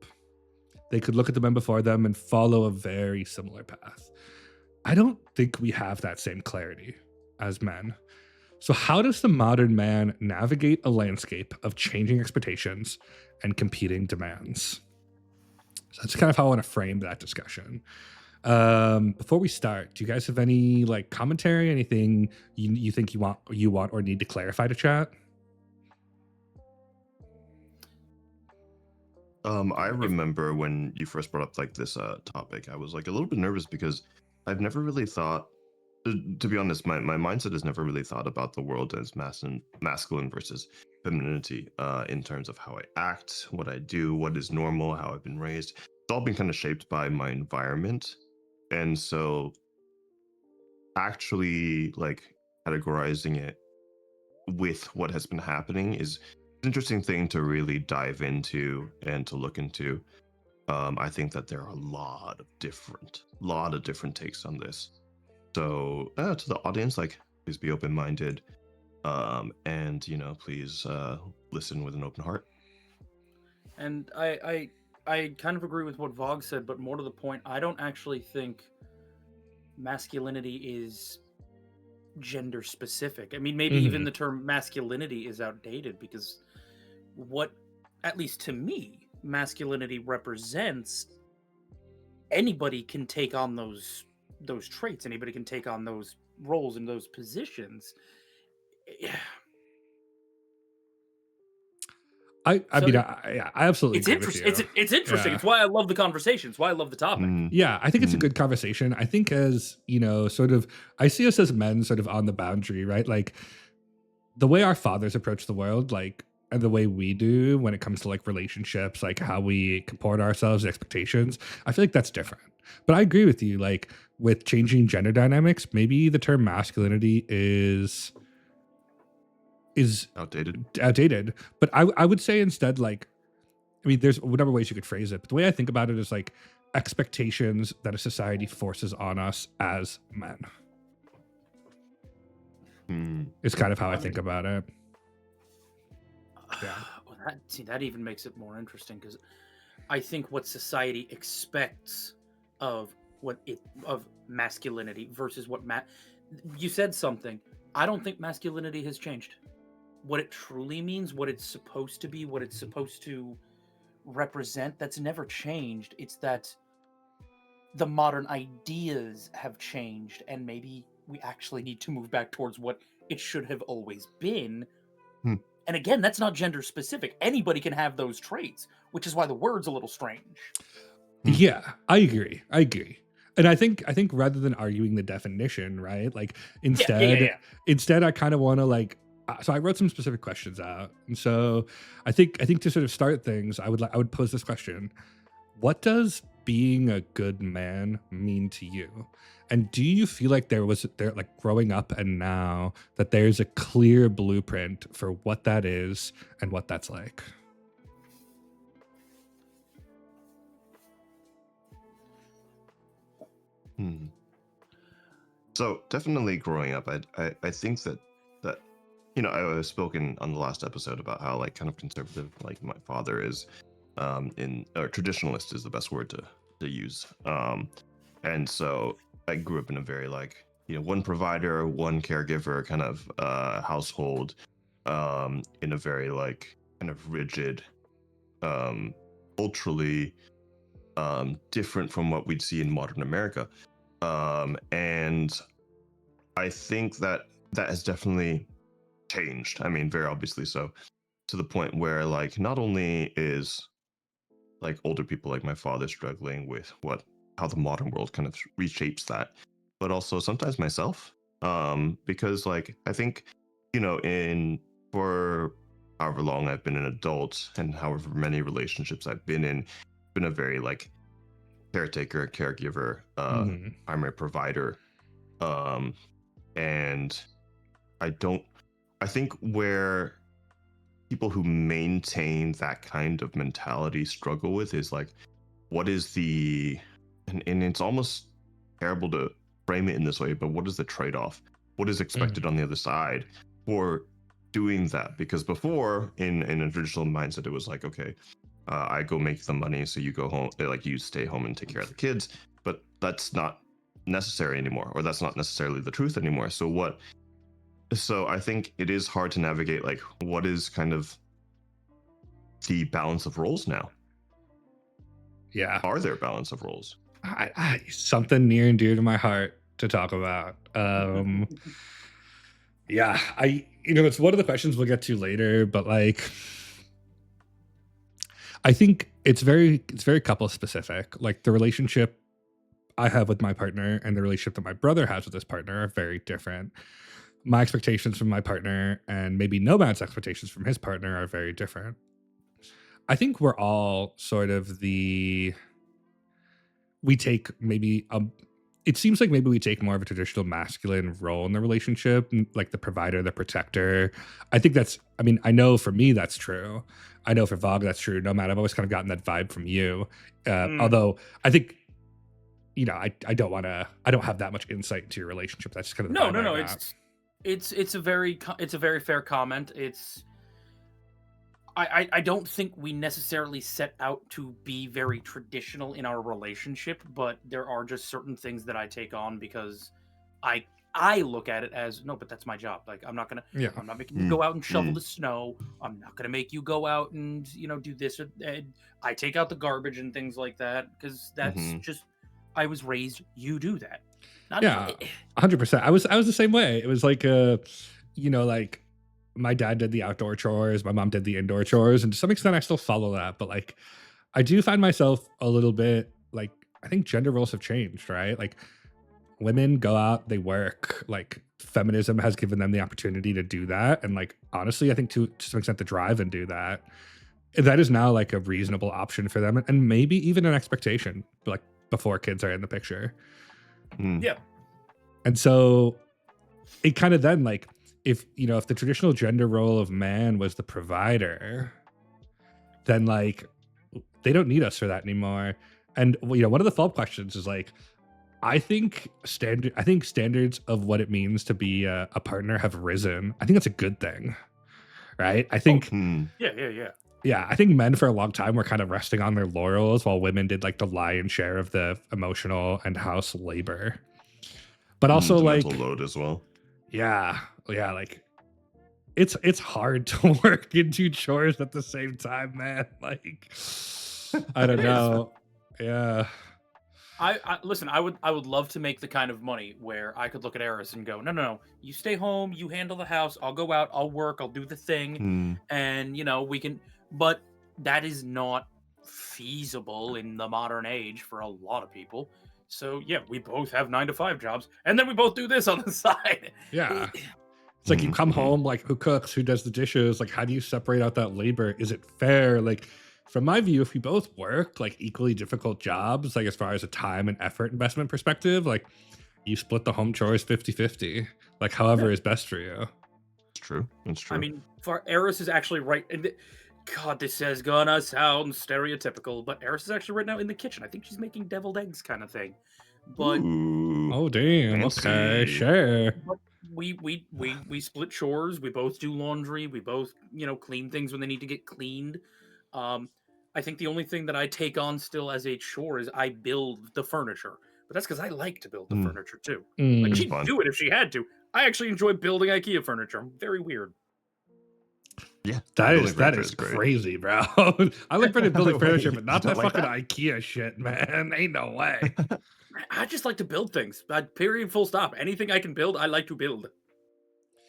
S1: They could look at the men before them and follow a very similar path. I don't think we have that same clarity as men. So how does the modern man navigate a landscape of changing expectations and competing demands? So that's kind of how I want to frame that discussion. Before we start, do you guys have any like commentary, anything you think you want or need to clarify to chat?
S2: I remember when you first brought up like this topic, I was like a little bit nervous because I've never really thought, to be honest, my mindset has never really thought about the world as masculine versus femininity in terms of how I act, what I do, what is normal, how I've been raised. It's all been kind of shaped by my environment. And so actually like categorizing it with what has been happening is interesting thing to really dive into and to look into. I think that there are a lot of different takes on this. So to the audience, like please be open-minded, and please listen with an open heart.
S4: And I kind of agree with what Vogue said, but more to the point, I don't actually think masculinity is gender specific. I mean, maybe even the term masculinity is outdated because what, at least to me, masculinity represents, anybody can take on those traits. Anybody can take on those roles and those positions.
S1: I absolutely
S4: It's
S1: agree with
S4: interesting.
S1: you.
S4: It's interesting.
S1: Yeah.
S4: It's why I love the conversation. It's why I love the topic.
S1: Yeah, I think it's a good conversation. I think as, sort of, I see us as men sort of on the boundary, right? Like the way our fathers approach the world, like, and the way we do when it comes to like relationships, like how we comport ourselves, expectations, I feel like that's different. But I agree with you, like with changing gender dynamics, maybe the term masculinity is outdated. But I would say instead, like, I mean, there's whatever ways you could phrase it, but the way I think about it is like expectations that a society forces on us as men. It's kind of how I think about it. Yeah.
S4: Well, that even makes it more interesting because I think what society expects of masculinity versus what you said something. I don't think masculinity has changed. what it truly means, what it's supposed to be, what it's supposed to represent, that's never changed. It's that the modern ideas have changed, and maybe we actually need to move back towards what it should have always been.
S2: Hmm.
S4: And again, that's not gender specific. Anybody can have those traits, which is why the word's a little strange.
S1: Yeah, I agree. And I think rather than arguing the definition, right? Like instead I kind of want to like so I wrote some specific questions out. And so I think to sort of start things, I would pose this question. What does being a good man mean to you? And do you feel like there like growing up and now that there's a clear blueprint for what that is and what that's like?
S2: So definitely growing up, I think that you know, I was spoken on the last episode about how like kind of conservative like my father is, in or traditionalist is the best word to use. And so I grew up in a very like, you know, one provider, one caregiver kind of household, in a very like kind of rigid, culturally different from what we'd see in modern America. And I think that has definitely changed. I mean, very obviously so, to the point where like not only is like older people like my father struggling with how the modern world kind of reshapes that, but also sometimes myself, because like I think, you know, for however long I've been an adult and however many relationships I've been in, been a very like caretaker, caregiver, primary provider, and I think where people who maintain that kind of mentality struggle with is like, what is and it's almost terrible to frame it in this way, but what is the trade-off? What is expected on the other side for doing that? Because before, in a traditional mindset, it was like, okay, I go make the money, so you go home, like you stay home and take care of the kids. But that's not necessary anymore, or that's not necessarily the truth anymore. So I think it is hard to navigate, like, what is kind of the balance of roles now?
S1: Yeah.
S2: Are there balance of roles?
S1: Something near and dear to my heart to talk about. Yeah, it's one of the questions we'll get to later, but like, I think it's very couple specific. Like the relationship I have with my partner and the relationship that my brother has with his partner are very different. My expectations from my partner and maybe Nomad's expectations from his partner are very different. I think we're all sort of we take maybe it seems like maybe we take more of a traditional masculine role in the relationship, like the provider, the protector. I think I know for me that's true. I know for Vogue that's true. Nomad, I've always kind of gotten that vibe from you. Although I think, I don't have that much insight into your relationship. That's just kind of the vibe I got.
S4: It's a very fair comment. I don't think we necessarily set out to be very traditional in our relationship, but there are just certain things that I take on because I look at it as, no, but that's my job. Like I'm not making you go out and shovel the snow. I'm not gonna make you go out and do this. I take out the garbage and things like that because that's just I was raised. You do that.
S1: Yeah, 100%. I was the same way. It was like like my dad did the outdoor chores, my mom did the indoor chores, and to some extent I still follow that, but like I do find myself a little bit like, I think gender roles have changed, right? Like women go out, they work, like feminism has given them the opportunity to do that, and like honestly I think to some extent to drive and do that is now like a reasonable option for them, and maybe even an expectation, like before kids are in the picture.
S4: Yeah.
S1: And so it kind of then like, if the traditional gender role of man was the provider, then like they don't need us for that anymore. And one of the follow-up questions is like, I think standards of what it means to be a partner have risen. I think that's a good thing, right? I think yeah, I think men for a long time were kind of resting on their laurels while women did like the lion's share of the emotional and house labor. But also
S2: the
S1: like
S2: mental load as well.
S1: Yeah, like it's hard to work and do chores at the same time, man. Like, I don't
S4: It is.
S1: know. Yeah.
S4: I listen. I would love to make the kind of money where I could look at Eris and go, no, no, no. You stay home. You handle the house. I'll go out. I'll work. I'll do the thing,
S2: Mm,
S4: and we can. But that is not feasible in the modern age for a lot of people. So yeah, we both have 9 to 5 jobs, and then we both do this on the side.
S1: Yeah. It's like you come
S2: mhm.
S1: home, like who cooks, who does the dishes, like how do you separate out that labor? Is it fair? Like from my view, if we both work like equally difficult jobs, like as far as a time and effort investment perspective, like you split the home chores 50-50, like however
S4: Yeah.
S1: is best for you.
S2: It's true. It's true.
S4: I mean, for Eris is actually right. And God, this is gonna sound stereotypical, but Eris is actually right now in the kitchen. I think she's making deviled eggs, kind of thing. But
S2: Ooh,
S1: Oh damn. Okay,
S2: fancy.
S1: sure.
S4: But we split chores. We both do laundry. We both clean things when they need to get cleaned. I think the only thing that I take on still as a chore is I build the furniture, but that's because I like to build the
S2: Mm.
S4: furniture too.
S1: Mm.
S4: Like
S2: It's
S4: she'd
S2: fun.
S4: do it if she had to. I actually enjoy building IKEA furniture. I'm very weird.
S2: Yeah,
S1: That
S2: building
S1: is
S2: furniture
S1: great.
S2: great.
S1: Crazy, bro. I like building furniture,
S2: Wait,
S1: but not
S2: you
S1: that
S2: don't like
S1: fucking
S2: that?
S1: IKEA shit, man. Ain't no way.
S4: I just like to build things. Period. Full stop. Anything I can build, I like to build.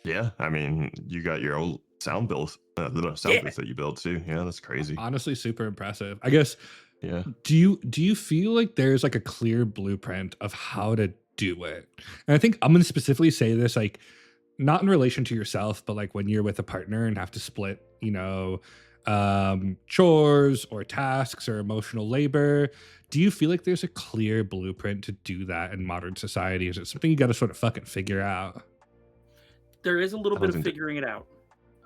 S2: Yeah, I mean, you got your own sound bills, the sound
S4: Yeah.
S2: booth that you built too. Yeah, that's crazy.
S1: Honestly, super impressive. I guess
S2: Yeah.
S1: do you feel like there's like a clear blueprint of how to do it? And I think I'm gonna specifically say this like not in relation to yourself, but like when you're with a partner and have to split, chores or tasks or emotional labor. Do you feel like there's a clear blueprint to do that in modern society? Is it something you got to sort of fucking figure out?
S4: There is a little
S2: I
S4: bit
S2: don't
S4: of
S2: think that.
S4: figuring it out.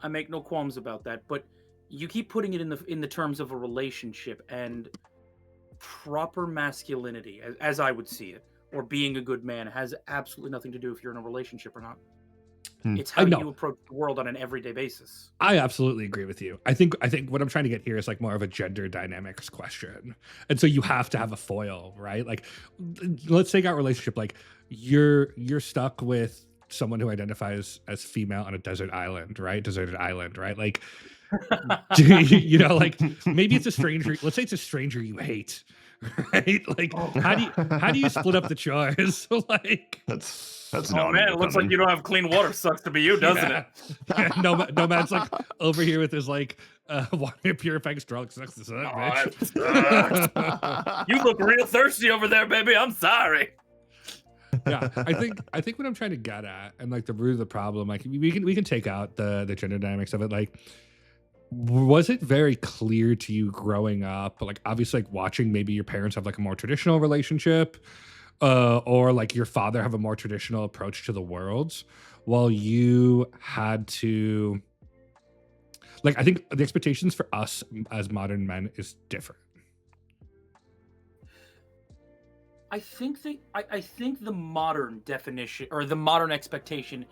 S4: I make no qualms about that, but you keep putting it in the terms of a relationship, and proper masculinity, as I would see it, or being a good man has absolutely nothing to do if you're in a relationship or not.
S2: Hmm.
S4: It's
S1: I
S4: how you
S1: know.
S4: approach the world on an everyday basis.
S1: I absolutely agree with you. I think what I'm trying to get here is like more of a gender dynamics question. And so you have to have a foil, right? Like let's take our relationship like you're stuck with someone who identifies as female on a desert island, right? Deserted island, right? Like like maybe it's a stranger. Let's say it's a stranger you hate, right? Like
S4: Oh,
S1: how do you split up the chores? Like
S2: that's
S4: oh man, it looks like you don't have clean water. Sucks to be you, doesn't it?
S1: Yeah, Nomad's like over here with his like water purifying strong sucks the sun,
S4: Oh, it
S1: bitch.
S4: You look real thirsty over there, baby. I'm sorry.
S1: Yeah, I think what I'm trying to get at and like the root of the problem, like we can take out the gender dynamics of it. Like, was it very clear to you growing up? Like, obviously, like watching maybe your parents have like a more traditional relationship, or like your father have a more traditional approach to the world, while you had to. Like, I think the expectations for us as modern men is different.
S4: I think the modern definition or the modern expectation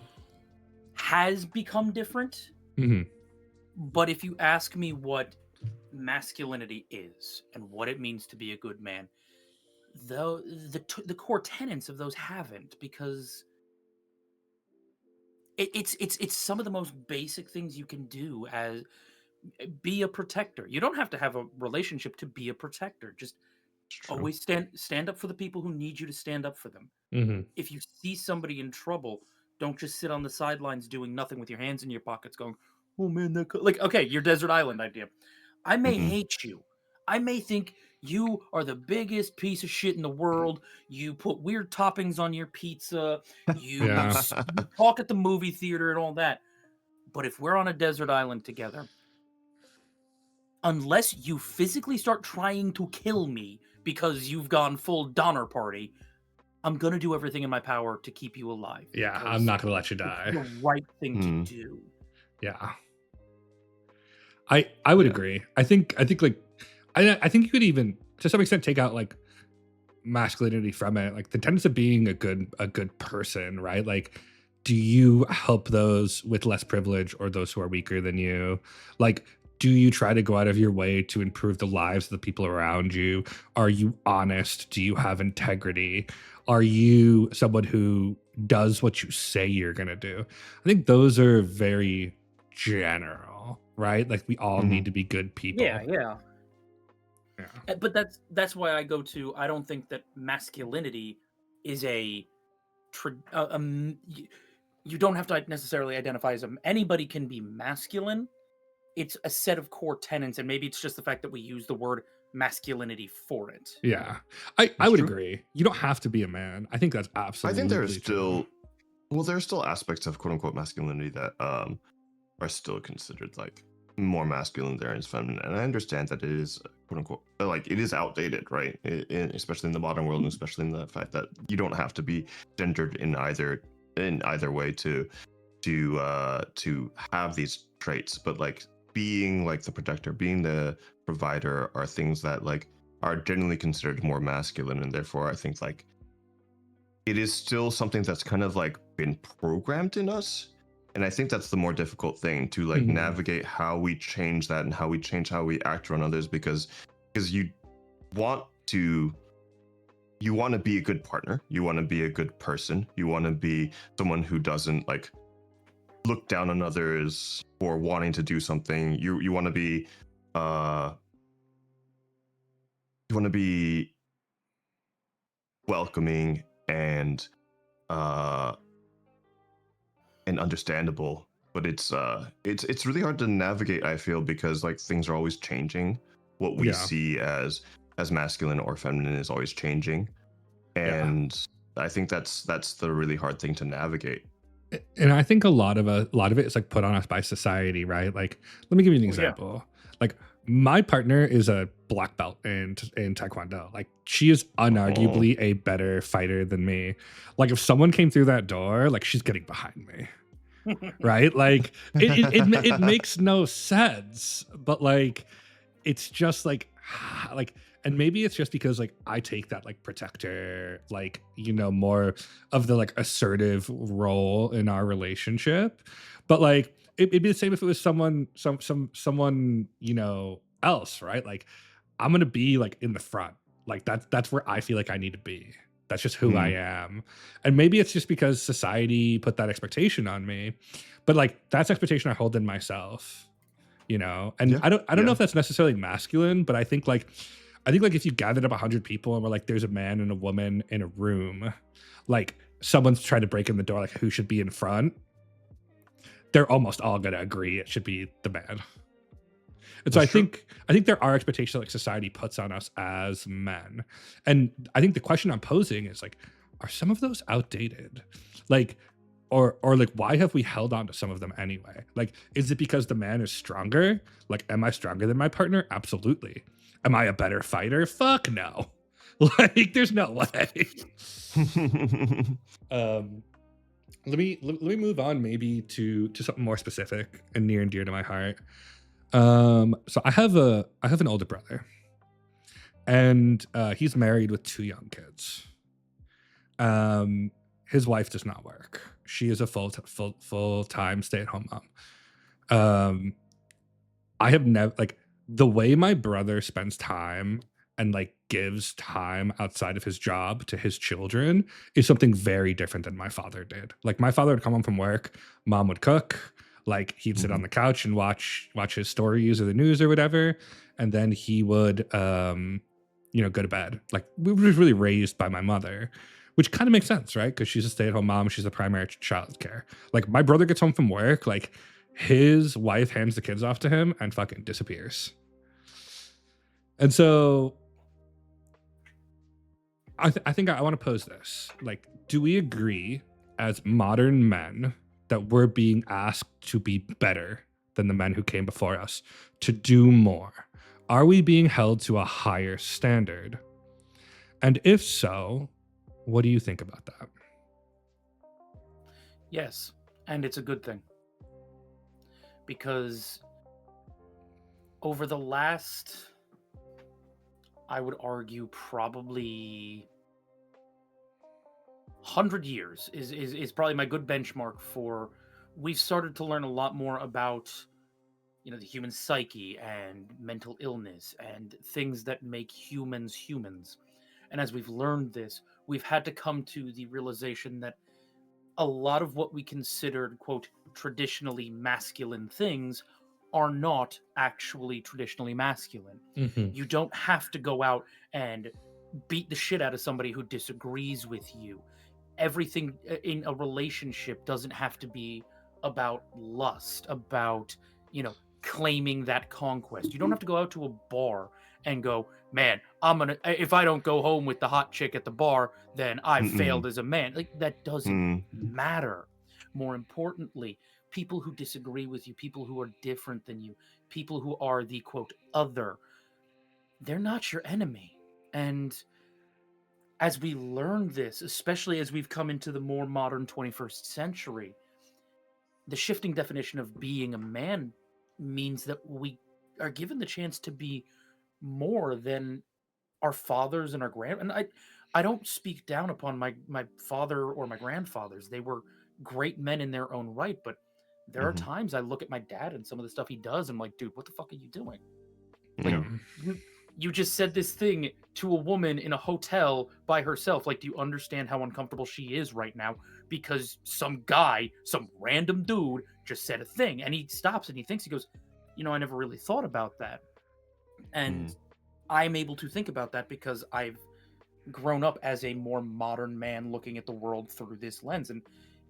S4: has become different.
S1: Mhm.
S4: But if you ask me what masculinity is and what it means to be a good man, though the core tenets of those haven't, because it's some of the most basic things you can do as be a protector. You don't have to have a relationship to be a protector. Just
S2: It's true.
S4: always stand up for the people who need you to stand up for them.
S1: Mhm.
S4: If you see somebody in trouble, don't just sit on the sidelines doing nothing with your hands in your pockets going, "Oh man, like okay, your desert island idea. I may
S2: Mhm.
S4: hate you. I may think you are the biggest piece of shit in the world. You put weird toppings on your pizza.
S1: Yeah.
S4: You talk at the movie theater and all that. But if we're on a desert island together, unless you physically start trying to kill me because you've gone full Donner Party, I'm gonna do everything in my power to keep you alive.
S1: Yeah, I'm
S4: because
S1: not gonna let you
S4: it's
S1: die.
S4: the right thing
S2: Hmm.
S4: to do.
S1: Yeah. I would
S2: Yeah.
S1: agree. I think like I think you could even to some extent take out like masculinity from it, like the tenets of being a good person, right? Like, do you help those with less privilege or those who are weaker than you? Like, do you try to go out of your way to improve the lives of the people around you? Are you honest? Do you have integrity? Are you someone who does what you say you're gonna do? I think those are very general, right? Like we all
S2: Mhm.
S1: need to be good people.
S4: Yeah.
S1: Yeah.
S4: But that's why I go to. I don't think that masculinity is a. You don't have to necessarily identify as anybody can be masculine. It's a set of core tenets, and maybe it's just the fact that we use the word masculinity for it.
S1: Yeah. I
S2: That's
S1: would
S2: true.
S1: agree. You don't have to be a man. I think that's
S2: I think there's
S1: absolutely
S2: still,
S1: true.
S2: well, there are still aspects of quote unquote masculinity that are still considered like more masculine there is feminine, and I understand that it is quote unquote like it is outdated, right? Especially in the modern world, and especially in the fact that you don't have to be gendered in either way to have these traits, but like being like the protector, being the provider are things that like are generally considered more masculine, and therefore I think like it is still something that's kind of like been programmed in us. And I think that's the more difficult thing to like
S1: Mhm.
S2: navigate how we change that and how we change how we act around others, because you want to be a good partner, you want to be a good person, you want to be someone who doesn't like look down on others for wanting to do something. You want to be uh you want to be welcoming uh and understandable, but it's really hard to navigate, I feel, because like things are always changing. What we
S1: Yeah.
S2: see as masculine or feminine is always changing,
S1: Yeah.
S2: and I think that's the really hard thing to navigate.
S1: And I think a lot of it is like put on us by society, right? Like, let me give you an
S4: Oh, yeah.
S1: example. Like, my partner is a black belt in Taekwondo. Like, she is unarguably a better fighter than me. Like, if someone came through that door, like, she's getting behind me, right? Like, it makes no sense, but like, it's just like like, and maybe it's just because like I take that like protector, like, more of the like assertive role in our relationship. But like it'd be the same if it was someone else, right? Like, I'm gonna be like in the front. Like that's where I feel like I need to be. That's just who I
S2: Hmm.
S1: am. And maybe it's just because society put that expectation on me. But like that's expectation I hold in myself. And
S2: Yeah,
S1: I don't know
S2: yeah.
S1: if that's necessarily masculine, but I think like if you gathered up 100 people and we're like there's a man and a woman in a room, like someone's trying to break in the door, like who should be in front, they're almost all gonna agree it should be the man. And so
S2: That's
S1: I
S2: true.
S1: think I think there are expectations like society puts on us as men. And I think the question I'm posing is like, are some of those outdated? Like, or like why have we held on to some of them anyway? Like, is it because the man is stronger? Like, am I stronger than my partner? Absolutely. Am I a better fighter? Fuck no. Like, there's no way. um let me move on maybe to something more specific and near and dear to my heart. So I have an older brother, and he's married with 2 young kids. Um, his wife does not work. She is a full-time stay-at-home mom. Um, I have never like the way my brother spends time and like gives time outside of his job to his children is something very different than my father did. Like, my father would come home from work, mom would cook, like he'd sit on
S2: Mhm.
S1: the couch and watch his stories or the news or whatever, and then he would go to bed. Like, we were really raised by my mother, which kind of makes sense, right? Because she's a stay-at-home mom, she's the primary child care. Like, my brother gets home from work, like his wife hands the kids off to him and fucking disappears. And so I think I want to pose this. Like, do we agree as modern men that we're being asked to be better than the men who came before us, to do more? Are we being held to a higher standard? And if so, what do you think about that?
S4: Yes, and it's a good thing because over the last, I would argue, probably 100 years is probably my good benchmark for. We've started to learn a lot more about the human psyche and mental illness and things that make humans humans. And as we've learned this, we've had to come to the realization that a lot of what we considered, quote, traditionally masculine things are not actually traditionally masculine.
S1: Mhm.
S4: You don't have to go out and beat the shit out of somebody who disagrees with you. Everything in a relationship doesn't have to be about lust, about, claiming that conquest. You don't have to go out to a bar and go, man, if I don't go home with the hot chick at the bar, then I
S2: Mm-mm.
S4: failed as a man. Like, that doesn't
S2: Mm.
S4: matter. More importantly, people who disagree with you, people who are different than you, people who are the quote other, they're not your enemy. And as we learn this, especially as we've come into the more modern 21st century, the shifting definition of being a man means that we are given the chance to be more than our fathers and our and I don't speak down upon my father or my grandfathers. They were great men in their own right, but there are
S2: Mhm.
S4: times I look at my dad and some of the stuff he does, and I'm like, dude, what the fuck are you doing? Like,
S2: Yeah.
S4: you just said this thing to a woman in a hotel by herself. Like, do you understand how uncomfortable she is right now because some guy, some random dude just said a thing? And he stops and he thinks, he goes, I never really thought about that. And
S2: Mm.
S4: I'm able to think about that because I've grown up as a more modern man looking at the world through this lens. And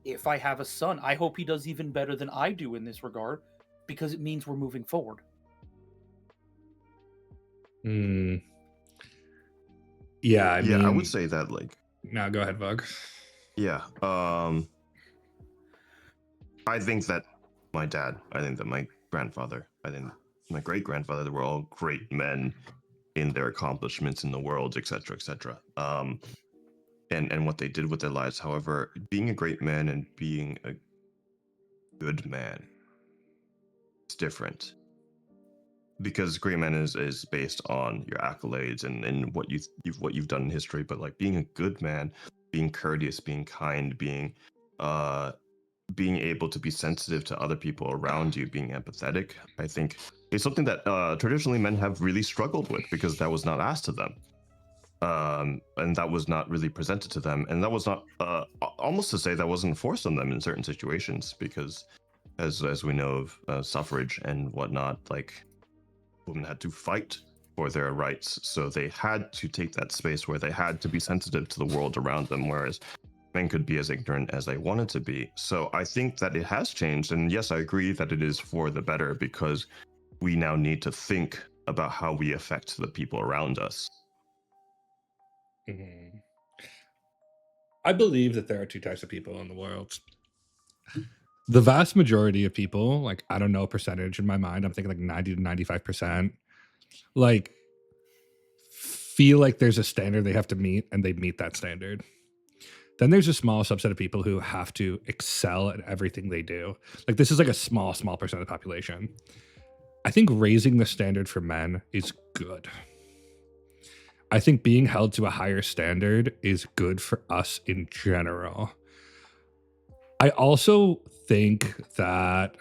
S4: if I have a son, I hope he does even better than I do in this regard, because it means we're moving forward.
S1: Mm. Yeah, I
S2: Yeah, I would
S1: mean,
S2: say that, like,
S1: now go ahead, Vug.
S2: yeah. I think that my dad, I think that my grandfather, I think my great grandfather, they were all great men in their accomplishments in the world, etc., etc. And what they did with their lives. However, being a great man and being a good man is different, because great man is based on your accolades and what you've done in history. But like being a good man, being courteous, being kind, uh being able to be sensitive to other people around you, being empathetic, I think is something that traditionally men have really struggled with, because that was not asked of them, and that was not really presented to them, and that was not almost to say that wasn't forced on them in certain situations, because as we know of suffrage and whatnot, like women had to fight for their rights, so they had to take that space where they had to be sensitive to the world around them, whereas men could be as ignorant as they wanted to be. So I think that it has changed, and yes, I agree that it is for the better, because we now need to think about how we affect the people around us.
S1: Mhm. I believe that there are two types of people in the world. The vast majority of people, like, I don't know a percentage in my mind, I'm thinking like 90 to 95%, like, feel like there's a standard they have to meet and they meet that standard. Then there's a small subset of people who have to excel at everything they do. Like, this is like a small percent of the population. I think raising the standard for men is good. I think being held to a higher standard is good for us in general. I also think that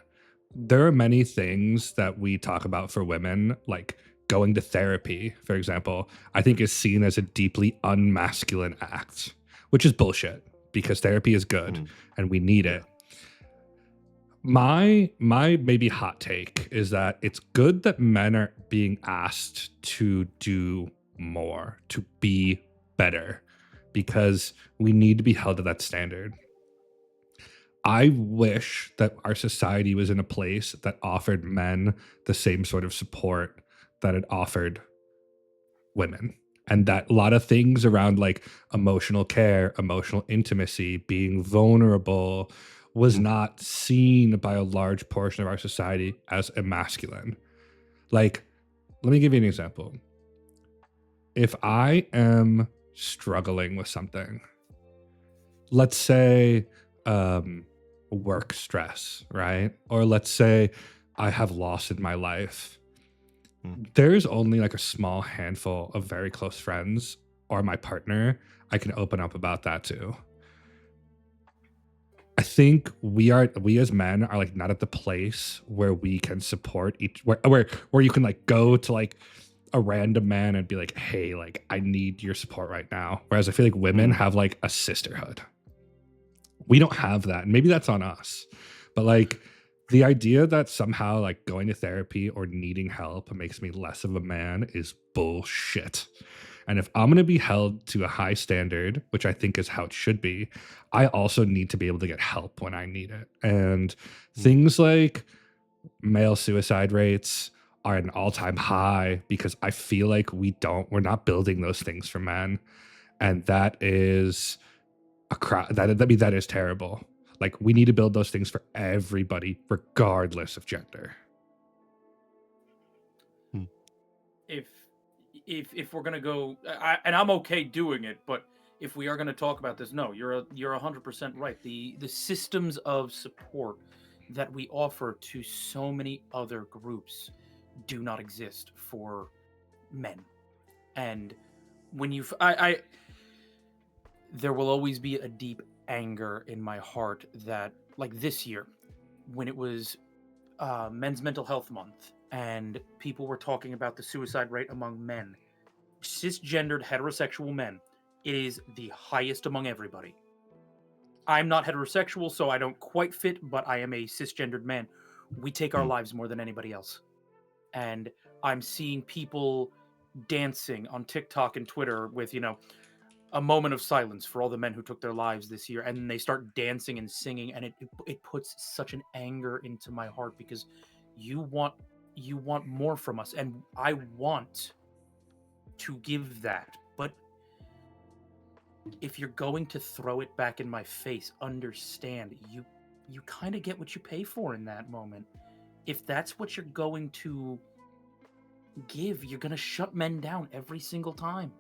S1: there are many things that we talk about for women, like going to therapy, for example, I think is seen as a deeply unmasculine act, which is bullshit, because therapy is good
S2: Mm.
S1: and we need
S2: Yeah.
S1: it. My maybe hot take is that it's good that men are being asked to do more, to be better, because we need to be held to that standard. I wish that our society was in a place that offered men the same sort of support that it offered women. And that a lot of things around like emotional care, emotional intimacy, being vulnerable was
S2: Mhm.
S1: not seen by a large portion of our society as emasculine. Like, let me give you an example. If I am struggling with something, let's say work stress, right? Or let's say I have loss in my life. There's only like a small handful of very close friends or my partner I can open up about that to. I think we as men are like not at the place where we can support each where you can like go to like a random man and be like, hey, like I need your support right now. Whereas I feel like women have like a sisterhood. We don't have that. And maybe that's on us. But like the idea that somehow like going to therapy or needing help makes me less of a man is bullshit. And if I'm going to be held to a high standard, which I think is how it should be, I also need to be able to get help when I need it. And things like male suicide rates are at an all-time high because I feel like we're not building those things for men. And that is that is terrible. Like we need to build those things for everybody, regardless of gender.
S4: If we're gonna go, and I'm okay doing it, but if we are gonna talk about this, no, you're 100% right. The systems of support that we offer to so many other groups do not exist for men, and when there will always be a deep anger in my heart that, like this year, when it was Men's Mental Health Month, and people were talking about the suicide rate among men, cisgendered heterosexual men, it is the highest among everybody. I'm not heterosexual, so I don't quite fit, but I am a cisgendered man. We take our lives more than anybody else. And I'm seeing people dancing on TikTok and Twitter with, a moment of silence for all the men who took their lives this year, and they start dancing and singing, and it puts such an anger into my heart because you want more from us, and I want to give that, but if you're going to throw it back in my face, understand you kind of get what you pay for in that moment. If that's what you're going to give, you're going to shut men down every single time.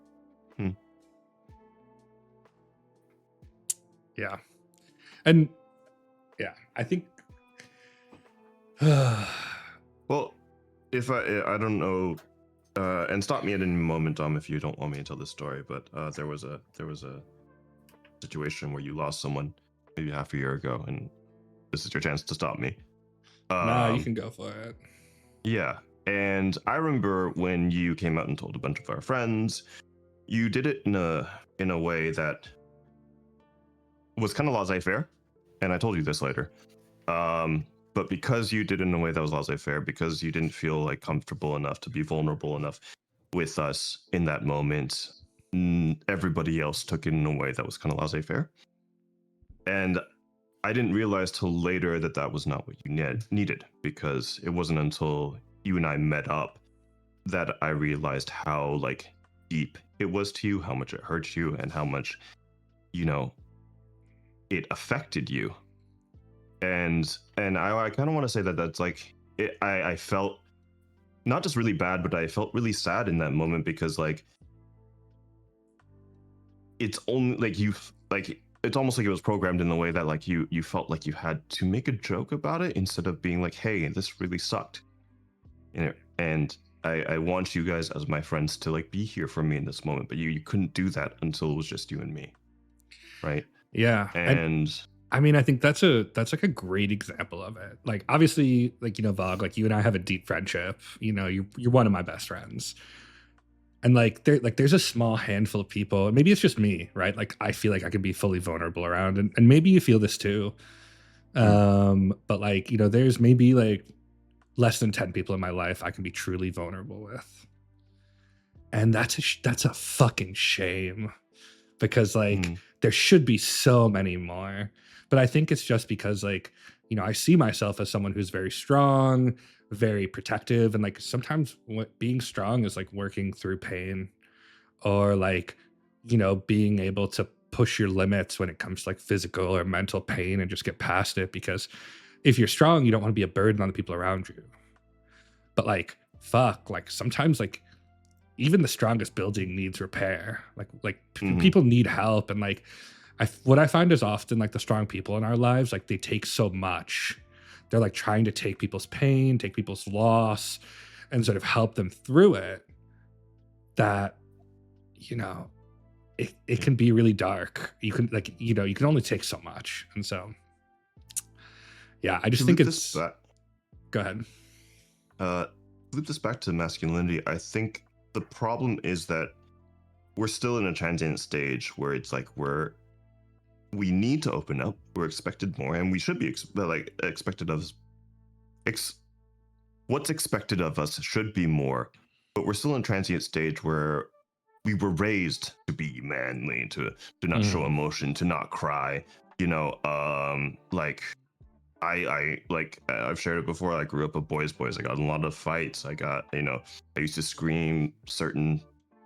S1: Yeah. And yeah, I think
S2: well, if I don't know, and stop me at any moment, if you don't want me to tell this story, but there was a situation where you lost someone maybe half a year ago, and this is your chance to stop me.
S1: nah, you can go for it.
S2: Yeah, and I remember when you came out and told a bunch of our friends, you did it in a way that was kind of laissez-faire, and I told you this later. But because you did it in a way that was laissez-faire, because you didn't feel like comfortable enough to be vulnerable enough with us in that moment, everybody else took it in a way that was kind of laissez-faire. And I didn't realize till later that that was not what you needed, because it wasn't until you and I met up that I realized how like deep it was to you, how much it hurt you, and how much, it affected you. And I kind of want to say that that's like I felt not just really bad, but I felt really sad in that moment, because like it's only like it's almost like it was programmed in the way that like you felt like you had to make a joke about it instead of being like, hey, this really sucked, and I want you guys as my friends to like be here for me in this moment, but you couldn't do that until it was just you and me, right?
S1: Yeah.
S2: And
S1: I mean, I think that's like a great example of it. Like, obviously, like, Vog, like you and I have a deep friendship. You're one of my best friends, and like there's a small handful of people, and maybe it's just me, right? Like, I feel like I can be fully vulnerable around, and maybe you feel this too. But like, there's maybe like less than 10 people in my life I can be truly vulnerable with, and that's a fucking shame, because like there should be so many more. But I think it's just because like, I see myself as someone who's very strong, very protective, and like sometimes being strong is like working through pain, or like, being able to push your limits when it comes to like physical or mental pain and just get past it, because if you're strong, you don't want to be a burden on the people around you. But like, fuck, like sometimes like even the strongest building needs repair. Like people need help, and like what I find is often like the strong people in our lives, like they take so much. They're like trying to take people's pain, take people's loss, and sort of help them through it. That it can be really dark. You can like you can only take so much, and so yeah, I just think it's. Go ahead.
S2: Loop this back to masculinity. I think the problem is that we're still in a transient stage where it's like we're we need to open up. We're expected more, and we should be expected of what's expected of us should be more. But we're still in a transient stage where we were raised to be manly, to not show emotion, to not cry. Like I've shared it before. I grew up a boys. I got in a lot of fights. I used to scream certain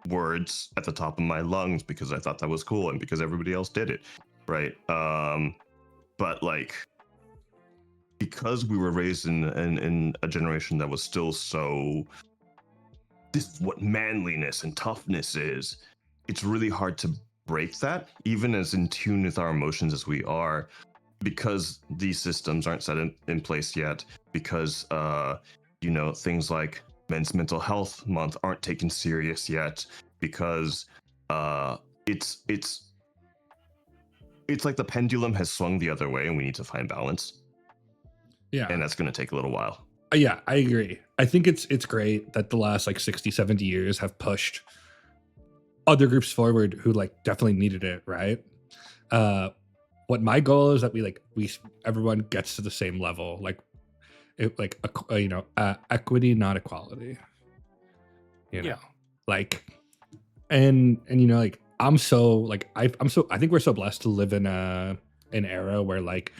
S2: words at the top of my lungs because I thought that was cool and because everybody else did it, right? But like, because we were raised in a generation that was still so, this is what manliness and toughness is. It's really hard to break that, even as in tune with our emotions as we are, because these systems aren't set in place yet, because things like Men's Mental Health Month aren't taken serious yet, because it's like the pendulum has swung the other way and we need to find balance.
S1: Yeah.
S2: And that's going to take a little while.
S1: Yeah, I agree. I think it's great that the last like 60, 70 years have pushed other groups forward who like definitely needed it, right? What my goal is that everyone gets to the same level, equity, not equality.
S4: Yeah.
S1: Like, and like I think we're so blessed to live in an era where like,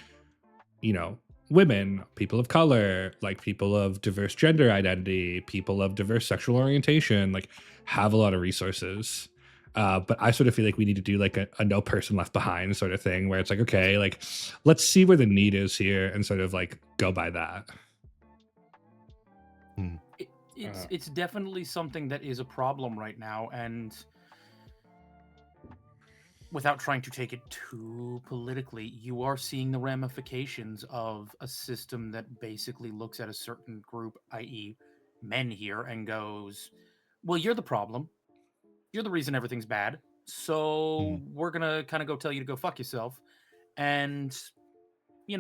S1: women, people of color, like people of diverse gender identity, people of diverse sexual orientation, like have a lot of resources. But I sort of feel like we need to do like a no person left behind sort of thing where it's like, okay, like let's see where the need is here and sort of like go by that.
S4: It's definitely something that is a problem right now, and without trying to take it too politically, you are seeing the ramifications of a system that basically looks at a certain group, i.e. men here, and goes, well, you're the problem. You're the reason everything's bad. So we're going to kind of go tell you to go fuck yourself. And, you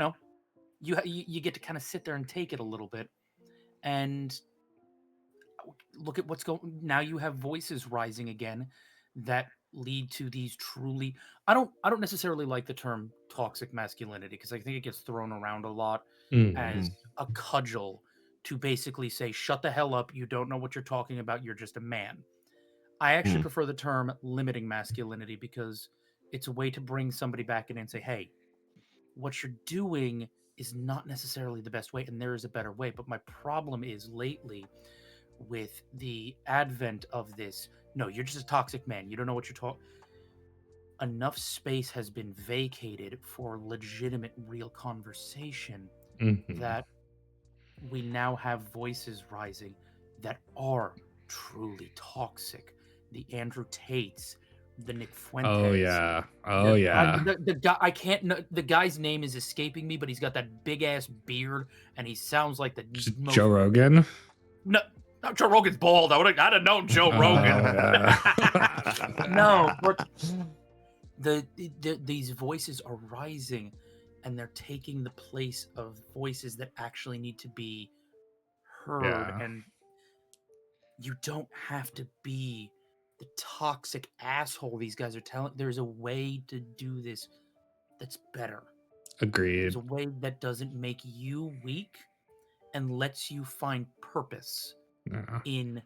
S4: get to kind of sit there and take it a little bit. And look at what's going now. You have voices rising again that lead to these truly, I don't necessarily like the term toxic masculinity because I think it gets thrown around a lot as a cudgel to basically say, shut the hell up, you don't know what you're talking about, you're just a man. I actually prefer the term limiting masculinity because it's a way to bring somebody back in and say, hey, what you're doing is not necessarily the best way and there is a better way. But my problem is lately with the advent of this, no, you're just a toxic man, you don't know what you're talking. Enough space has been vacated for legitimate, real conversation that we now have voices rising that are truly toxic. The Andrew Tates, the Nick Fuentes.
S1: Oh yeah.
S4: The guy, I can't. The guy's name is escaping me, but he's got that big ass beard, and he sounds like the most,
S1: Joe Rogan.
S4: No, Joe Rogan's bald. I'd have known Joe Rogan. No, but these voices are rising, and they're taking the place of voices that actually need to be heard. And you don't have to be the toxic asshole these guys are telling. There's a way to do this that's better.
S1: Agreed.
S4: There's a way that doesn't make you weak and lets you find purpose in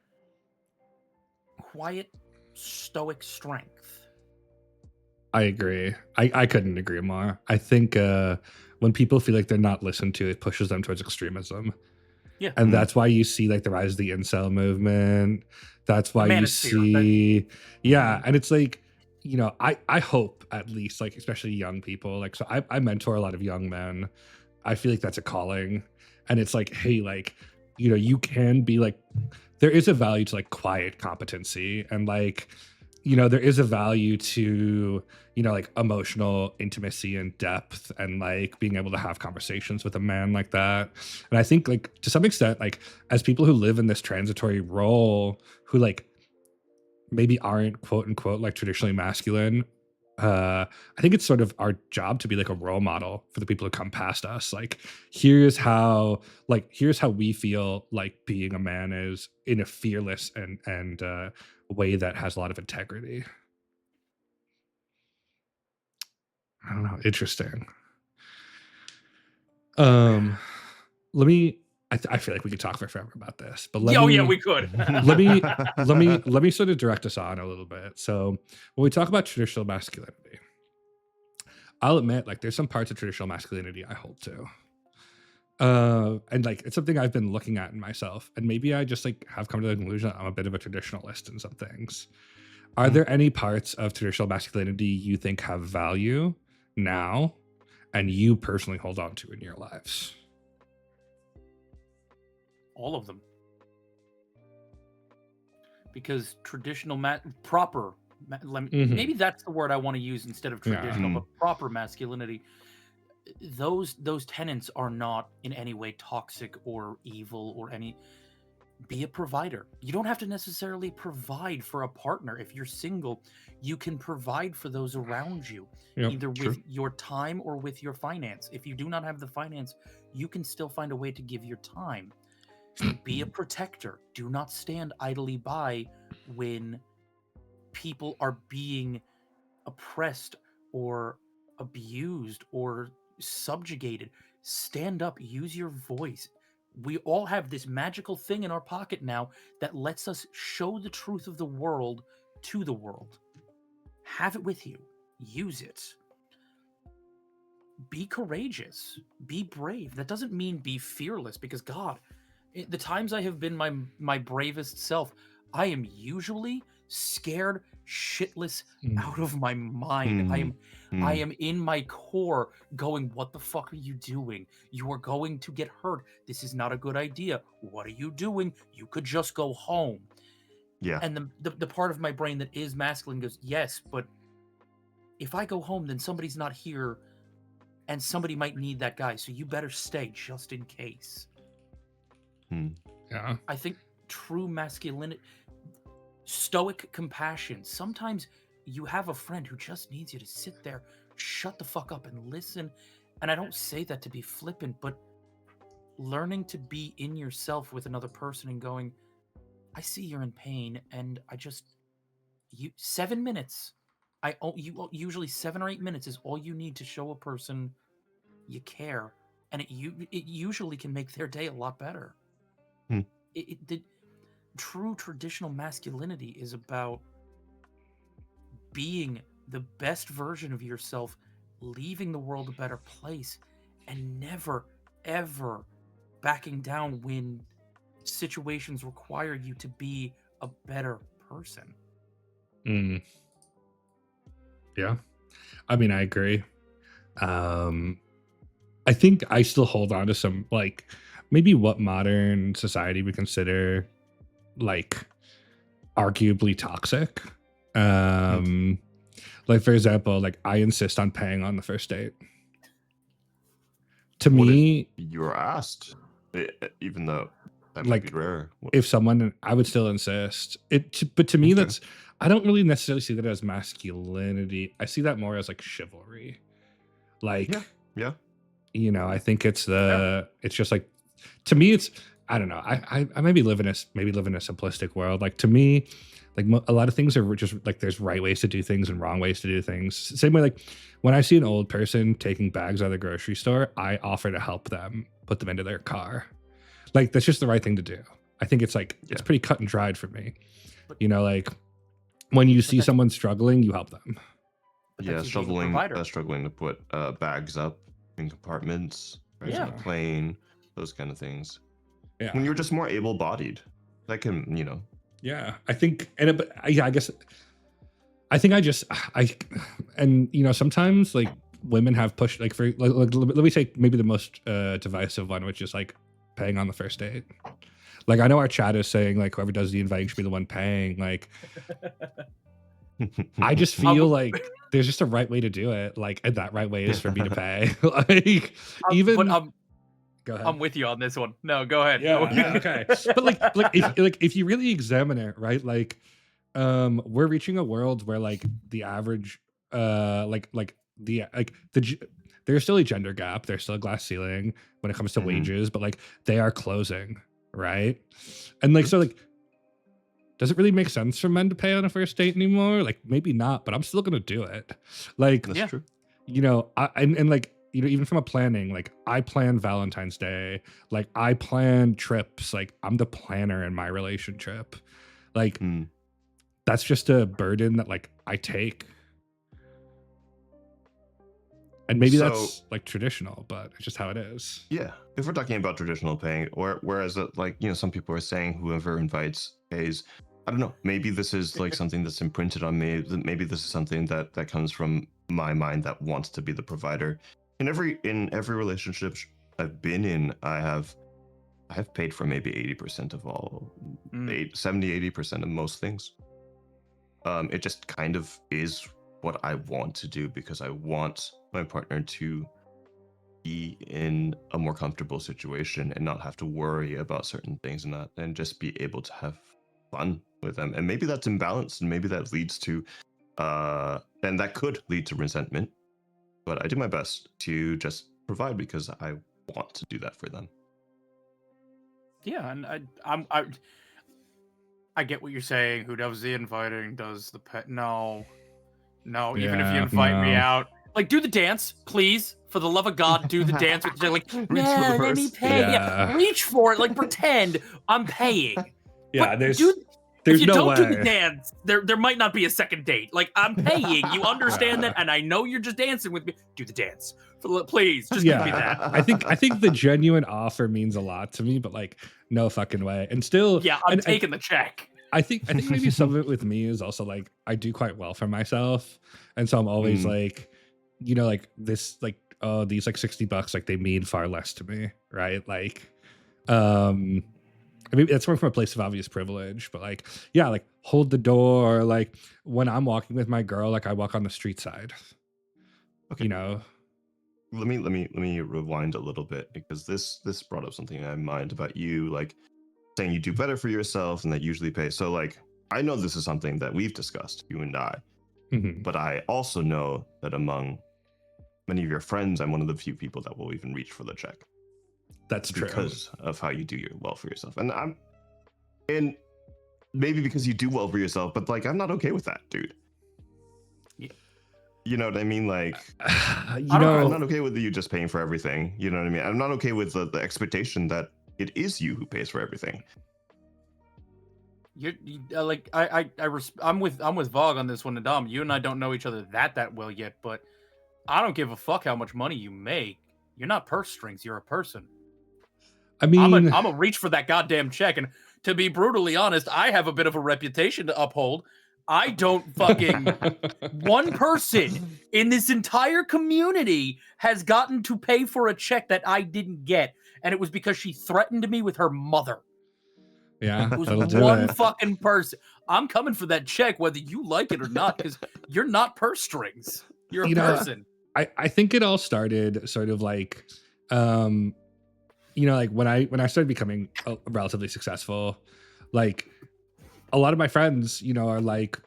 S4: quiet, stoic strength.
S1: I agree. I couldn't agree more. I think when people feel like they're not listened to, it pushes them towards extremism.
S4: Yeah.
S1: And that's why you see like the rise of the incel movement. That's why you see, and it's like, I hope at least like, especially young people, like, so I mentor a lot of young men. I feel like that's a calling. And it's like, hey, like, you can be like, there is a value to like quiet competency and like, there is a value to, like emotional intimacy and depth and like being able to have conversations with a man like that. And I think like to some extent, like as people who live in this transitory role who like maybe aren't quote unquote like traditionally masculine, I think it's sort of our job to be like a role model for the people who come past us. Like here's how we feel like being a man is in a fearless and way that has a lot of integrity. I don't know. Interesting. Let me. I feel like we could talk for forever about this, but let me.
S4: Yeah, we could.
S1: Let me sort of direct us on a little bit. So when we talk about traditional masculinity, I'll admit, like, there's some parts of traditional masculinity I hold to. And like it's something I've been looking at in myself, and maybe I just like have come to the conclusion that I'm a bit of a traditionalist in some things. Are there any parts of traditional masculinity you think have value now and you personally hold on to in your lives?
S4: All of them. Because traditional maybe that's the word I want to use instead of
S1: Yeah.
S4: traditional, but proper masculinity. Those tenets are not in any way toxic or evil or any. Be a provider. You don't have to necessarily provide for a partner. If you're single, you can provide for those around you,
S1: Yep,
S4: either
S2: true.
S4: with your time or with your finance. If you do not have the finance, you can still find a way to give your time. Be a protector. Do not stand idly by when people are being oppressed or abused or subjugated. Stand up, use your voice. We all have this magical thing in our pocket now that lets us show the truth of the world to the world. Have it with you. Use it. Be courageous. Be brave. That doesn't mean be fearless, because God, the times I have been my bravest self, I am usually scared shitless out of my mind. I am in my core going, what the fuck are you doing? You are going to get hurt. This is not a good idea. What are you doing? You could just go home.
S2: Yeah.
S4: And the part of my brain that is masculine goes, yes, but if I go home, then somebody's not here and somebody might need that guy. So you better stay just in case.
S1: Yeah.
S4: I think true masculinity, stoic compassion. Sometimes you have a friend who just needs you to sit there, shut the fuck up and listen. And I don't say that to be flippant, but learning to be in yourself with another person and going, I see you're in pain, and 7 minutes. Usually 7 or 8 minutes is all you need to show a person you care, and it usually can make their day a lot better. The true traditional masculinity is about being the best version of yourself, leaving the world a better place, and never ever backing down when situations require you to be a better person.
S1: Yeah. I mean, I agree. I think I still hold on to some, like, maybe what modern society would consider, like, arguably toxic. Like, for example, like, I insist on paying on the first date. To
S2: What
S1: me,
S2: if you were asked, even though that
S1: like,
S2: might be rare.
S1: if someone, I would still insist. But to me, that's, I don't really necessarily see that as masculinity. I see that more as like chivalry. Like,
S2: yeah.
S1: you know, I think it's it's just like, to me, it's, I don't know. I maybe live in a simplistic world. Like, to me, like, a lot of things are just like, there's right ways to do things and wrong ways to do things. Same way, like, when I see an old person taking bags out of the grocery store, I offer to help them put them into their car. Like, that's just the right thing to do. I think it's like, it's pretty cut and dried for me. You know, like, when you see someone struggling, you help them.
S2: Yeah, struggling to put bags up in compartments, bags on a plane, those kind of things.
S1: Yeah.
S2: When you're just more able-bodied, that can, you know.
S1: Yeah, I think, and I guess, I think and you know, sometimes like women have pushed, like, for let me take maybe the most divisive one, which is like paying on the first date. Like, I know our chat is saying like whoever does the inviting should be the one paying. Like, I just feel like there's just a right way to do it. Like, and that right way is for me to pay. Like, even. Go ahead.
S4: I'm with you on this one. No, go ahead.
S1: Yeah, okay. But if you really examine it, right? Like, we're reaching a world where like the average, there's still a gender gap. There's still a glass ceiling when it comes to wages, but like they are closing, right? And like, so like, does it really make sense for men to pay on a first date anymore? Like, maybe not, but I'm still gonna do it. Like,
S2: That's true.
S1: you know, and like, you know, even from a planning, like I plan Valentine's Day, like I plan trips, like I'm the planner in my relationship. Like
S2: Mm.
S1: that's just a burden that like I take. And maybe
S2: So
S1: that's like traditional, but it's just how it is.
S2: yeah, if we're talking about traditional paying, or whereas like you know some people are saying whoever invites pays. I don't know. Maybe this is like something that's imprinted on me. Maybe this is something that comes from my mind that wants to be the provider. In every relationship I've been in, I have paid for maybe 80% of all, 70-80% of most things. It just kind of is what I want to do because I want my partner to be in a more comfortable situation and not have to worry about certain things and just be able to have fun with them. And maybe that's imbalanced and maybe that leads to and that could lead to resentment. But I do my best to just provide because I want to do that for them.
S4: Yeah, and I get what you're saying. Who does the inviting? Does the pet? No, no. Even if you
S1: Yeah,
S4: invite me
S1: no.
S4: out, like do the dance, please. For the love of God, do the dance with the like.
S2: Reach for
S4: Yeah,
S2: the
S4: let me
S2: purse.
S4: pay. Yeah.
S1: Yeah.
S4: Reach for it. Like pretend I'm paying.
S1: Yeah,
S4: But dude, if
S1: there's
S4: you
S1: no
S4: don't do the
S1: way.
S4: dance, there might not be a second date. Like I'm paying. You understand
S1: Yeah.
S4: that, and I know you're just dancing with me. Do the dance, please. Just give me that.
S1: I think the genuine offer means a lot to me, but like no fucking way. And still,
S4: Yeah, I'm
S1: and
S4: taking the check.
S1: I think maybe some of it with me is also like I do quite well for myself, and so I'm always like, you know, like this, like oh these like $60, like they mean far less to me, right? Like, I mean that's more from a place of obvious privilege, but like yeah, like hold the door, like when I'm walking with my girl, like I walk on the street side,
S2: Okay.
S1: you know.
S2: Let me rewind a little bit because this brought up something in my mind about you like saying you do better for yourself and that usually pay. So like I know this is something that we've discussed, you and I, but I also know that among many of your friends, I'm one of the few people that will even reach for the check
S1: That's true.
S2: because of how you do well for yourself. And maybe because you do well for yourself, but like I'm not okay with that, dude.
S4: Yeah.
S2: You know what I mean? Like
S1: you
S4: I don't
S1: know,
S2: I'm not okay with you just paying for everything. You know what I mean? I'm not okay with the expectation that it is you who pays for everything.
S4: Like I'm with Vogue on this one, Adam. You and I don't know each other that well yet, but I don't give a fuck how much money you make. You're not purse strings. You're a person.
S1: I mean,
S4: I'm a reach for that goddamn check, and to be brutally honest, I have a bit of a reputation to uphold. I don't fucking one person in this entire community has gotten to pay for a check that I didn't get, and it was because she threatened me with her mother.
S1: yeah,
S4: It was
S1: that'll do
S4: one
S1: it.
S4: fucking person. I'm coming for that check whether you like it or not, because you're not purse strings. You're a
S1: You know,
S4: person.
S1: I think it all started sort of like, you know, like when I started becoming relatively successful, like a lot of my friends, you know, are like,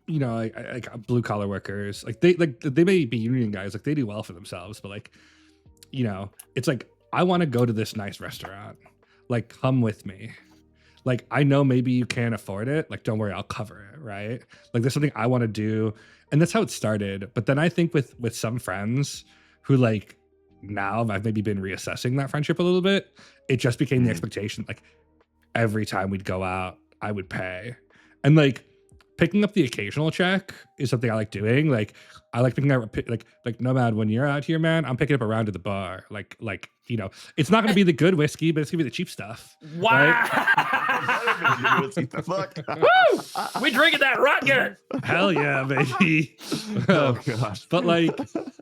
S1: you know, like blue collar workers, like they may be union guys, like they do well for themselves, but like, you know, it's like I want to go to this nice restaurant, like come with me. Like I know maybe you can't afford it, like don't worry, I'll cover it, right? Like there's something I want to do, and that's how it started. But then I think with some friends who like now I've maybe been reassessing that friendship a little bit, it just became the expectation like every time we'd go out I would pay. And like picking up the occasional check is something I like doing. Like I like picking up like Nomad, when you're out here, man, I'm picking up a round at the bar. Like you know, it's not gonna be the good whiskey, but it's gonna be the cheap stuff.
S4: Wow.
S2: What the fuck?
S4: Woo! We drinking that right good.
S1: Hell yeah, baby.
S2: Oh gosh.
S1: But like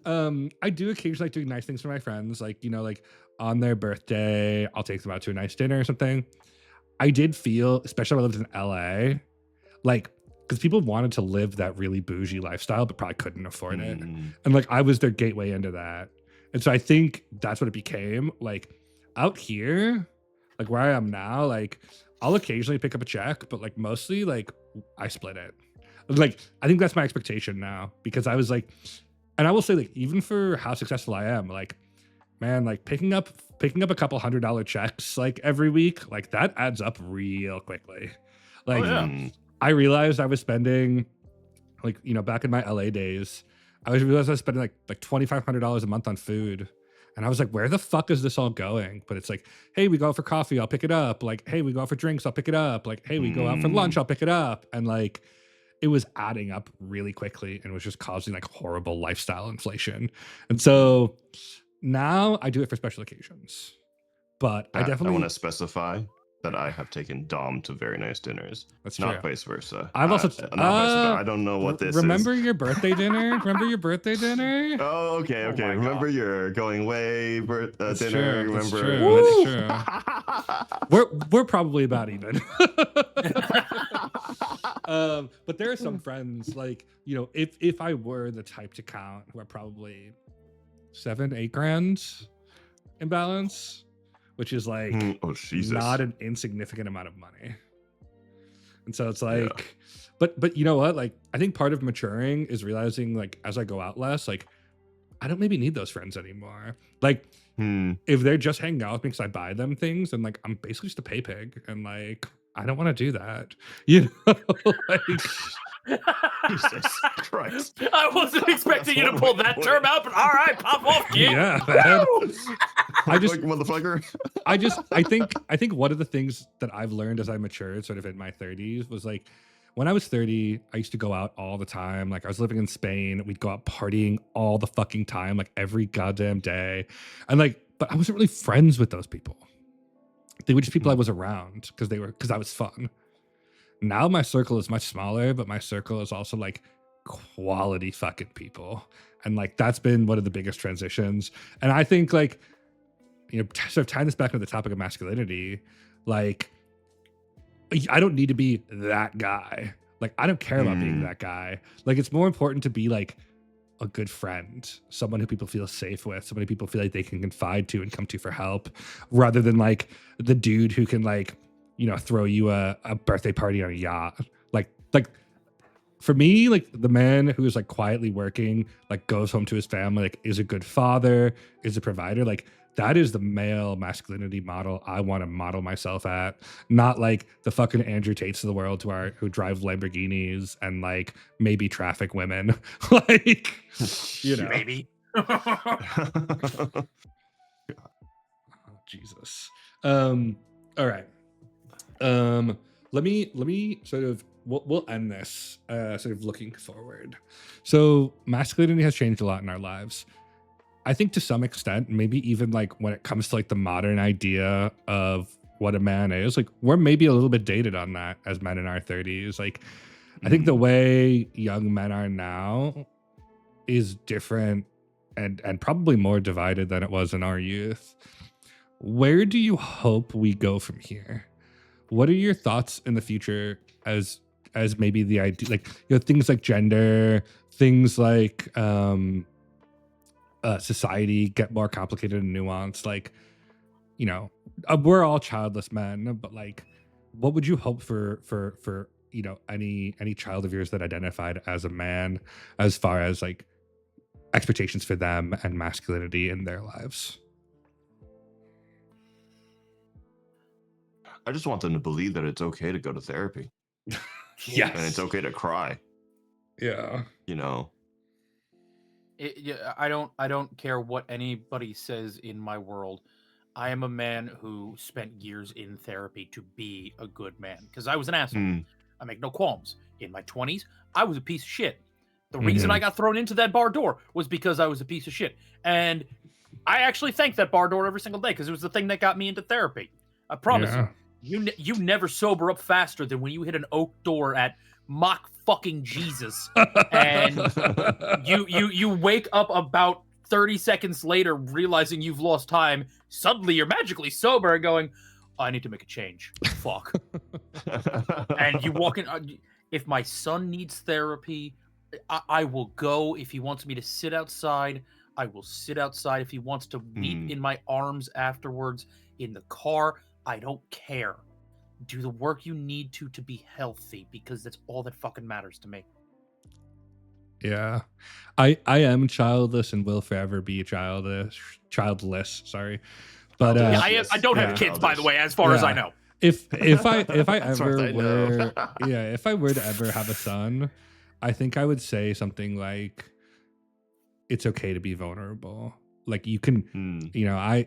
S1: I do occasionally like doing nice things for my friends, like, you know, like on their birthday I'll take them out to a nice dinner or something. I did feel, especially when I lived in LA, like because people wanted to live that really bougie lifestyle but probably couldn't afford it, and like I was their gateway into that. And so I think that's what it became. Like out here, like where I am now, like I'll occasionally pick up a check, but like mostly like I split it. Like I think that's my expectation now, because I was like, and I will say, like, even for how successful I am, like, man, like picking up a couple $100 checks like every week, like that adds up real quickly. Like
S4: Oh, yeah.
S1: I realized I was spending, like, you know, back in my LA days, I realized I was spending like $2,500 a month on food. And I was like, where the fuck is this all going? But it's like, hey, we go out for coffee, I'll pick it up. Like, hey, we go out for drinks, I'll pick it up. Like, hey, we go out for lunch, I'll pick it up. And like, it was adding up really quickly and was just causing like horrible lifestyle inflation. And so now I do it for special occasions. But I definitely
S2: want to specify that I have taken Dom to very nice dinners.
S1: That's
S2: not
S1: true.
S2: Vice versa.
S1: I've also
S2: not vice versa. I don't know what this
S1: remember
S2: is.
S1: your birthday dinner? Remember your birthday dinner?
S2: Oh, okay.
S4: Oh my
S2: Remember
S4: God.
S2: your going away
S1: That's
S2: dinner?
S1: true, that's
S2: Remember?
S1: true. We're probably about even. But there are some friends, like, you know, if I were the type to count, who are probably 7-8 grand in balance, which is like
S2: oh, Jesus.
S1: not an insignificant amount of money. And so it's like, but you know what? Like, I think part of maturing is realizing, like, as I go out less, like, I don't maybe need those friends anymore. Like, if they're just hanging out with me because I buy them things, and like, I'm basically just a pay pig, and like, I don't want to do that. You know, like,
S2: Jesus Christ.
S4: I wasn't expecting you to pull that term out, but all right, pop off, kid.
S1: yeah, man. I just,
S2: Like, motherfucker.
S1: I think one of the things that I've learned as I matured, sort of in my 30s, was like, when I was 30, I used to go out all the time. Like, I was living in Spain. We'd go out partying all the fucking time, like every goddamn day. And like, but I wasn't really friends with those people. They were just people I was around because I was fun. Now my circle is much smaller, but my circle is also like quality fucking people. And like, that's been one of the biggest transitions. And I think, like, you know, sort of tying this back to the topic of masculinity, like, I don't need to be that guy. Like, I don't care about being that guy. Like, it's more important to be like a good friend, someone who people feel safe with, somebody people feel like they can confide to and come to for help, rather than like the dude who can, like, you know, throw you a birthday party on a yacht. Like for me, like, the man who is like quietly working, like goes home to his family, like is a good father, is a provider, like that is the male masculinity model I want to model myself at. Not like the fucking Andrew Tates of the world who drive Lamborghinis and like maybe traffic women. Like, you know.
S4: Maybe.
S1: Oh, Jesus. All right. Let me sort of, we'll end this sort of looking forward. So masculinity has changed a lot in our lives. I think to some extent, maybe even like when it comes to like the modern idea of what a man is, like, we're maybe a little bit dated on that as men in our 30s. Like, I think the way young men are now is different and probably more divided than it was in our youth. Where do you hope we go from here? What are your thoughts in the future as maybe the idea, like, you know, things like gender, things like society get more complicated and nuanced? Like, you know, we're all childless men, but like, what would you hope for you know, any child of yours that identified as a man, as far as like expectations for them and masculinity in their lives?
S2: I just want them to believe that it's okay to go to therapy.
S1: Yes.
S2: And it's okay to cry.
S1: Yeah.
S2: You know.
S4: I don't care what anybody says in my world. I am a man who spent years in therapy to be a good man, because I was an asshole. I make no qualms. In my 20s, I was a piece of shit. The reason I got thrown into that bar door was because I was a piece of shit. And I actually thank that bar door every single day, because it was the thing that got me into therapy. I promise you. You never sober up faster than when you hit an oak door at Mach fucking Jesus, and you wake up about 30 seconds later realizing you've lost time. Suddenly you're magically sober and going, I need to make a change. Fuck. And you walk in. If my son needs therapy, I will go. If he wants me to sit outside, I will sit outside. If he wants to meet in my arms afterwards in the car, I don't care. Do the work you need to be healthy, because that's all that fucking matters to me.
S1: Yeah. I am childless and will forever be childless, sorry. But
S4: yeah, I don't have kids, by the way, as far as I know.
S1: If I ever were if I were to ever have a son, I think I would say something like, it's okay to be vulnerable. Like you can,
S2: Mm.
S1: you know, I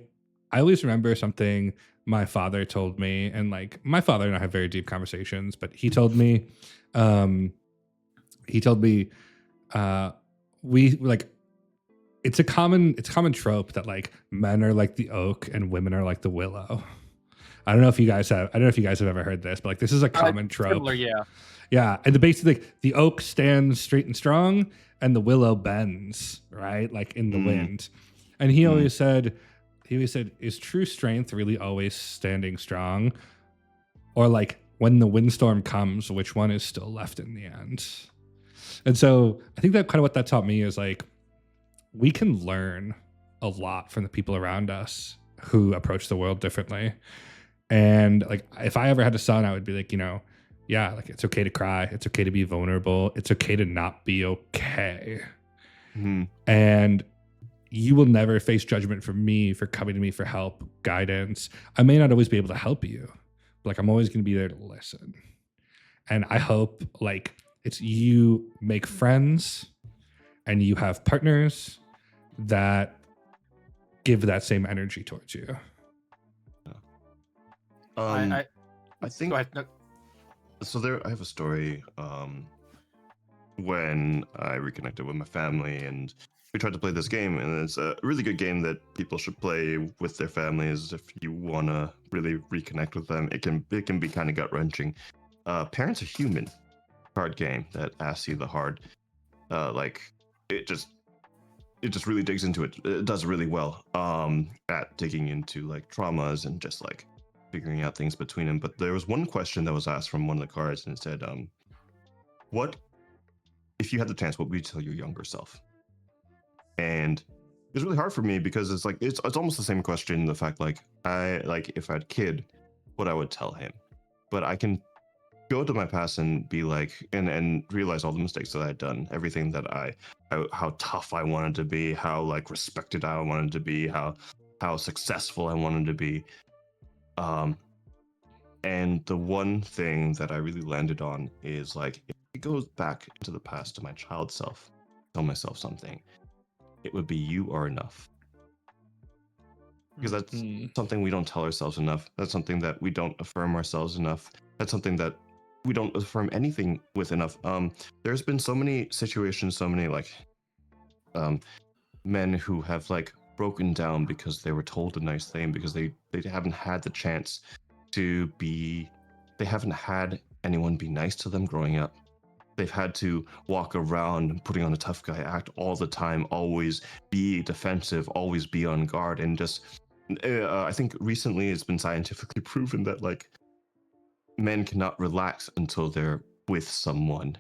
S1: always remember something my father told me, and like my father and I have very deep conversations, but he told me, um, uh, we like it's a common trope that like men are like the oak and women are like the willow. I don't know if you guys have ever heard this, but like this is a common trope.
S4: Similar, yeah.
S1: Yeah, and basically like, the oak stands straight and strong, and the willow bends, right, like in the wind. And he always said, "Is true strength really always standing strong, or like when the windstorm comes, which one is still left in the end?" And so I think that kind of what that taught me is like we can learn a lot from the people around us who approach the world differently. And like if I ever had a son, I would be like, you know, yeah, like it's okay to cry, it's okay to be vulnerable, it's okay to not be okay. And you will never face judgment from me for coming to me for help, guidance. I may not always be able to help you, but like I'm always going to be there to listen. And I hope like it's you make friends and you have partners that give that same energy towards you.
S2: I think
S4: Go ahead. No.
S2: so. I have a story. When I reconnected with my family and we tried to play this game, and it's a really good game that people should play with their families if you want to really reconnect with them. It can be kind of gut wrenching. Parents Are Human card game that asks you the hard, like it just really digs into it. It does really well at digging into like traumas and just like figuring out things between them. But there was one question that was asked from one of the cards, and it said, "What if you had the chance? What would you tell your younger self?" And it's really hard for me because it's like it's almost the same question. The fact like if I had a kid, what I would tell him, but I can go to my past and be like and realize all the mistakes that I'd done, everything that how tough I wanted to be, how like respected I wanted to be, how successful I wanted to be. And the one thing that I really landed on is like if it goes back into the past to my child self, tell myself something, it would be you are enough. Because that's something we don't tell ourselves enough. That's something that we don't affirm ourselves enough. That's something that we don't affirm anything with enough. There's been so many situations, so many like men who have like broken down because they were told a nice thing, because they haven't had the chance to be, they haven't had anyone be nice to them growing up. They've had to walk around putting on a tough guy act all the time, always be defensive, always be on guard. And just, I think recently it's been scientifically proven that like men cannot relax until they're with someone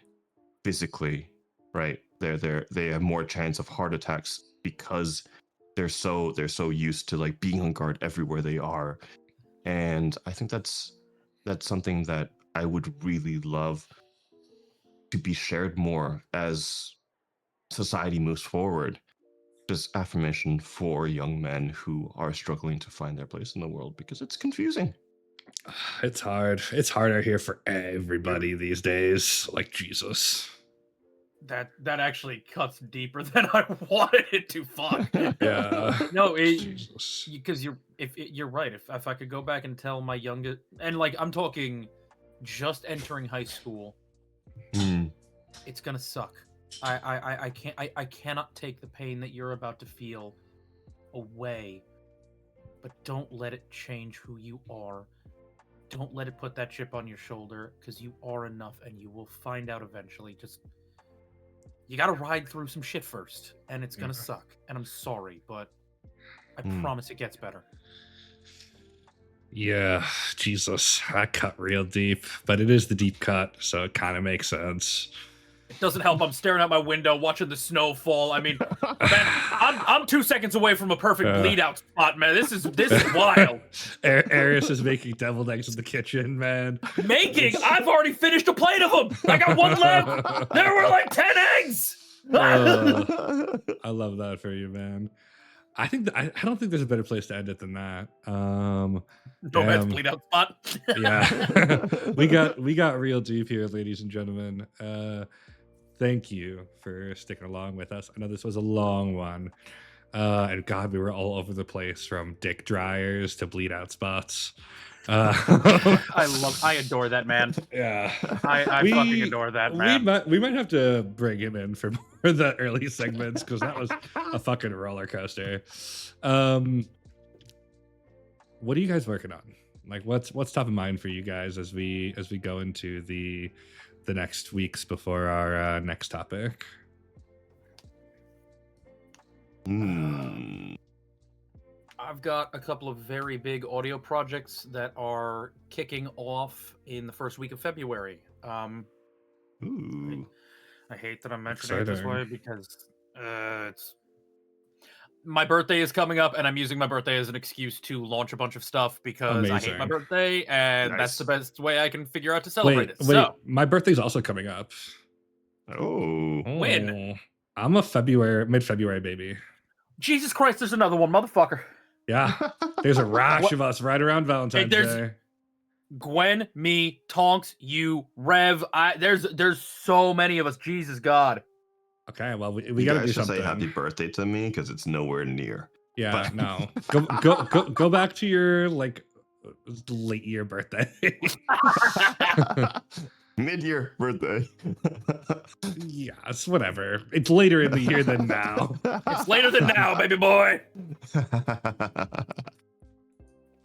S2: physically, right? They have more chance of heart attacks because they're so used to like being on guard everywhere they are. And I think that's something that I would really love to be shared more as society moves forward. Just affirmation for young men who are struggling to find their place in the world, because it's confusing.
S1: It's hard. It's harder here for everybody these days. Like Jesus.
S4: That actually cuts deeper than I wanted it to. Fuck.
S1: Yeah.
S4: No,
S1: Jesus.
S4: because you're right. If I could go back and tell my youngest, and like I'm talking, just entering high school, it's gonna suck. I cannot take the pain that you're about to feel away, but don't let it change who you are. Don't let it put that chip on your shoulder, because you are enough, and you will find out eventually. Just you gotta ride through some shit first, and it's gonna suck. And I'm sorry, but I promise it gets better.
S1: Yeah, Jesus, that cut real deep, but it is the deep cut, so it kind of makes sense.
S4: It doesn't help. I'm staring out my window, watching the snow fall. I mean, man, I'm 2 seconds away from a perfect bleed out spot, man. This is wild.
S1: Arius is making deviled eggs in the kitchen, man.
S4: I've already finished a plate of them. I got one left. There were like 10 eggs.
S1: I love that for you, man. I don't think there's a better place to end it than that.
S4: No man's bleed out spot.
S1: Yeah. we got real deep here, ladies and gentlemen. thank you for sticking along with us. I know this was a long one. And God, we were all over the place from dick dryers to bleed out spots.
S4: I adore that man.
S1: Yeah.
S4: I fucking adore that man.
S1: We might have to bring him in for more of the early segments because that was a fucking roller coaster. What are you guys working on? Like, what's top of mind for you guys as we go into the next weeks before our next topic?
S4: I've got a couple of very big audio projects that are kicking off in the first week of February.
S2: Ooh.
S4: I hate that I'm mentioning it this
S1: Exciting.
S4: way because it's my birthday is coming up, and I'm using my birthday as an excuse to launch a bunch of stuff because I hate my
S1: Amazing.
S4: birthday, and that's the
S2: Nice.
S4: best way I can figure out to celebrate it.
S1: Wait,
S4: So,
S1: my birthday's also coming up.
S2: Oh.
S4: When?
S1: I'm a mid-February baby.
S4: Jesus Christ, there's another one, motherfucker.
S1: Yeah. There's a rash of us right around Valentine's
S4: there's-
S1: Day.
S4: Gwen, me, Tonks, you, Rev. There's so many of us. Jesus God.
S1: Okay, well we
S2: You
S1: got to
S2: guys
S1: do
S2: should
S1: something.
S2: say happy birthday to me because it's nowhere near.
S1: Yeah,
S2: But-
S1: no. Go back to your like late year birthday.
S2: Mid-year birthday.
S1: Yeah, it's whatever. It's later in the year than now.
S4: It's later than now, baby boy.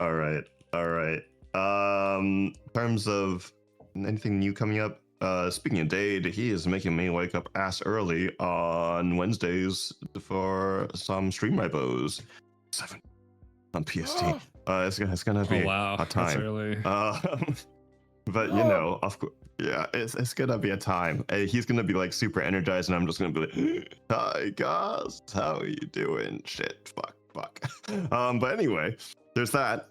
S2: All right. In terms of anything new coming up, speaking of Dade, he is making me wake up ass early on Wednesdays for some stream rivals. 7 on PST. It's gonna be
S1: Oh wow,
S2: a
S1: that's
S2: time.
S1: early.
S2: But you know, of course, yeah, it's gonna be a time. He's gonna be like super energized, and I'm just gonna be like, "Hi guys, how are you doing?" Shit, fuck. But anyway, there's that.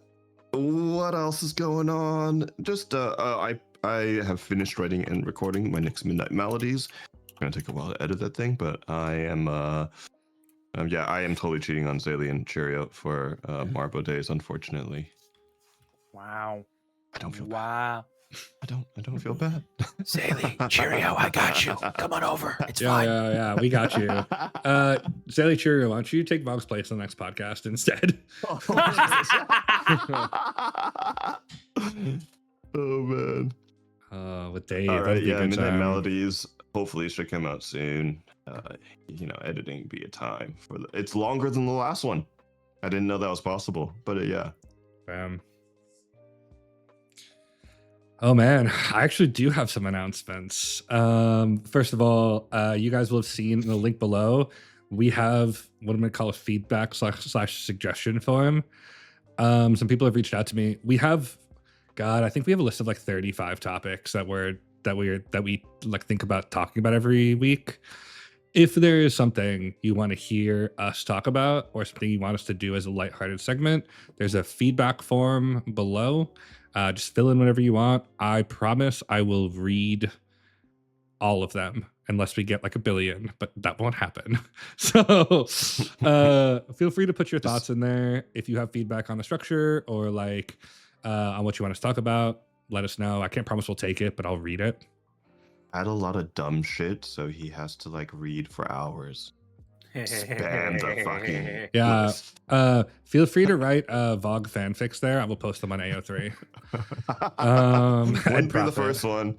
S2: What else is going on? Just I have finished writing and recording my next Midnight Melodies. It's gonna take a while to edit that thing, but I am I am totally cheating on Zaylee and Cheerio for Marbo days, unfortunately.
S4: Wow.
S2: I don't feel bad.
S4: Wow.
S2: I don't feel bad.
S4: Zaylee, Cheerio, I got you. Come on over. It's
S1: Yeah,
S4: fine.
S1: yeah, we got you. Sally Cheerio, why don't you take Mog's place on the next podcast instead?
S2: Oh man.
S1: With Dave.
S2: All
S1: That'd
S2: right,
S1: be a
S2: yeah,
S1: good
S2: Midnight
S1: time.
S2: Melodies hopefully should come out soon. Editing be a time for it's longer than the last one. I didn't know that was possible, but yeah.
S1: Oh man, I actually do have some announcements. First of all, you guys will have seen in the link below, we have what I'm gonna call a feedback slash suggestion form. Some people have reached out to me. We have, God, I think we have a list of like 35 topics that we like think about talking about every week. If there is something you want to hear us talk about or something you want us to do as a lighthearted segment, there's a feedback form below. Just fill in whatever you want. I promise I will read all of them unless we get like a billion, but that won't happen. So feel free to put your thoughts in there. If you have feedback on the structure or like on what you want us to talk about, let us know. I can't promise we'll take it, but I'll read it.
S2: I had a lot of dumb shit, so he has to like read for hours. Spam the fucking
S1: Yeah.
S2: list.
S1: Feel free to write Vogue fanfics there. I will post them on AO3.
S2: Wouldn't
S1: and
S2: be the
S1: profit.
S2: first one.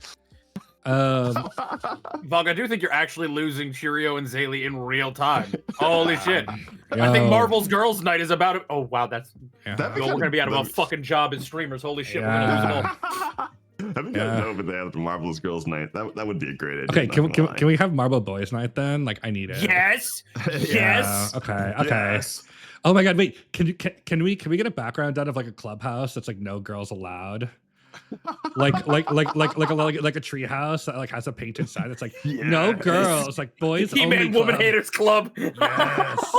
S4: Vog, I do think you're actually losing Cheerio and Zaylee in real time. Holy shit. I
S1: Yo.
S4: think Marvel's Girls Night is about it. Oh, wow. That's.
S1: Yeah.
S2: That'd be
S4: Well, we're going to be out of a
S2: that'd be-
S4: fucking job as streamers. Holy shit. We're going to lose it all.
S2: That'd be
S1: Yeah.
S2: good over there at the Marvelous Girls Night. That would be a great idea.
S1: Okay,
S2: not gonna
S1: can we have Marble Boys Night then? Like, I need it.
S4: Yes.
S2: lie.
S4: Yes.
S1: Okay.
S2: Yes.
S1: Oh my God! Wait, can we get a background out of like a clubhouse that's like no girls allowed? like a tree house that like has a painted sign. It's like no
S2: Yes.
S1: girls, like boys only.
S4: He-Man Woman
S1: club.
S4: Haters Club.
S1: Yes.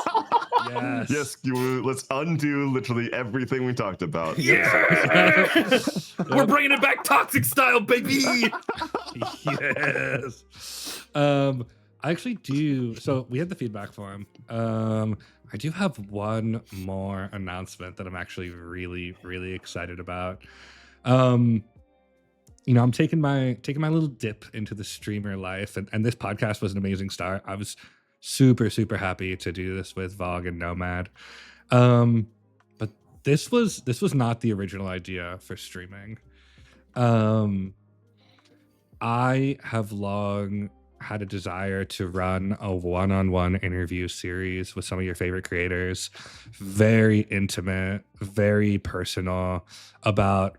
S1: Yes.
S2: Yes, let's undo literally everything we talked about.
S4: Yeah. We're bringing it back toxic style, baby.
S1: Yes. I actually do. So we had the feedback form. I do have one more announcement that I'm actually really, really excited about. I'm taking my little dip into the streamer life, and this podcast was an amazing start. I was super super happy to do this with Vogue and Nomad. But this was not the original idea for streaming. I have long had a desire to run a one-on-one interview series with some of your favorite creators, very intimate, very personal, about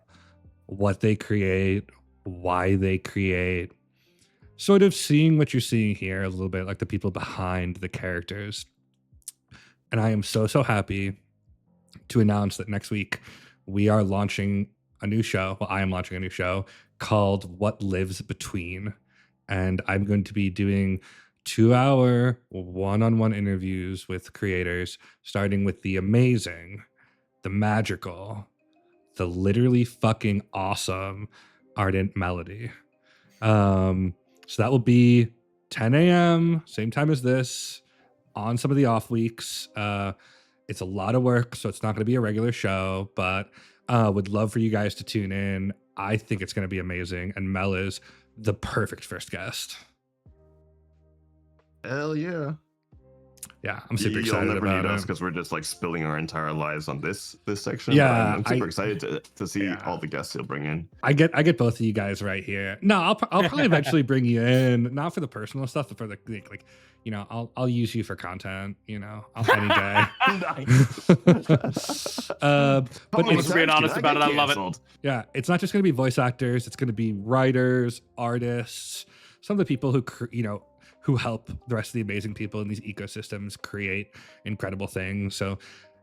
S1: what they create, why they create, sort of seeing what you're seeing here a little bit, like the people behind the characters. And I am so happy to announce that next week we are launching a new show. Well, I am launching a new show called What Lives Between. And I'm going to be doing 2-hour one-on-one interviews with creators, starting with the amazing, the magical, the literally fucking awesome Ardent Melody. So that will be 10 a.m., same time as this, on some of the off weeks. It's a lot of work, so it's not going to be a regular show, but would love for you guys to tune in. I think it's going to be amazing, and Mel is the perfect first guest.
S2: Hell yeah.
S1: Yeah, I'm super excited
S2: You'll never
S1: about
S2: need us
S1: it.
S2: because we're just like spilling our entire lives on this section.
S1: Yeah,
S2: but I'm super excited to see
S1: yeah.
S2: all the guests he'll bring in.
S1: I get both of you guys right here. No, I'll probably eventually bring you in, not for the personal stuff, but for the like, I'll use you for content. Any day. But
S4: Thanks for being honest about it. I love it.
S1: Yeah, it's not just going to be voice actors. It's going to be writers, artists, some of the people who help the rest of the amazing people in these ecosystems create incredible things. So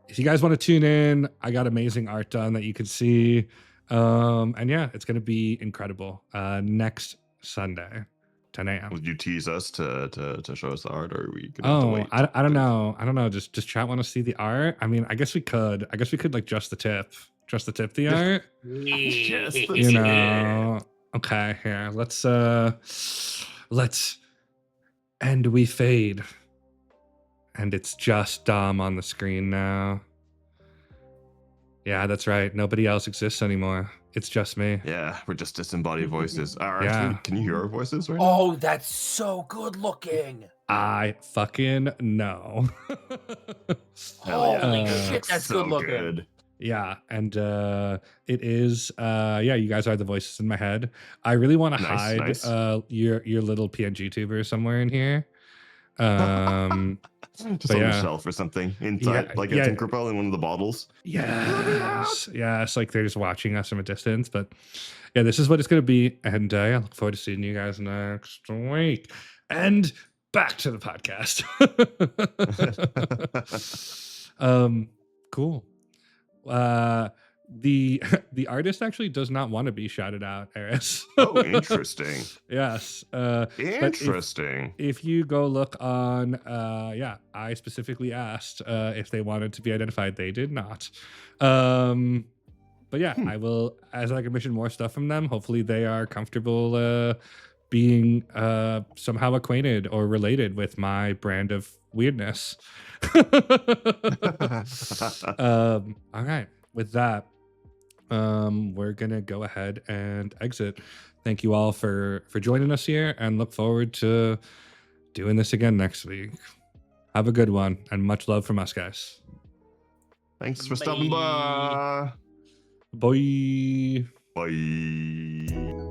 S1: if you guys want to tune in, I got amazing art done that you can see. And yeah, it's going to be incredible. Next Sunday, 10 a.m.
S2: Would you tease us to show us the art, or are we gonna have to wait?
S1: I don't know. I don't know. Just chat want to see the art. I mean, I guess we could like just the tip the art.
S2: Just the tip.
S1: Okay, here. Let's and we fade. And it's just Dom on the screen now. Yeah, that's right. Nobody else exists anymore. It's just me.
S2: Yeah, we're just disembodied voices. All right,
S1: Yeah.
S2: can you hear our voices right now?
S4: Oh, that's so good looking.
S1: I fucking know.
S2: Hell yeah.
S4: Holy
S1: Uh,
S4: shit, that's
S2: So
S4: good looking.
S2: good.
S1: Yeah, and it is you guys are the voices in my head. I really want to hide
S2: Nice.
S1: your little PNG tuber somewhere in here.
S2: Just
S1: but
S2: on
S1: yeah.
S2: the shelf or something inside, like a Tinkerbell in one of the bottles.
S1: Yes, like they're just watching us from a distance. But yeah, this is what it's gonna be, and I look forward to seeing you guys next week. And back to the podcast. Cool. The artist actually does not want to be shouted out, Eris.
S2: Oh, interesting.
S1: Yes.
S2: Interesting.
S1: If you go look on, I specifically asked if they wanted to be identified. They did not. But yeah, I will, as I commission more stuff from them, hopefully they are comfortable being somehow acquainted or related with my brand of weirdness. All right. With that, we're gonna go ahead and exit. Thank you all for joining us here, and look forward to doing this again next week. Have a good one, and much love from us, guys.
S2: Thanks for stopping by.
S1: Bye.
S2: Bye.